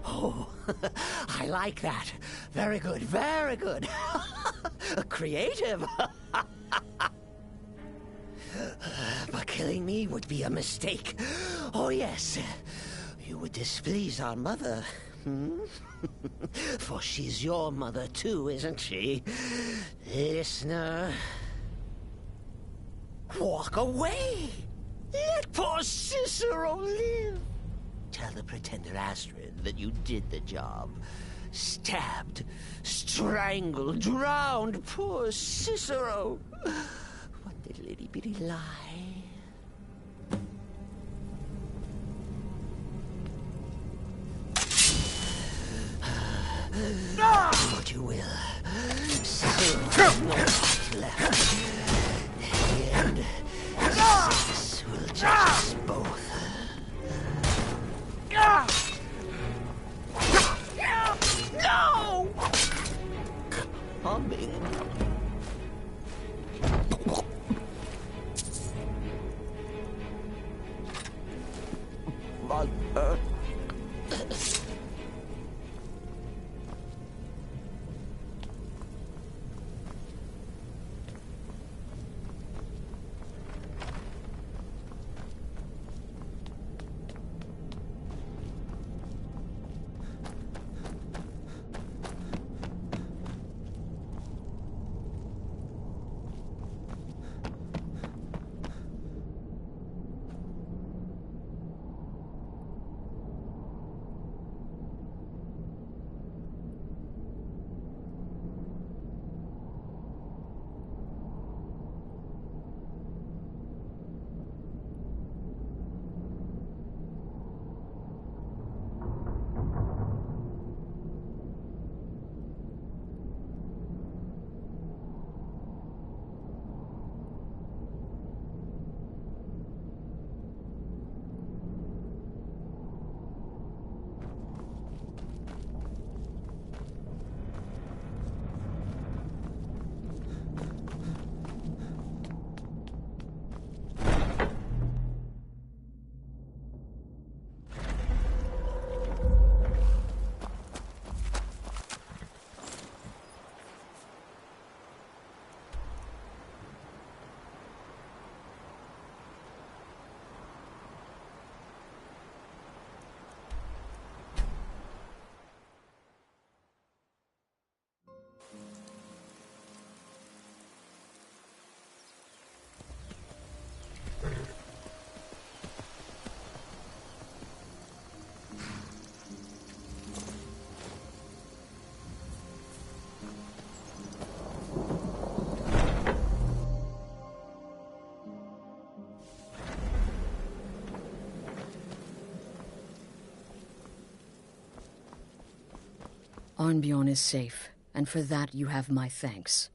Oh, I like that. Very good, very good. Creative. But killing me would be a mistake. Oh, yes. You would displease our mother. Hmm? For she's your mother too, isn't she? Listener. Walk away. Let poor Cicero live. Tell the pretender Astrid that you did the job. Stabbed, strangled, drowned poor Cicero. What little itty-bitty lie. Do what you will. Cicero has no heart left. In the end, Six will judge us both. No! Coming. Mother. Arnbjorn is safe, and for that you have my thanks.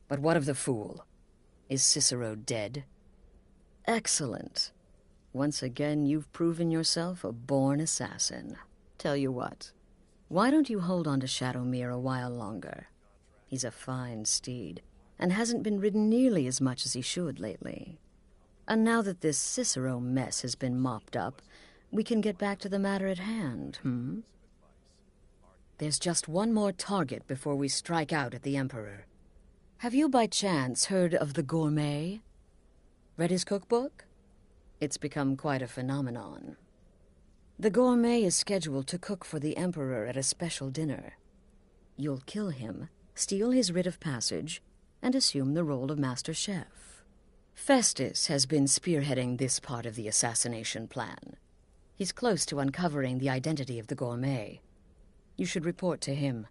But what of the fool? Is Cicero dead? Excellent. Once again, you've proven yourself a born assassin. Tell you what, why don't you hold on to Shadowmere a while longer? He's a fine steed, and hasn't been ridden nearly as much as he should lately. And now that this Cicero mess has been mopped up, we can get back to the matter at hand, There's just one more target before we strike out at the Emperor. Have you by chance heard of the Gourmet? Read his cookbook? It's become quite a phenomenon. The Gourmet is scheduled to cook for the Emperor at a special dinner. You'll kill him, steal his writ of passage, and assume the role of Master Chef. Festus has been spearheading this part of the assassination plan. He's close to uncovering the identity of the Gourmet. You should report to him.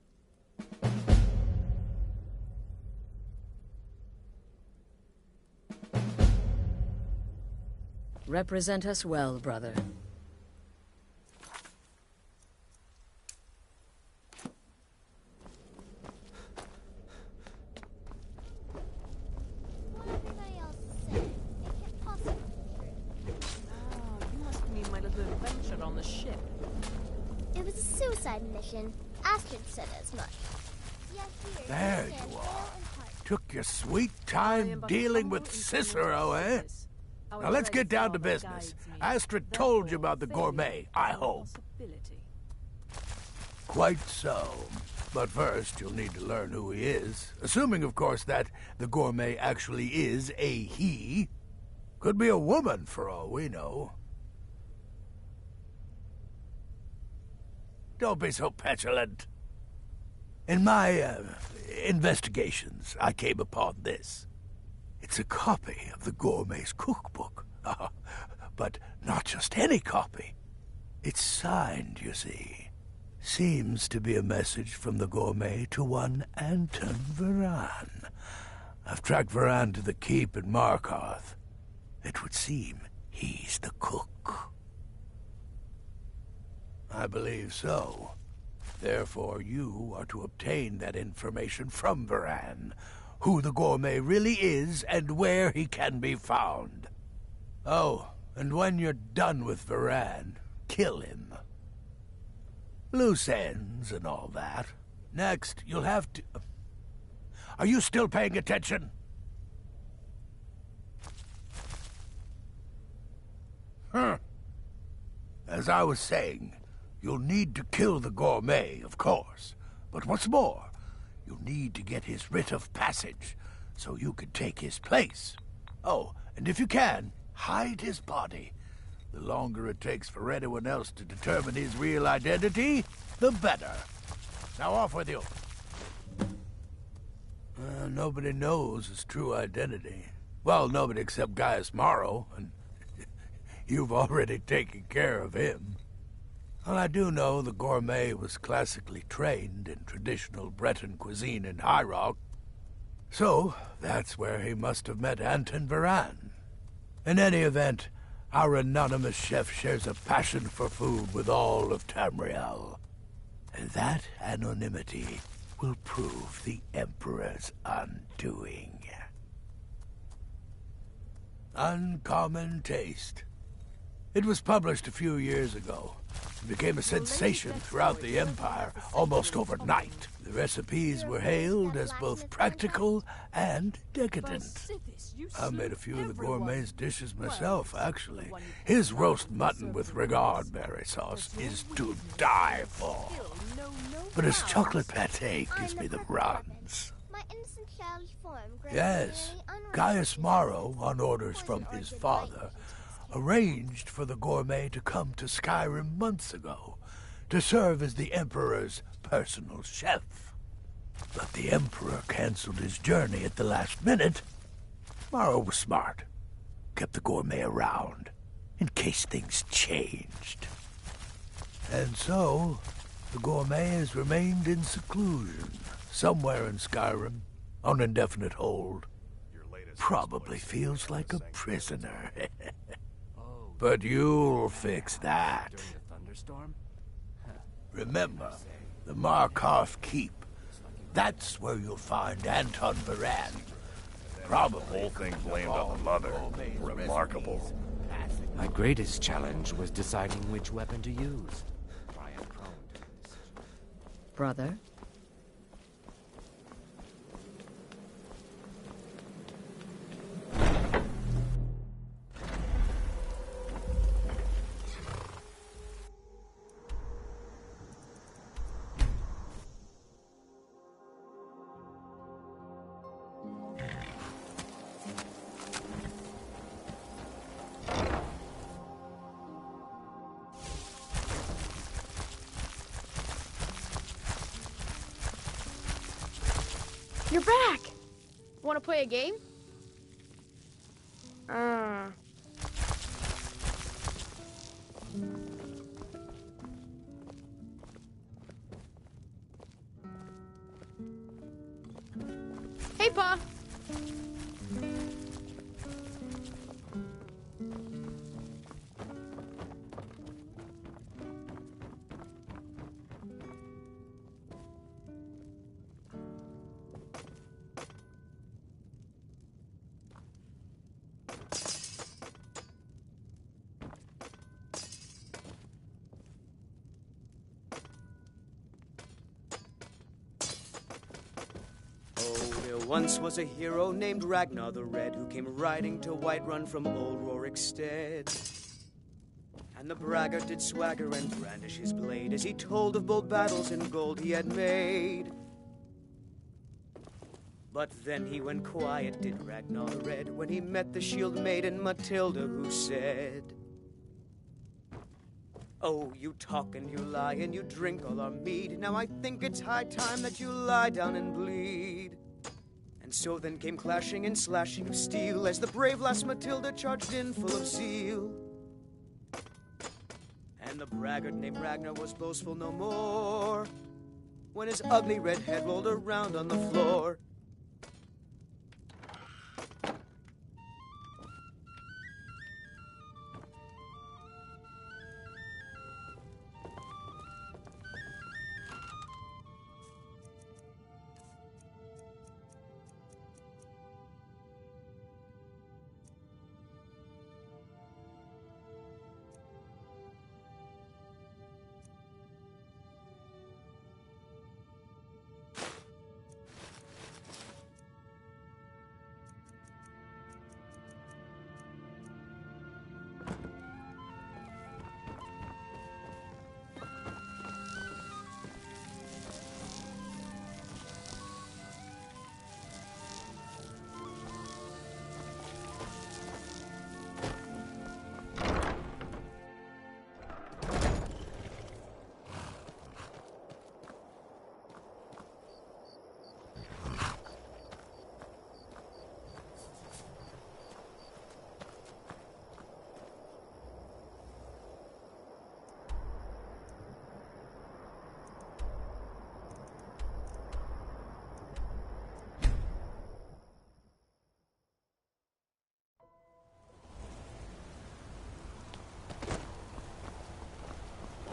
Represent us well, brother. You must mean my little adventure on the ship. It was a suicide mission. Astrid said as much. Yes, here, There you are. Took your sweet time dealing with Cicero, eh? Now let's get down to business. Astrid told you about the gourmet, I hope. Quite so. But first, you'll need to learn who he is. Assuming, of course, that the gourmet actually is a he. Could be a woman, for all we know. Don't be so petulant. In my investigations, I came upon this. It's a copy of the gourmet's cookbook. But not just any copy. It's signed, you see. Seems to be a message from the gourmet to one Anton Varan. I've tracked Varan to the keep at Markarth. It would seem he's the cook. I believe so. Therefore, you are to obtain that information from Varan, who the gourmet really is and where he can be found. Oh, and when you're done with Varan, kill him. Loose ends and all that. Next, you'll have to... Are you still paying attention? As I was saying, you'll need to kill the gourmet, of course. But what's more, you'll need to get his writ of passage, so you can take his place. Oh, and if you can, hide his body. The longer it takes for anyone else to determine his real identity, the better. Now off with you. Nobody knows his true identity. Well, nobody except Gaius Morrow, and you've already taken care of him. Well, I do know the gourmet was classically trained in traditional Breton cuisine in High Rock. So, that's where he must have met Anton Varan. In any event, our anonymous chef shares a passion for food with all of Tamriel. And that anonymity will prove the Emperor's undoing. Uncommon taste. It was published a few years ago. It became a sensation throughout the Empire almost overnight. The recipes were hailed as both practical and decadent. I made a few of the gourmet's dishes myself, actually. His roast mutton with regard berry sauce is to die for. But his chocolate pate gives me the runs. Yes, Gaius Morrow, on orders from his father, arranged for the gourmet to come to Skyrim months ago to serve as the Emperor's personal chef. But the Emperor canceled his journey at the last minute. Morrow was smart. Kept the gourmet around in case things changed. And so, the gourmet has remained in seclusion, somewhere in Skyrim, on indefinite hold. Probably feels like a prisoner. But you'll fix that. Remember, the Markarth Keep. That's where you'll find Anton Varan. Probably. Whole thing blamed on the mother. Remarkable. My greatest challenge was deciding which weapon to use. Brother? You're back! Want to play a game? Hey, Pa! once was a hero named Ragnar the Red who came riding to Whiterun from old Rorikstead. And the braggart did swagger and brandish his blade as he told of bold battles and gold he had made. But then he went quiet, did Ragnar the Red, when he met the shield maiden Matilda, who said, "Oh, you talk and you lie and you drink all our mead. Now I think it's high time that you lie down and bleed." And so then came clashing and slashing of steel as the brave lass Matilda charged in full of zeal. And the braggart named Ragnar was boastful no more when his ugly red head rolled around on the floor.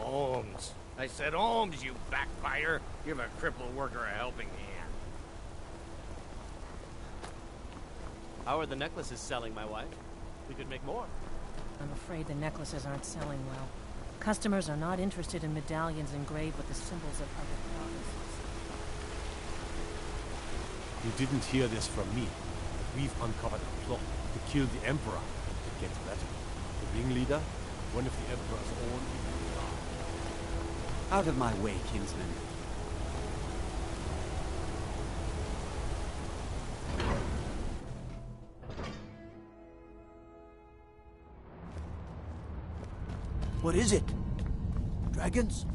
Holmes. I said Holmes, you backbiter. Give a crippled worker a helping hand. How are the necklaces selling, my wife? We could make more. I'm afraid the necklaces aren't selling well. Customers are not interested in medallions engraved with the symbols of other provinces. You didn't hear this from me. We've uncovered a plot to kill the Emperor. It gets better. The ringleader, one of the Emperor's own. Out of my way, kinsman. What is it? Dragons?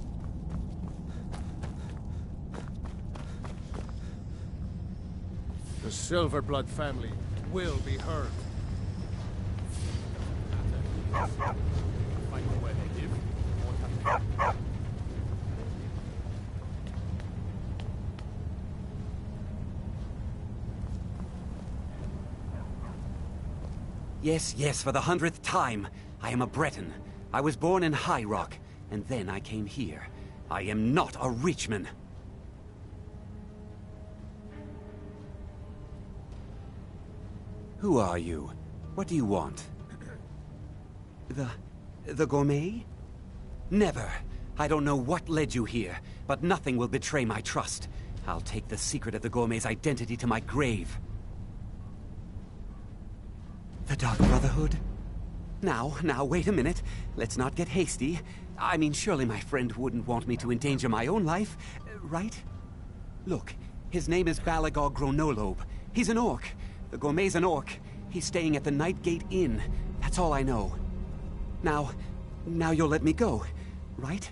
The Silverblood family will be heard. Find out where they live. Won't have to. Yes, yes, for the 100th time. I am a Breton. I was born in High Rock, and then I came here. I am not a Richman. Who are you? What do you want? The gourmet? Never. I don't know what led you here, but nothing will betray my trust. I'll take the secret of the gourmet's identity to my grave. The Dark Brotherhood? Now, wait a minute. Let's not get hasty. I mean, surely my friend wouldn't want me to endanger my own life, right? Look, his name is Balagog Gronolobe. He's an orc. The gourmet's an orc. He's staying at the Nightgate Inn. That's all I know. Now you'll let me go, right?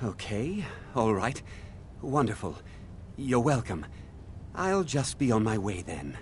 Okay, all right. Wonderful. You're welcome. I'll just be on my way then.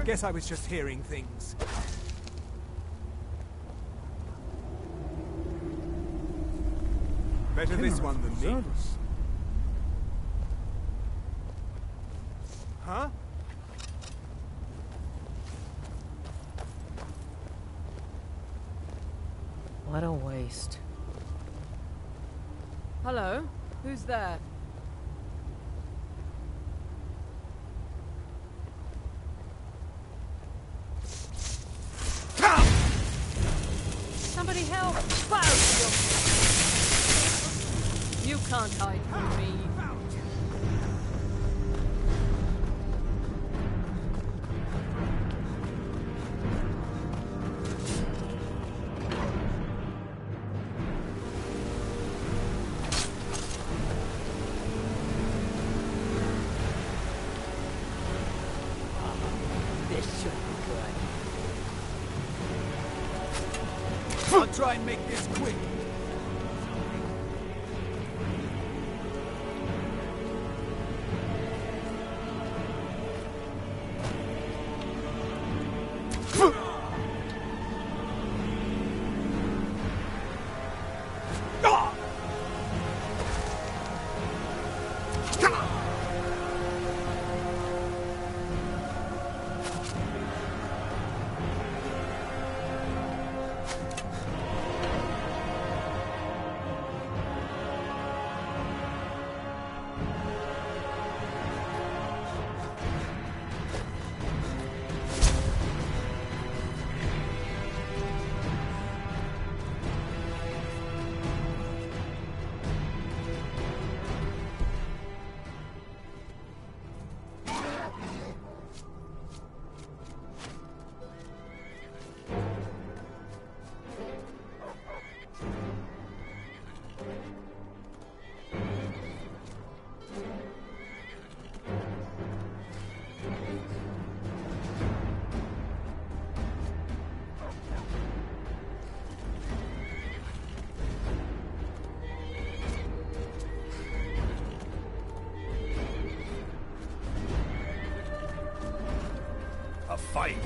Guess I was just hearing things. Better this one than me. Huh? What a waste. Hello? Who's there? Somebody help! You can't hide from me. This should be good. I'll try and make this quick. A fight.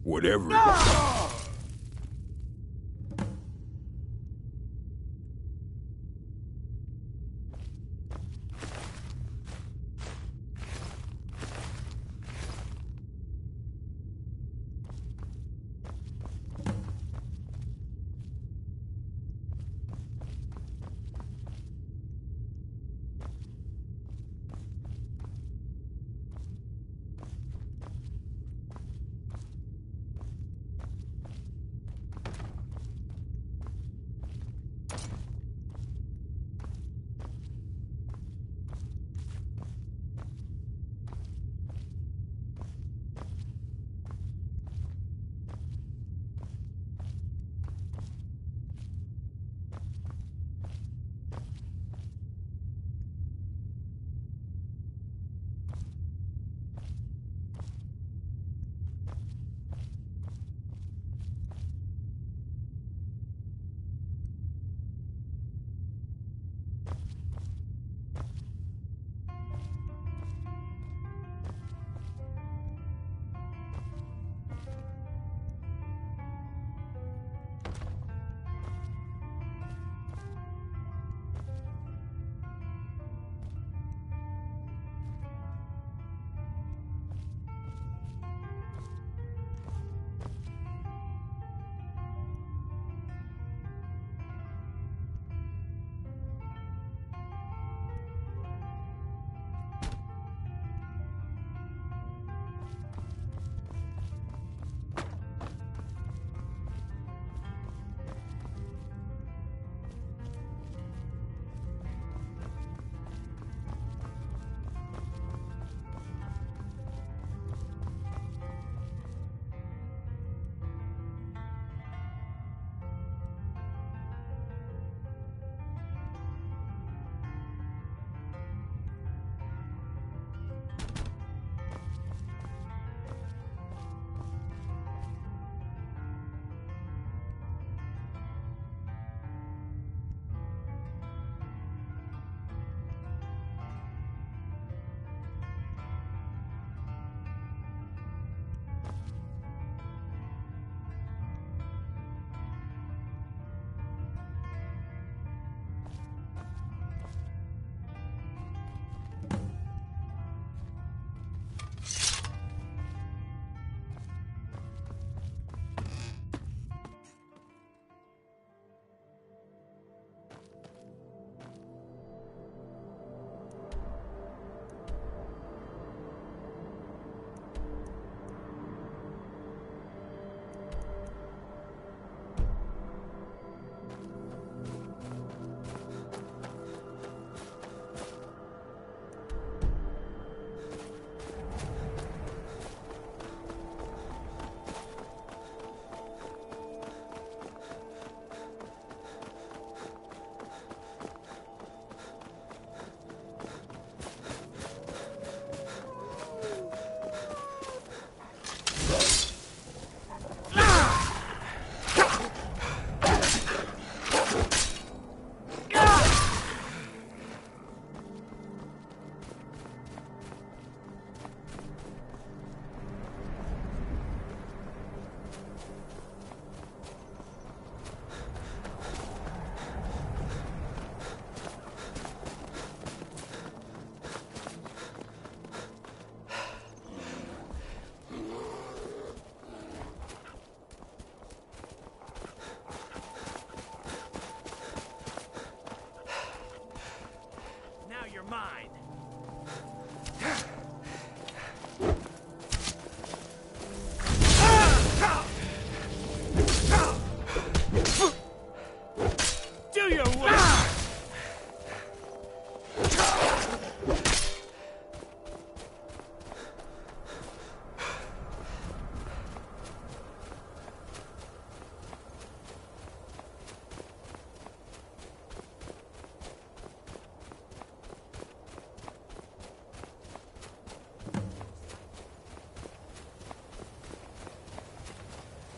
Whatever.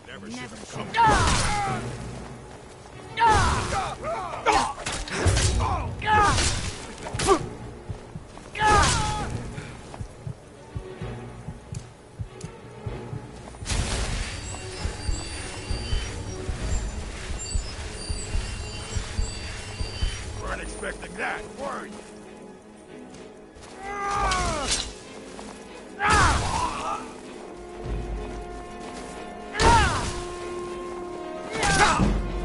Never should have come. that, were you?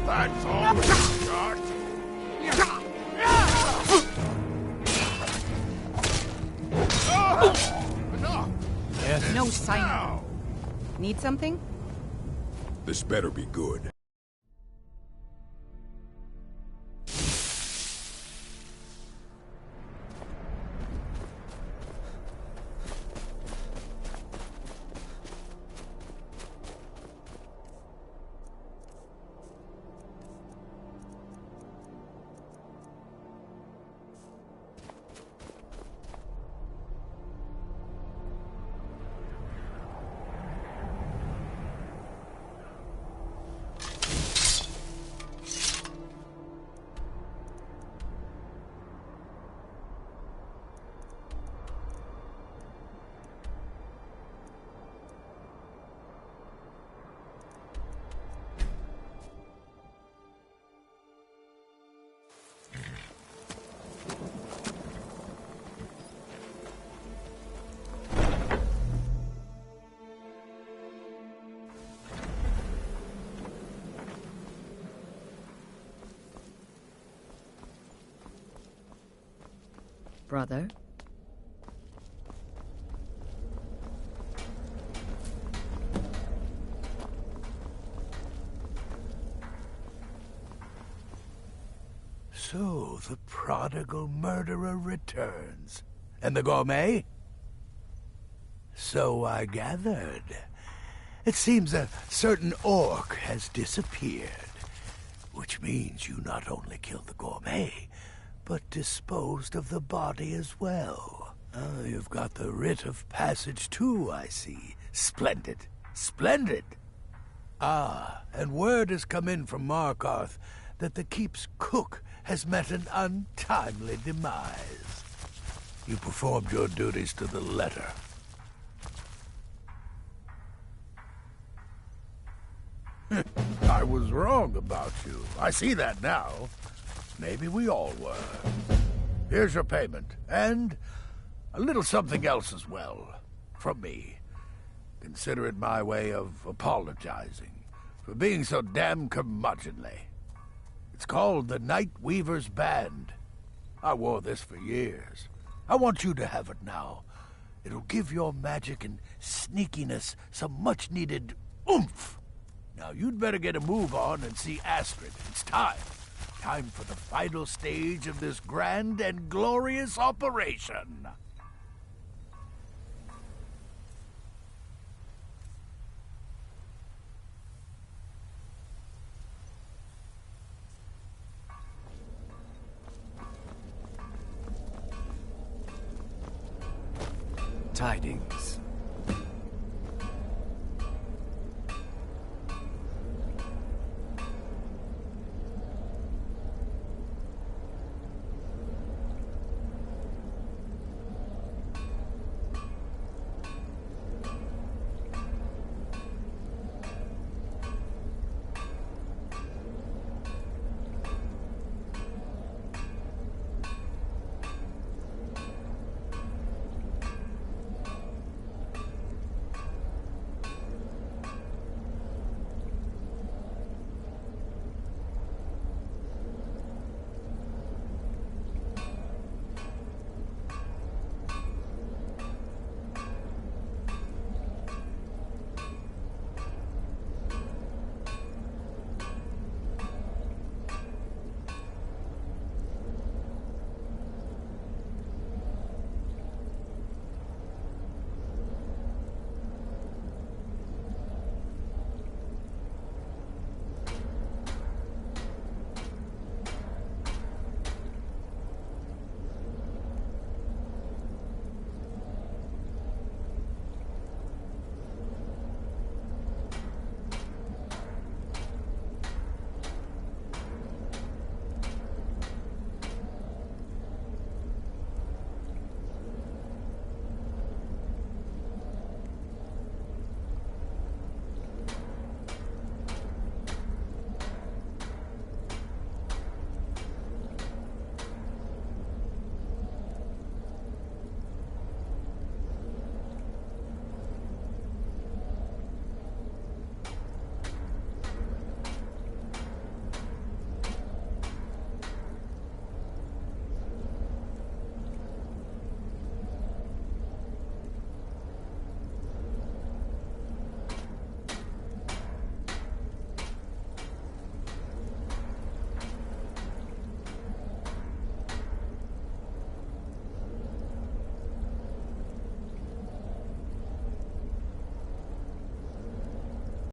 That's all we got. Enough. Yes. No sign. Need something? This better be good. Brother? So, the prodigal murderer returns. And the gourmet? So I gathered. It seems a certain orc has disappeared. Which means you not only killed the gourmet, but disposed of the body as well. You've got the writ of passage too, I see. Splendid. Splendid! Ah, and word has come in from Markarth that the keep's cook has met an untimely demise. You performed your duties to the letter. I was wrong about you. I see that now. Maybe we all were. Here's your payment, and a little something else as well, from me. Consider it my way of apologizing for being so damn curmudgeonly. It's called the Night Weaver's Band. I wore this for years. I want you to have it now. It'll give your magic and sneakiness some much-needed oomph. Now you'd better get a move on and see Astrid. It's time. Time for the final stage of this grand and glorious operation. Tidings.